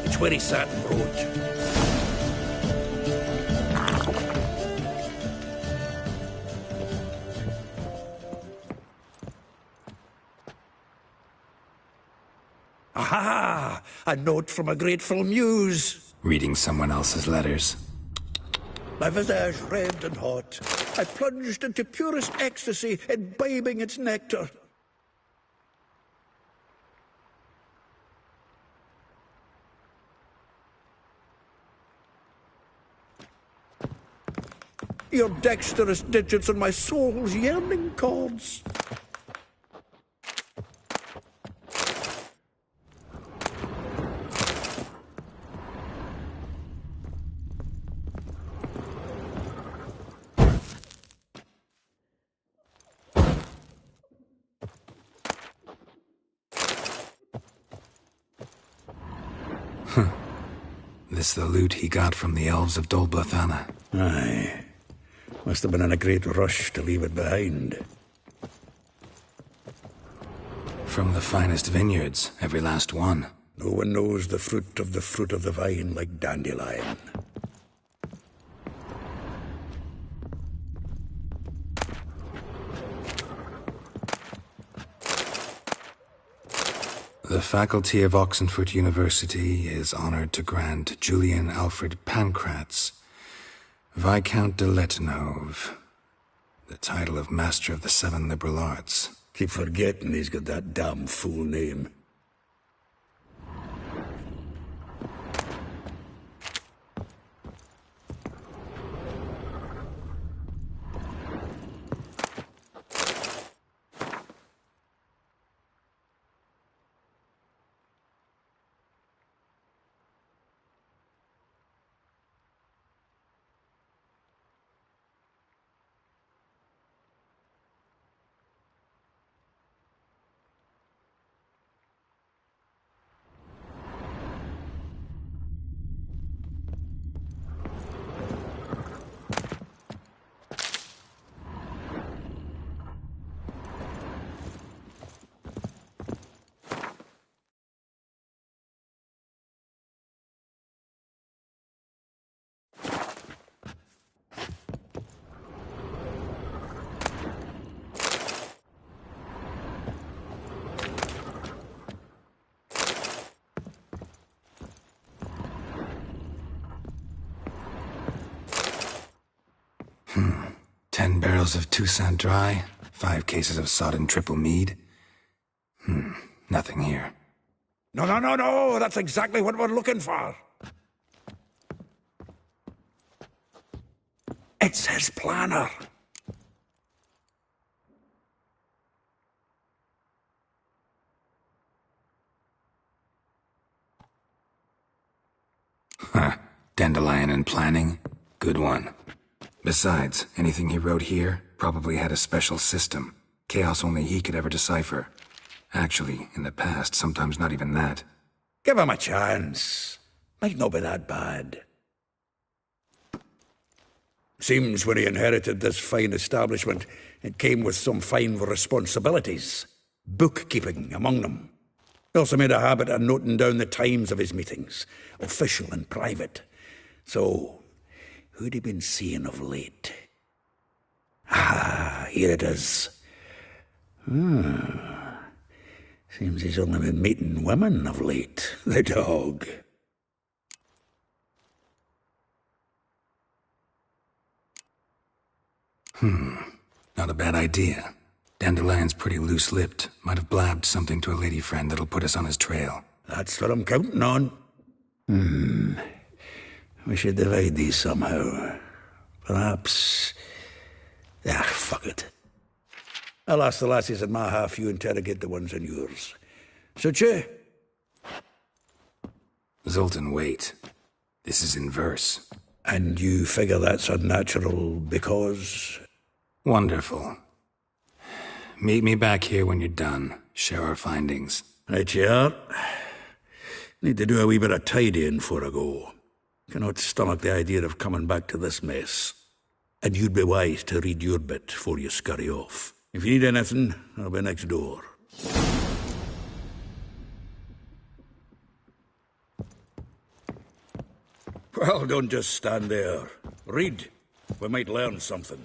It's where he sat and wrote. A note from a grateful muse. Reading someone else's letters. My visage red and hot. I plunged into purest ecstasy, imbibing its nectar. Your dexterous digits on my soul's yearning chords. This the loot he got from the elves of Dol Blathanna. Aye. Must have been in a great rush to leave it behind. From the finest vineyards, every last one. No one knows the fruit of the vine like dandelion. The faculty of Oxenfurt University is honored to grant Julian Alfred Pancratz, Viscount de Lettenhove, the title of Master of the Seven Liberal Arts. Keep forgetting he's got that damn fool name. Hmm. 10 barrels of Toussaint Dry, 5 cases of sodden triple mead. Nothing here. No, that's exactly what we're looking for. It's his planner. Huh. Dandelion and planning? Good one. Besides, anything he wrote here probably had a special system. Chaos only he could ever decipher. Actually, in the past, sometimes not even that. Give him a chance. Might not be that bad. Seems when he inherited this fine establishment, it came with some fine responsibilities. Bookkeeping among them. He also made a habit of noting down the times of his meetings, official and private. So, who'd he been seeing of late? Ah, here it is. Seems he's only been meeting women of late. The dog. Not a bad idea. Dandelion's pretty loose-lipped. Might have blabbed something to a lady friend that'll put us on his trail. That's what I'm counting on. We should divide these somehow. Perhaps... fuck it. I'll ask the lassies in my half, you interrogate the ones in yours. Suche? Zoltan, wait. This is in verse. And you figure that's unnatural because... Wonderful. Meet me back here when you're done. Share our findings. Right you are. Need to do a wee bit of tidying before I go. Cannot stomach the idea of coming back to this mess. And you'd be wise to read your bit before you scurry off. If you need anything, I'll be next door. Well, don't just stand there. Read. We might learn something.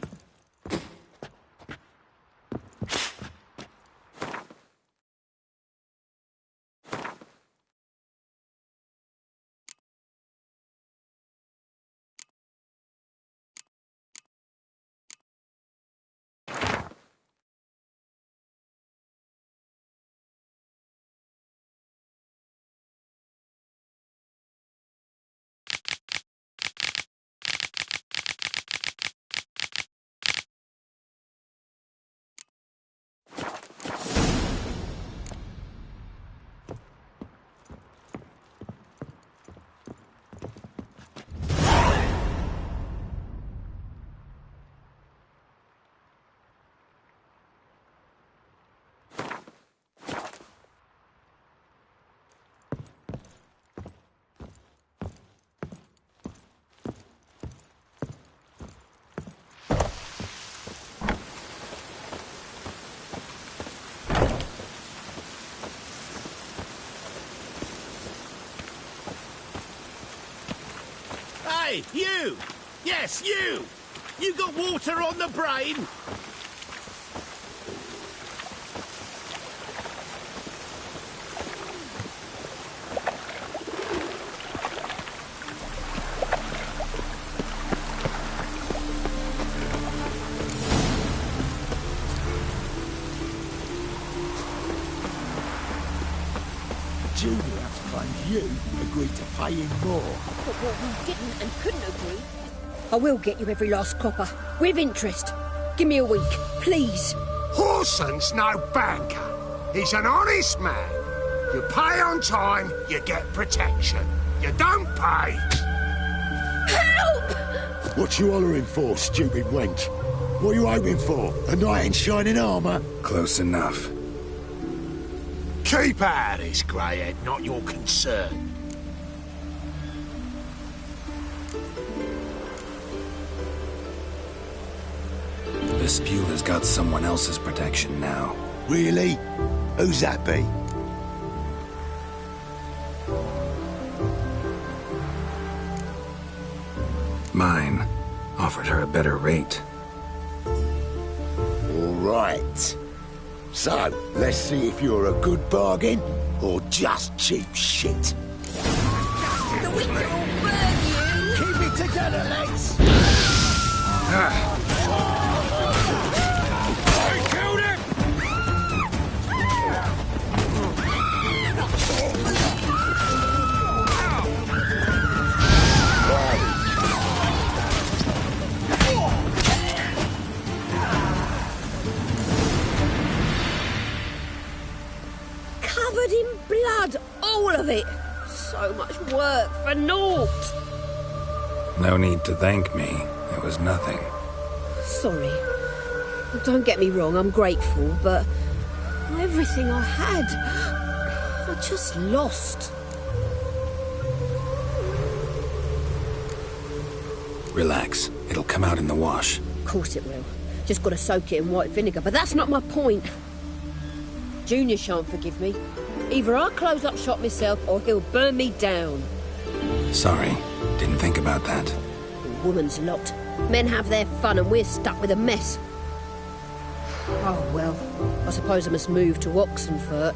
Hey, you! Yes, you! You got water on the brain? Julius claims you agreed to pay him more. But what we didn't and couldn't agree... I will get you every last copper, with interest. Give me a week, please. Horson's no banker. He's an honest man. You pay on time, you get protection. You don't pay... Help! What you hollering for, stupid wench? What are you hoping for? A knight in shining armour? Close enough. Keep out of this, greyhead, not your concern. Vespula's got someone else's protection now. Really? Who's that be? Mine. Offered her a better rate. All right. So, let's see if you're a good bargain or just cheap shit. The witch will burn you! Keep it together, lads! I killed him! Covered in blood, all of it. So much work for naught. No need to thank me. It was nothing. Sorry. Don't get me wrong, I'm grateful, but everything I had, I just lost. Relax. It'll come out in the wash. Of course it will. Just got to soak it in white vinegar, but that's not my point. Junior shan't forgive me. Either I'll close up shop myself or he'll burn me down. Sorry. Didn't think about that. A woman's lot. Men have their fun and we're stuck with a mess. Oh, well, I suppose I must move to Oxenfurt.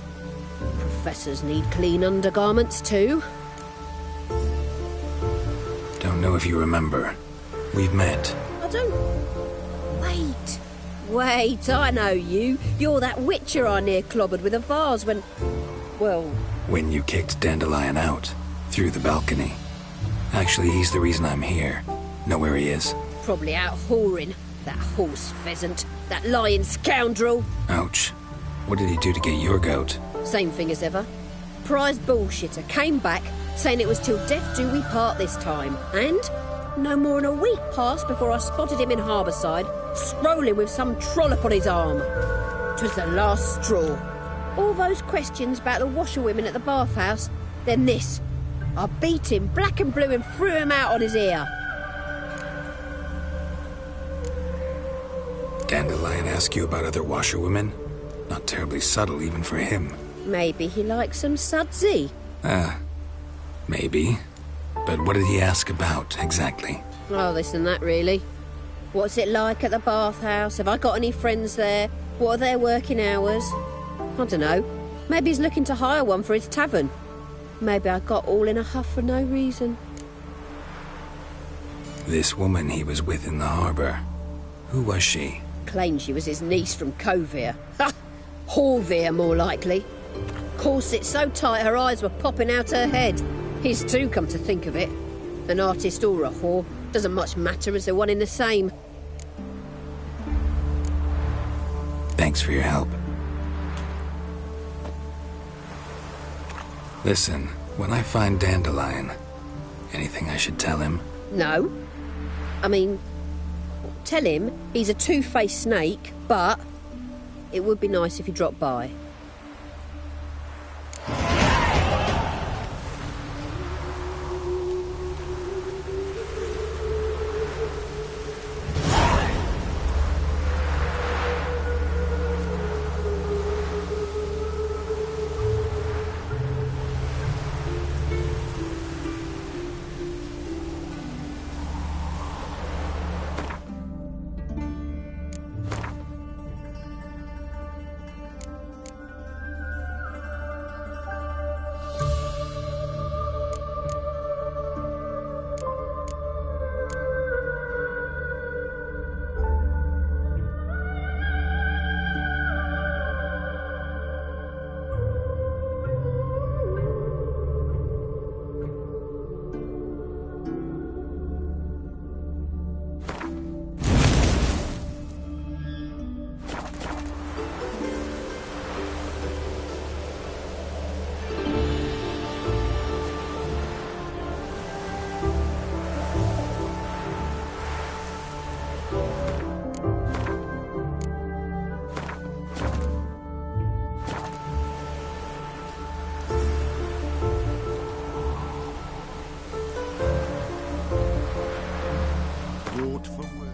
Professors need clean undergarments too. Don't know if you remember. We've met. I don't... Wait, I know you. You're that witcher I near clobbered with a vase when... Well... When you kicked Dandelion out. Through the balcony. Actually, he's the reason I'm here. Know where he is? Probably out whoring. That horse pheasant. That lying scoundrel. Ouch. What did he do to get your goat? Same thing as ever. Prize bullshitter came back, saying it was till death do we part this time. And no more than a week passed before I spotted him in Harbourside, strolling with some trollop on his arm. 'Twas the last straw. All those questions about the washerwomen at the bathhouse, then this. I beat him black and blue and threw him out on his ear. Dandelion ask you about other washerwomen? Not terribly subtle even for him. Maybe he likes some sudsy. Maybe. But what did he ask about, exactly? Oh, this and that, really. What's it like at the bathhouse? Have I got any friends there? What are their working hours? I don't know. Maybe he's looking to hire one for his tavern. Maybe I got all in a huff for no reason. This woman he was with in the harbour. Who was she? Claimed she was his niece from Kovir. Ha! Horvir, more likely. Corset so tight her eyes were popping out her head. His too, come to think of it. An artist or a whore. Doesn't much matter as they're one in the same. Thanks for your help. Listen, when I find Dandelion, anything I should tell him? No. I mean, tell him he's a two-faced snake, but it would be nice if he dropped by. word for word.